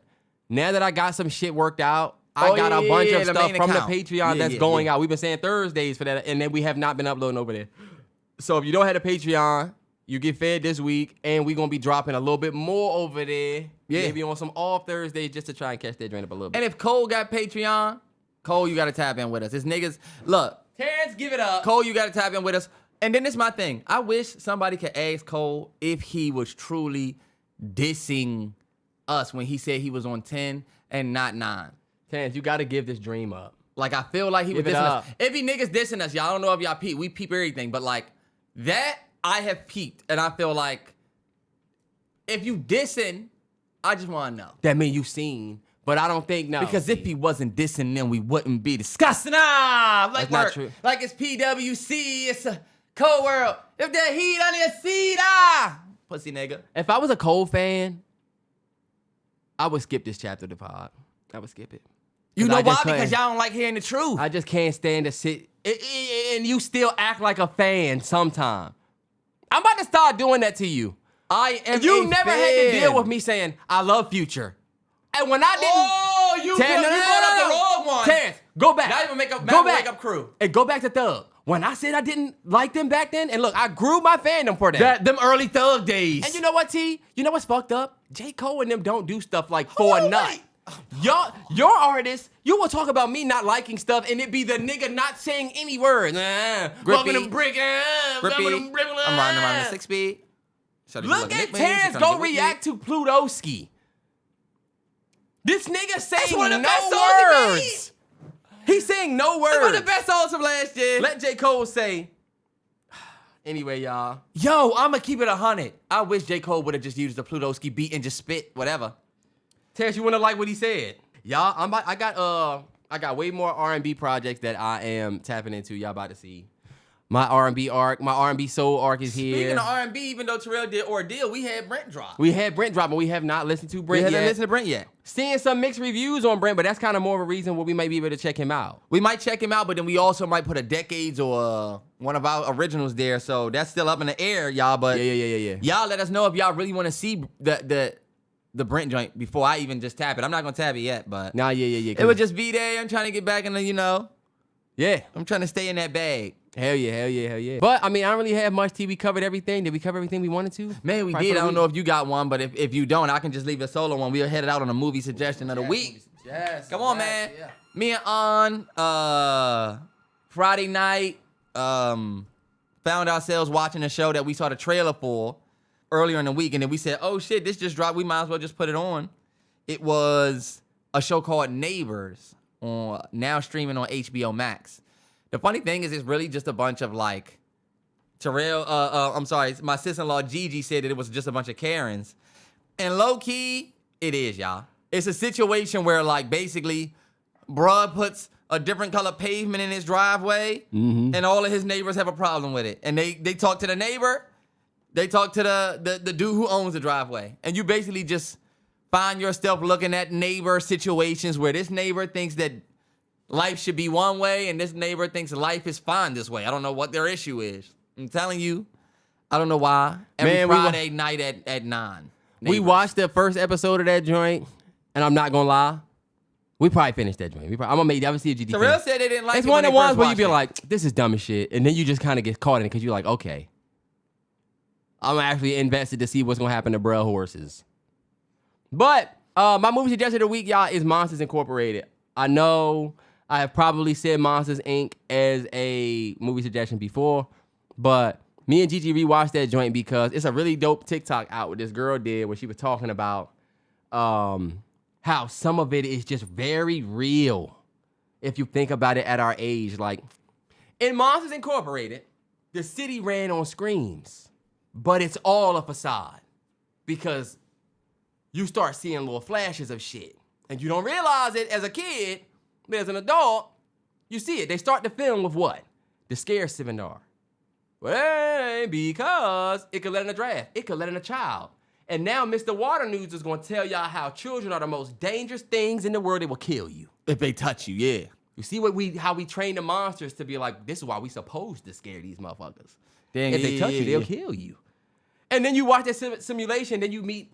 now that I got some shit worked out, I got a bunch of the stuff main from account. the Patreon that's going yeah. out. We've been saying Thursdays for that, and then we have not been uploading over there. So if you don't have a Patreon, you get fed this week, and we're gonna be dropping a little bit more over there. Yeah. Maybe on some off Thursdays just to try and catch that drain up a little bit. And if Cole got Patreon, Cole, you gotta tap in with us. It's niggas. Look, Terrance, give it up. Cole, you gotta tap in with us. And then this is my thing. I wish somebody could ask Cole if he was truly dissing us when he said he was on 10 and not 9. Terrance, you gotta give this dream up. Like, I feel like he was Give it dissing up. us. It be niggas dissing us, y'all. I don't know if y'all peep. We peep everything. But, like, that I have peeped. And I feel like if you dissing, I just want to know. That mean you seen, but I don't think no. Because if he wasn't dissing them, we wouldn't be discussing. Like That's not true. Like it's PWC. It's a cold world. If that heat on your seat, pussy nigga. If I was a Cole fan, I would skip this chapter of the pod. I would skip it. You know I why? just couldn't. Because y'all don't like hearing the truth. I just can't stand to sit and you still act like a fan sometime. I'm about to start doing that to you. I am. You a never fan. had to deal with me saying I love Future, and when I didn't. Oh, you Terrance, brought up the wrong one. Terrance, go back. Not even make up. Go back. Wake up crew. And go back to Thug. When I said I didn't like them back then, and look, I grew my fandom for that. Them early Thug days. And you know what, T? You know what's fucked up? J. Cole and them don't do stuff like for a nut. Your artists, you will talk about me not liking stuff, and it be the nigga not saying any words. Grippy. Welcome to Brick. Grippy. I'm riding around the 6-speed. Look at Terrance go react to Plutowski. This nigga saying one of the best no songs words. He's saying no words. It's one of the best songs from last year. Let J. Cole say. Anyway, y'all. Yo, I'ma keep it 100. I wish J. Cole would have just used the Plutowski beat and just spit whatever. Terrance, you wanna like what he said? Y'all, I got way more R&B projects that I am tapping into. Y'all about to see. My R&B arc, my R&B soul arc is here. Speaking of R&B, even though Terrell did Ordeal, we had Brent drop. We had Brent drop, but we have not listened to We Brent haven't yet. listened to Brent yet. Seeing some mixed reviews on Brent, but that's kind of more of a reason why we might be able to check him out. We might check him out, but then we also might put a Decades or one of our originals there. So that's still up in the air, y'all. But Yeah. y'all let us know if y'all really want to see the Brent joint before I even just tap it. I'm not gonna tap it yet, but Nah, yeah. it would just be there. I'm trying to get back in the, Yeah. I'm trying to stay in that bag. Hell yeah. But, I mean, I don't really have much T. We covered everything. Did we cover everything we wanted to? Man, we Probably did. for I the don't know week. if you got one, but if you don't, I can just leave a solo one. We'll head it out on a movie suggestion of the week. Come on, man. Yeah. Me and Friday night, found ourselves watching a show that we saw the trailer for earlier in the week, and then we said, oh shit, this just dropped. We might as well just put it on. It was a show called Neighbors, now streaming on HBO Max. The funny thing is, it's really just a bunch of like, my sister-in-law Gigi said that it was just a bunch of Karens. And low-key, it is, y'all. It's a situation where like basically, bruh puts a different color pavement in his driveway, and all of his neighbors have a problem with it. And they talk to the neighbor, they talk to the dude who owns the driveway. And you basically just find yourself looking at neighbor situations where this neighbor thinks that life should be one way, and this neighbor thinks life is fine this way. I don't know what their issue is. I'm telling you, I don't know why. Every Friday night at 9. We watched the first episode of that joint, and I'm not gonna lie, we probably finished that joint. I'm gonna make. I see a GD. Terrell said they didn't like it. It's one of the when they ones first where you be watched like, "This is dumb as shit," and then you just kind of get caught in it because you're like, "Okay, I'm actually invested to see what's gonna happen to bruh horses." But my movie suggestion of the week, y'all, is Monsters Incorporated. I know I have probably said Monsters Inc. as a movie suggestion before, but me and Gigi rewatched that joint because it's a really dope TikTok out what this girl did where she was talking about how some of it is just very real if you think about it at our age. Like, in Monsters Incorporated, the city ran on screams, but it's all a facade because you start seeing little flashes of shit and you don't realize it as a kid, But as an adult, you see it. They start the film with what? The scare seminar. Well, because it could let in a draft. It could let in a child. And now Mr. Water News is going to tell y'all how children are the most dangerous things in the world. They will kill you. If they touch you, yeah. You see how we train the monsters to be like, this is why we supposed to scare these motherfuckers. Dang, if they touch you, they'll kill you. And then you watch that simulation, then you meet,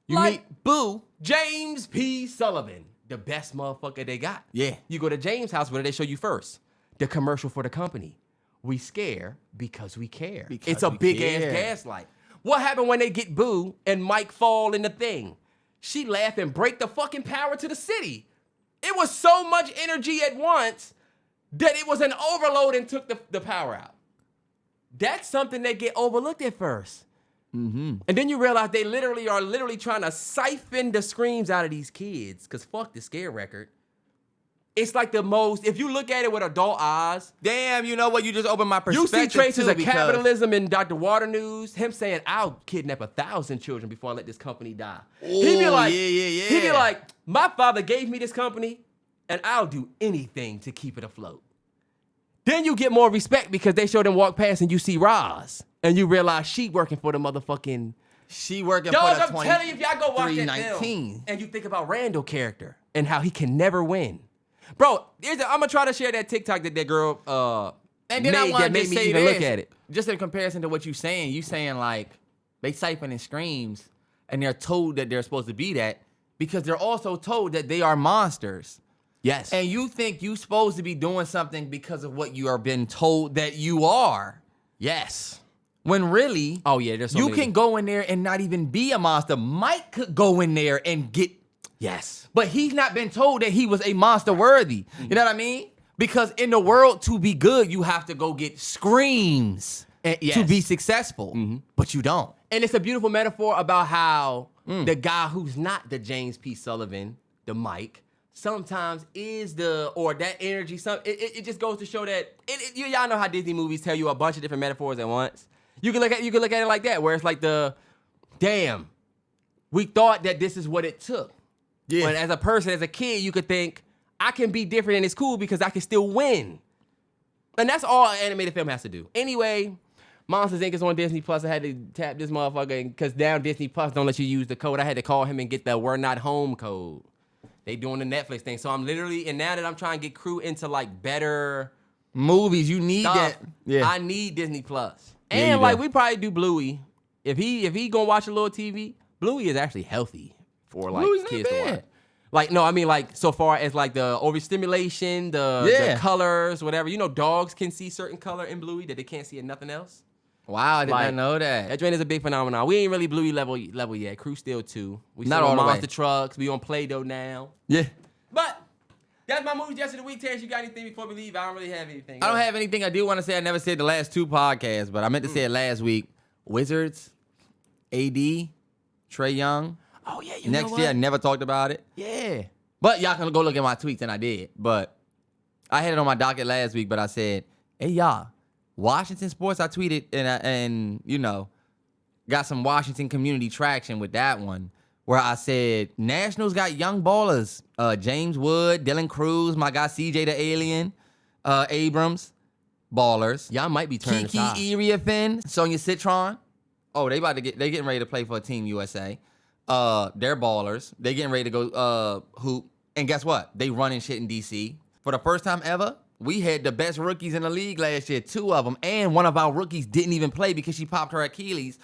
meet Boo. James P. Sullivan, the best motherfucker they got. Yeah. You go to James' house, what do they show you first? The commercial for the company. We scare because we care. Because it's a we big-ass care. gaslight. What happened when they get Boo and Mike fall in the thing? She laughed and break the fucking power to the city. It was so much energy at once that it was an overload and took the power out. That's something that get overlooked at first. Mm-hmm. And then you realize they are trying to siphon the screams out of these kids. Because fuck the scare record. It's like the most, if you look at it with adult eyes. Damn, you know what? You just opened my perspective. You see traces too, of because capitalism in Dr. Water News. Him saying, I'll kidnap 1,000 children before I let this company die. Ooh, He'd be like, yeah. He'd be like, my father gave me this company and I'll do anything to keep it afloat. Then you get more respect because they show them walk past and you see Roz. And you realize she working for the motherfucking... She working Dog, for the I'm telling you, if y'all go watch that 2319. film and you think about Randall character and how he can never win. Bro, I'm going to try to share that TikTok that girl And then made that made me even look at it. Just in comparison to what you saying like they siphon and screams and they're told that they're supposed to be that because they're also told that they are monsters. Yes. And you think you're supposed to be doing something because of what you are being told that you are. Yes. When really, Oh, yeah, there's so you many. can go in there and not even be a monster. Mike could go in there and get, Yes. but he's not been told that he was a monster worthy. You know what I mean? Because in the world, to be good, you have to go get screams Yes. to be successful. But you don't. And it's a beautiful metaphor about how the guy who's not the James P. Sullivan, the Mike, sometimes is that energy. It just goes to show that y'all know how Disney movies tell you a bunch of different metaphors at once. You can look at it like that, where it's like damn, we thought that this is what it took. Yeah. But as a person, as a kid, you could think, I can be different and it's cool because I can still win. And that's all an animated film has to do. Anyway, Monsters, Inc. is on Disney Plus. I had to tap this motherfucker because now Disney Plus don't let you use the code. I had to call him and get the We're Not Home code. They doing the Netflix thing. So I'm literally, and now that I'm trying to get crew into like better Movies, you need stuff, that. Yeah. I need Disney Plus. Yeah, And you like do. we probably do Bluey. If he gonna watch a little TV, Bluey is actually healthy for like Bluey's not kids to bad. watch. Like, no, I mean like so far as like the overstimulation, the colors, whatever. You know, dogs can see certain color in Bluey that they can't see in nothing else. Wow, I did Like, not know that. That joint is a big phenomenon. We ain't really Bluey level yet. Crew still 2. We Not still all on the way. monster trucks. We on Play-Doh now. Yeah. But that's my movie just of the week. Terrance, you got anything before we leave? I don't really have anything. I don't have anything I do want to say. I never said the last 2 podcasts, but I meant to say it last week. Wizards, AD, Trae Young. Oh yeah, you Next know year, I what? never talked about it. Yeah. But y'all can go look at my tweets, and I did. But I had it on my docket last week, but I said, hey, y'all, Washington sports, I tweeted, and you know, got some Washington community traction with that one, where I said, Nationals got young ballers. James Wood, Dylan Cruz, my guy CJ the Alien, Abrams, ballers. Y'all might be turning Kiki aside. Iriafen, Sonia Citron. Oh, they getting ready to play for Team USA. They're ballers. They getting ready to go hoop. And guess what? They running shit in DC. For the first time ever, we had the best rookies in the league last year, 2 of them. And one of our rookies didn't even play because she popped her Achilles.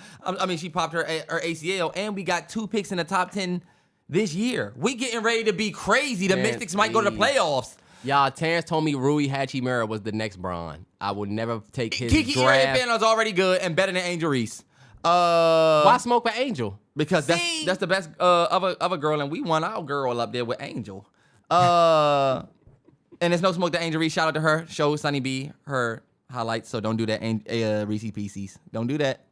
She popped her ACL. And we got 2 picks in the top 10 this year. We getting ready to be crazy. The Man, Mystics might go to the please. playoffs. Y'all, Terrance told me Rui Hachimura was the next Bron. I would never take his Kiki draft. Iriafen is already good and better than Angel Reese. Why smoke with Angel? Because See? that's the best of a girl, and we won our girl up there with Angel. And there's no smoke to Angel Reese. Shout out to her. Show Sunny B her highlights. So don't do that, Reese Pieces. Don't do that.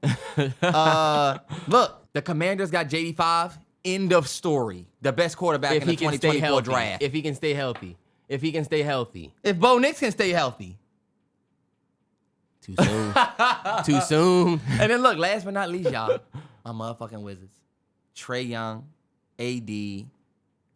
Look, the Commanders got JD5. End of story. The best quarterback in the 2024 draft. If he can stay healthy. If he can stay healthy. If Bo Nix can stay healthy. Too soon. Too soon. And then look, last but not least, y'all, my motherfucking Wizards. Trae Young, AD,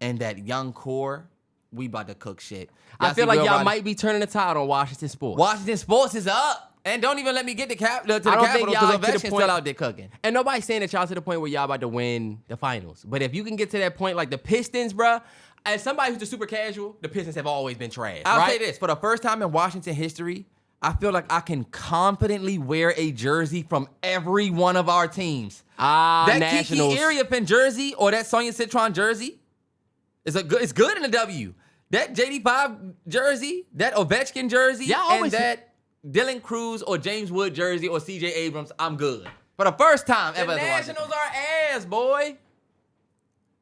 and that young core we about to cook shit. I feel see like Will y'all Riley- might be turning the tide on Washington sports. Washington sports is up. And don't even let me get to the Capitals think because y'all to the Ovechkin's point- still out there cooking. And nobody's saying that y'all to the point where y'all about to win the finals. But if you can get to that point, like the Pistons, bruh, as somebody who's a super casual, the Pistons have always been trash. I'll right? say this. For the first time in Washington history, I feel like I can confidently wear a jersey from every one of our teams. That Nationals. Kiki Ariapin jersey or that Sonia Citron jersey it's good in the W. That JD5 jersey, that Ovechkin jersey, Y'all and always- that Dylan Cruz or James Wood jersey or CJ Abrams, I'm good. For the first time The ever. as a Nationals Washington. are ass, boy.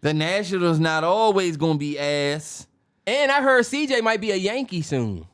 The Nationals not always gonna be ass. And I heard CJ might be a Yankee soon.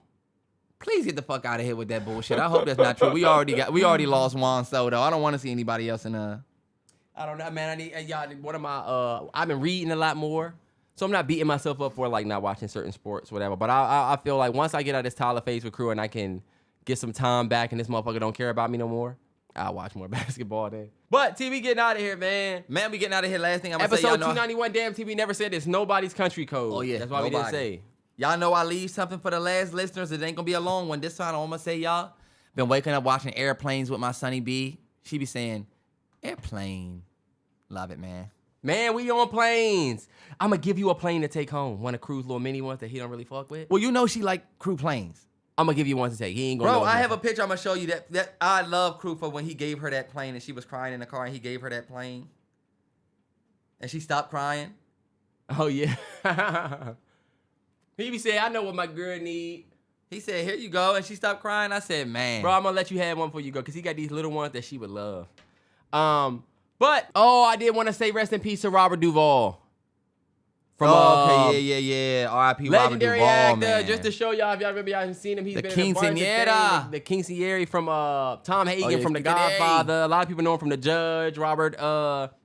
Please get the fuck out of here with that bullshit. I hope that's not true. We already lost Juan Soto. I don't want to see anybody else in I don't know, man. I need y'all. One of my I've been reading a lot more, so I'm not beating myself up for like not watching certain sports, whatever. But I feel like once I get out of this Tyler Facebook crew and I can get some time back, and this motherfucker don't care about me no more, I'll watch more basketball then. But TV getting out of here, man. Man, we getting out of here. Last thing I'm gonna say, Episode y'all know, 291. Damn, TV never said it's nobody's country code. Oh, yeah, that's why we nobody. didn't say. y'all know I leave something for the last listeners. It ain't gonna be a long one. This time I'm gonna say y'all been waking up watching airplanes with my Sonny B. She be saying, airplane. Love it, man. Man, we on planes. I'm gonna give you a plane to take home. One of Crew's little mini ones that he don't really fuck with. Well, you know she like Crew planes. I'm gonna give you one to take. He ain't gonna. Bro, know I have a nothing. picture I'm gonna show you that I love Crew for when he gave her that plane and she was crying in the car and he gave her that plane. And she stopped crying. Oh yeah. He be saying, I know what my girl need. He said, here you go. And she stopped crying. I said, man. Bro, I'm gonna let you have one before you go, because he got these little ones that she would love. But I did want to say rest in peace to Robert Duvall. From okay, yeah. R.I.P. Robert legendary Duvall, actor. man. Just to show y'all, if y'all remember, y'all haven't seen him. He's The been in a bunch of quinceañera. things. The quinceañera from Tom Hagen yeah, from The quinceañera. Godfather. A lot of people know him from The Judge. Robert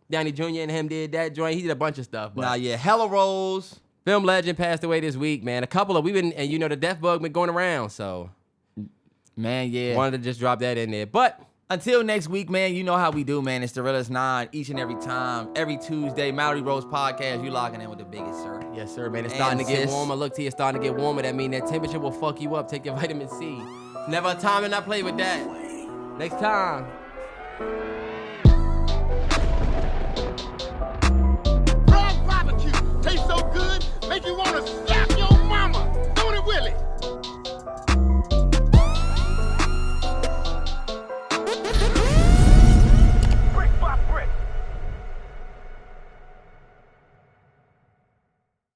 Downey Jr. and him did that joint. He did a bunch of stuff. But Nah, yeah. Hella Rolls. film legend passed away this week, man. A couple of the death bug been going around, so Man, yeah. wanted to just drop that in there. But Until next week, man, you know how we do, man. It's the realest 9 each and every time. Every Tuesday, MalloryBros Podcast. You locking in with the biggest, sir. yes, sir, man. It's And starting to get sis. warmer. Look, T, it's starting to get warmer. That means that temperature will fuck you up. Take your vitamin C. It's never a time to not play with that. Next time.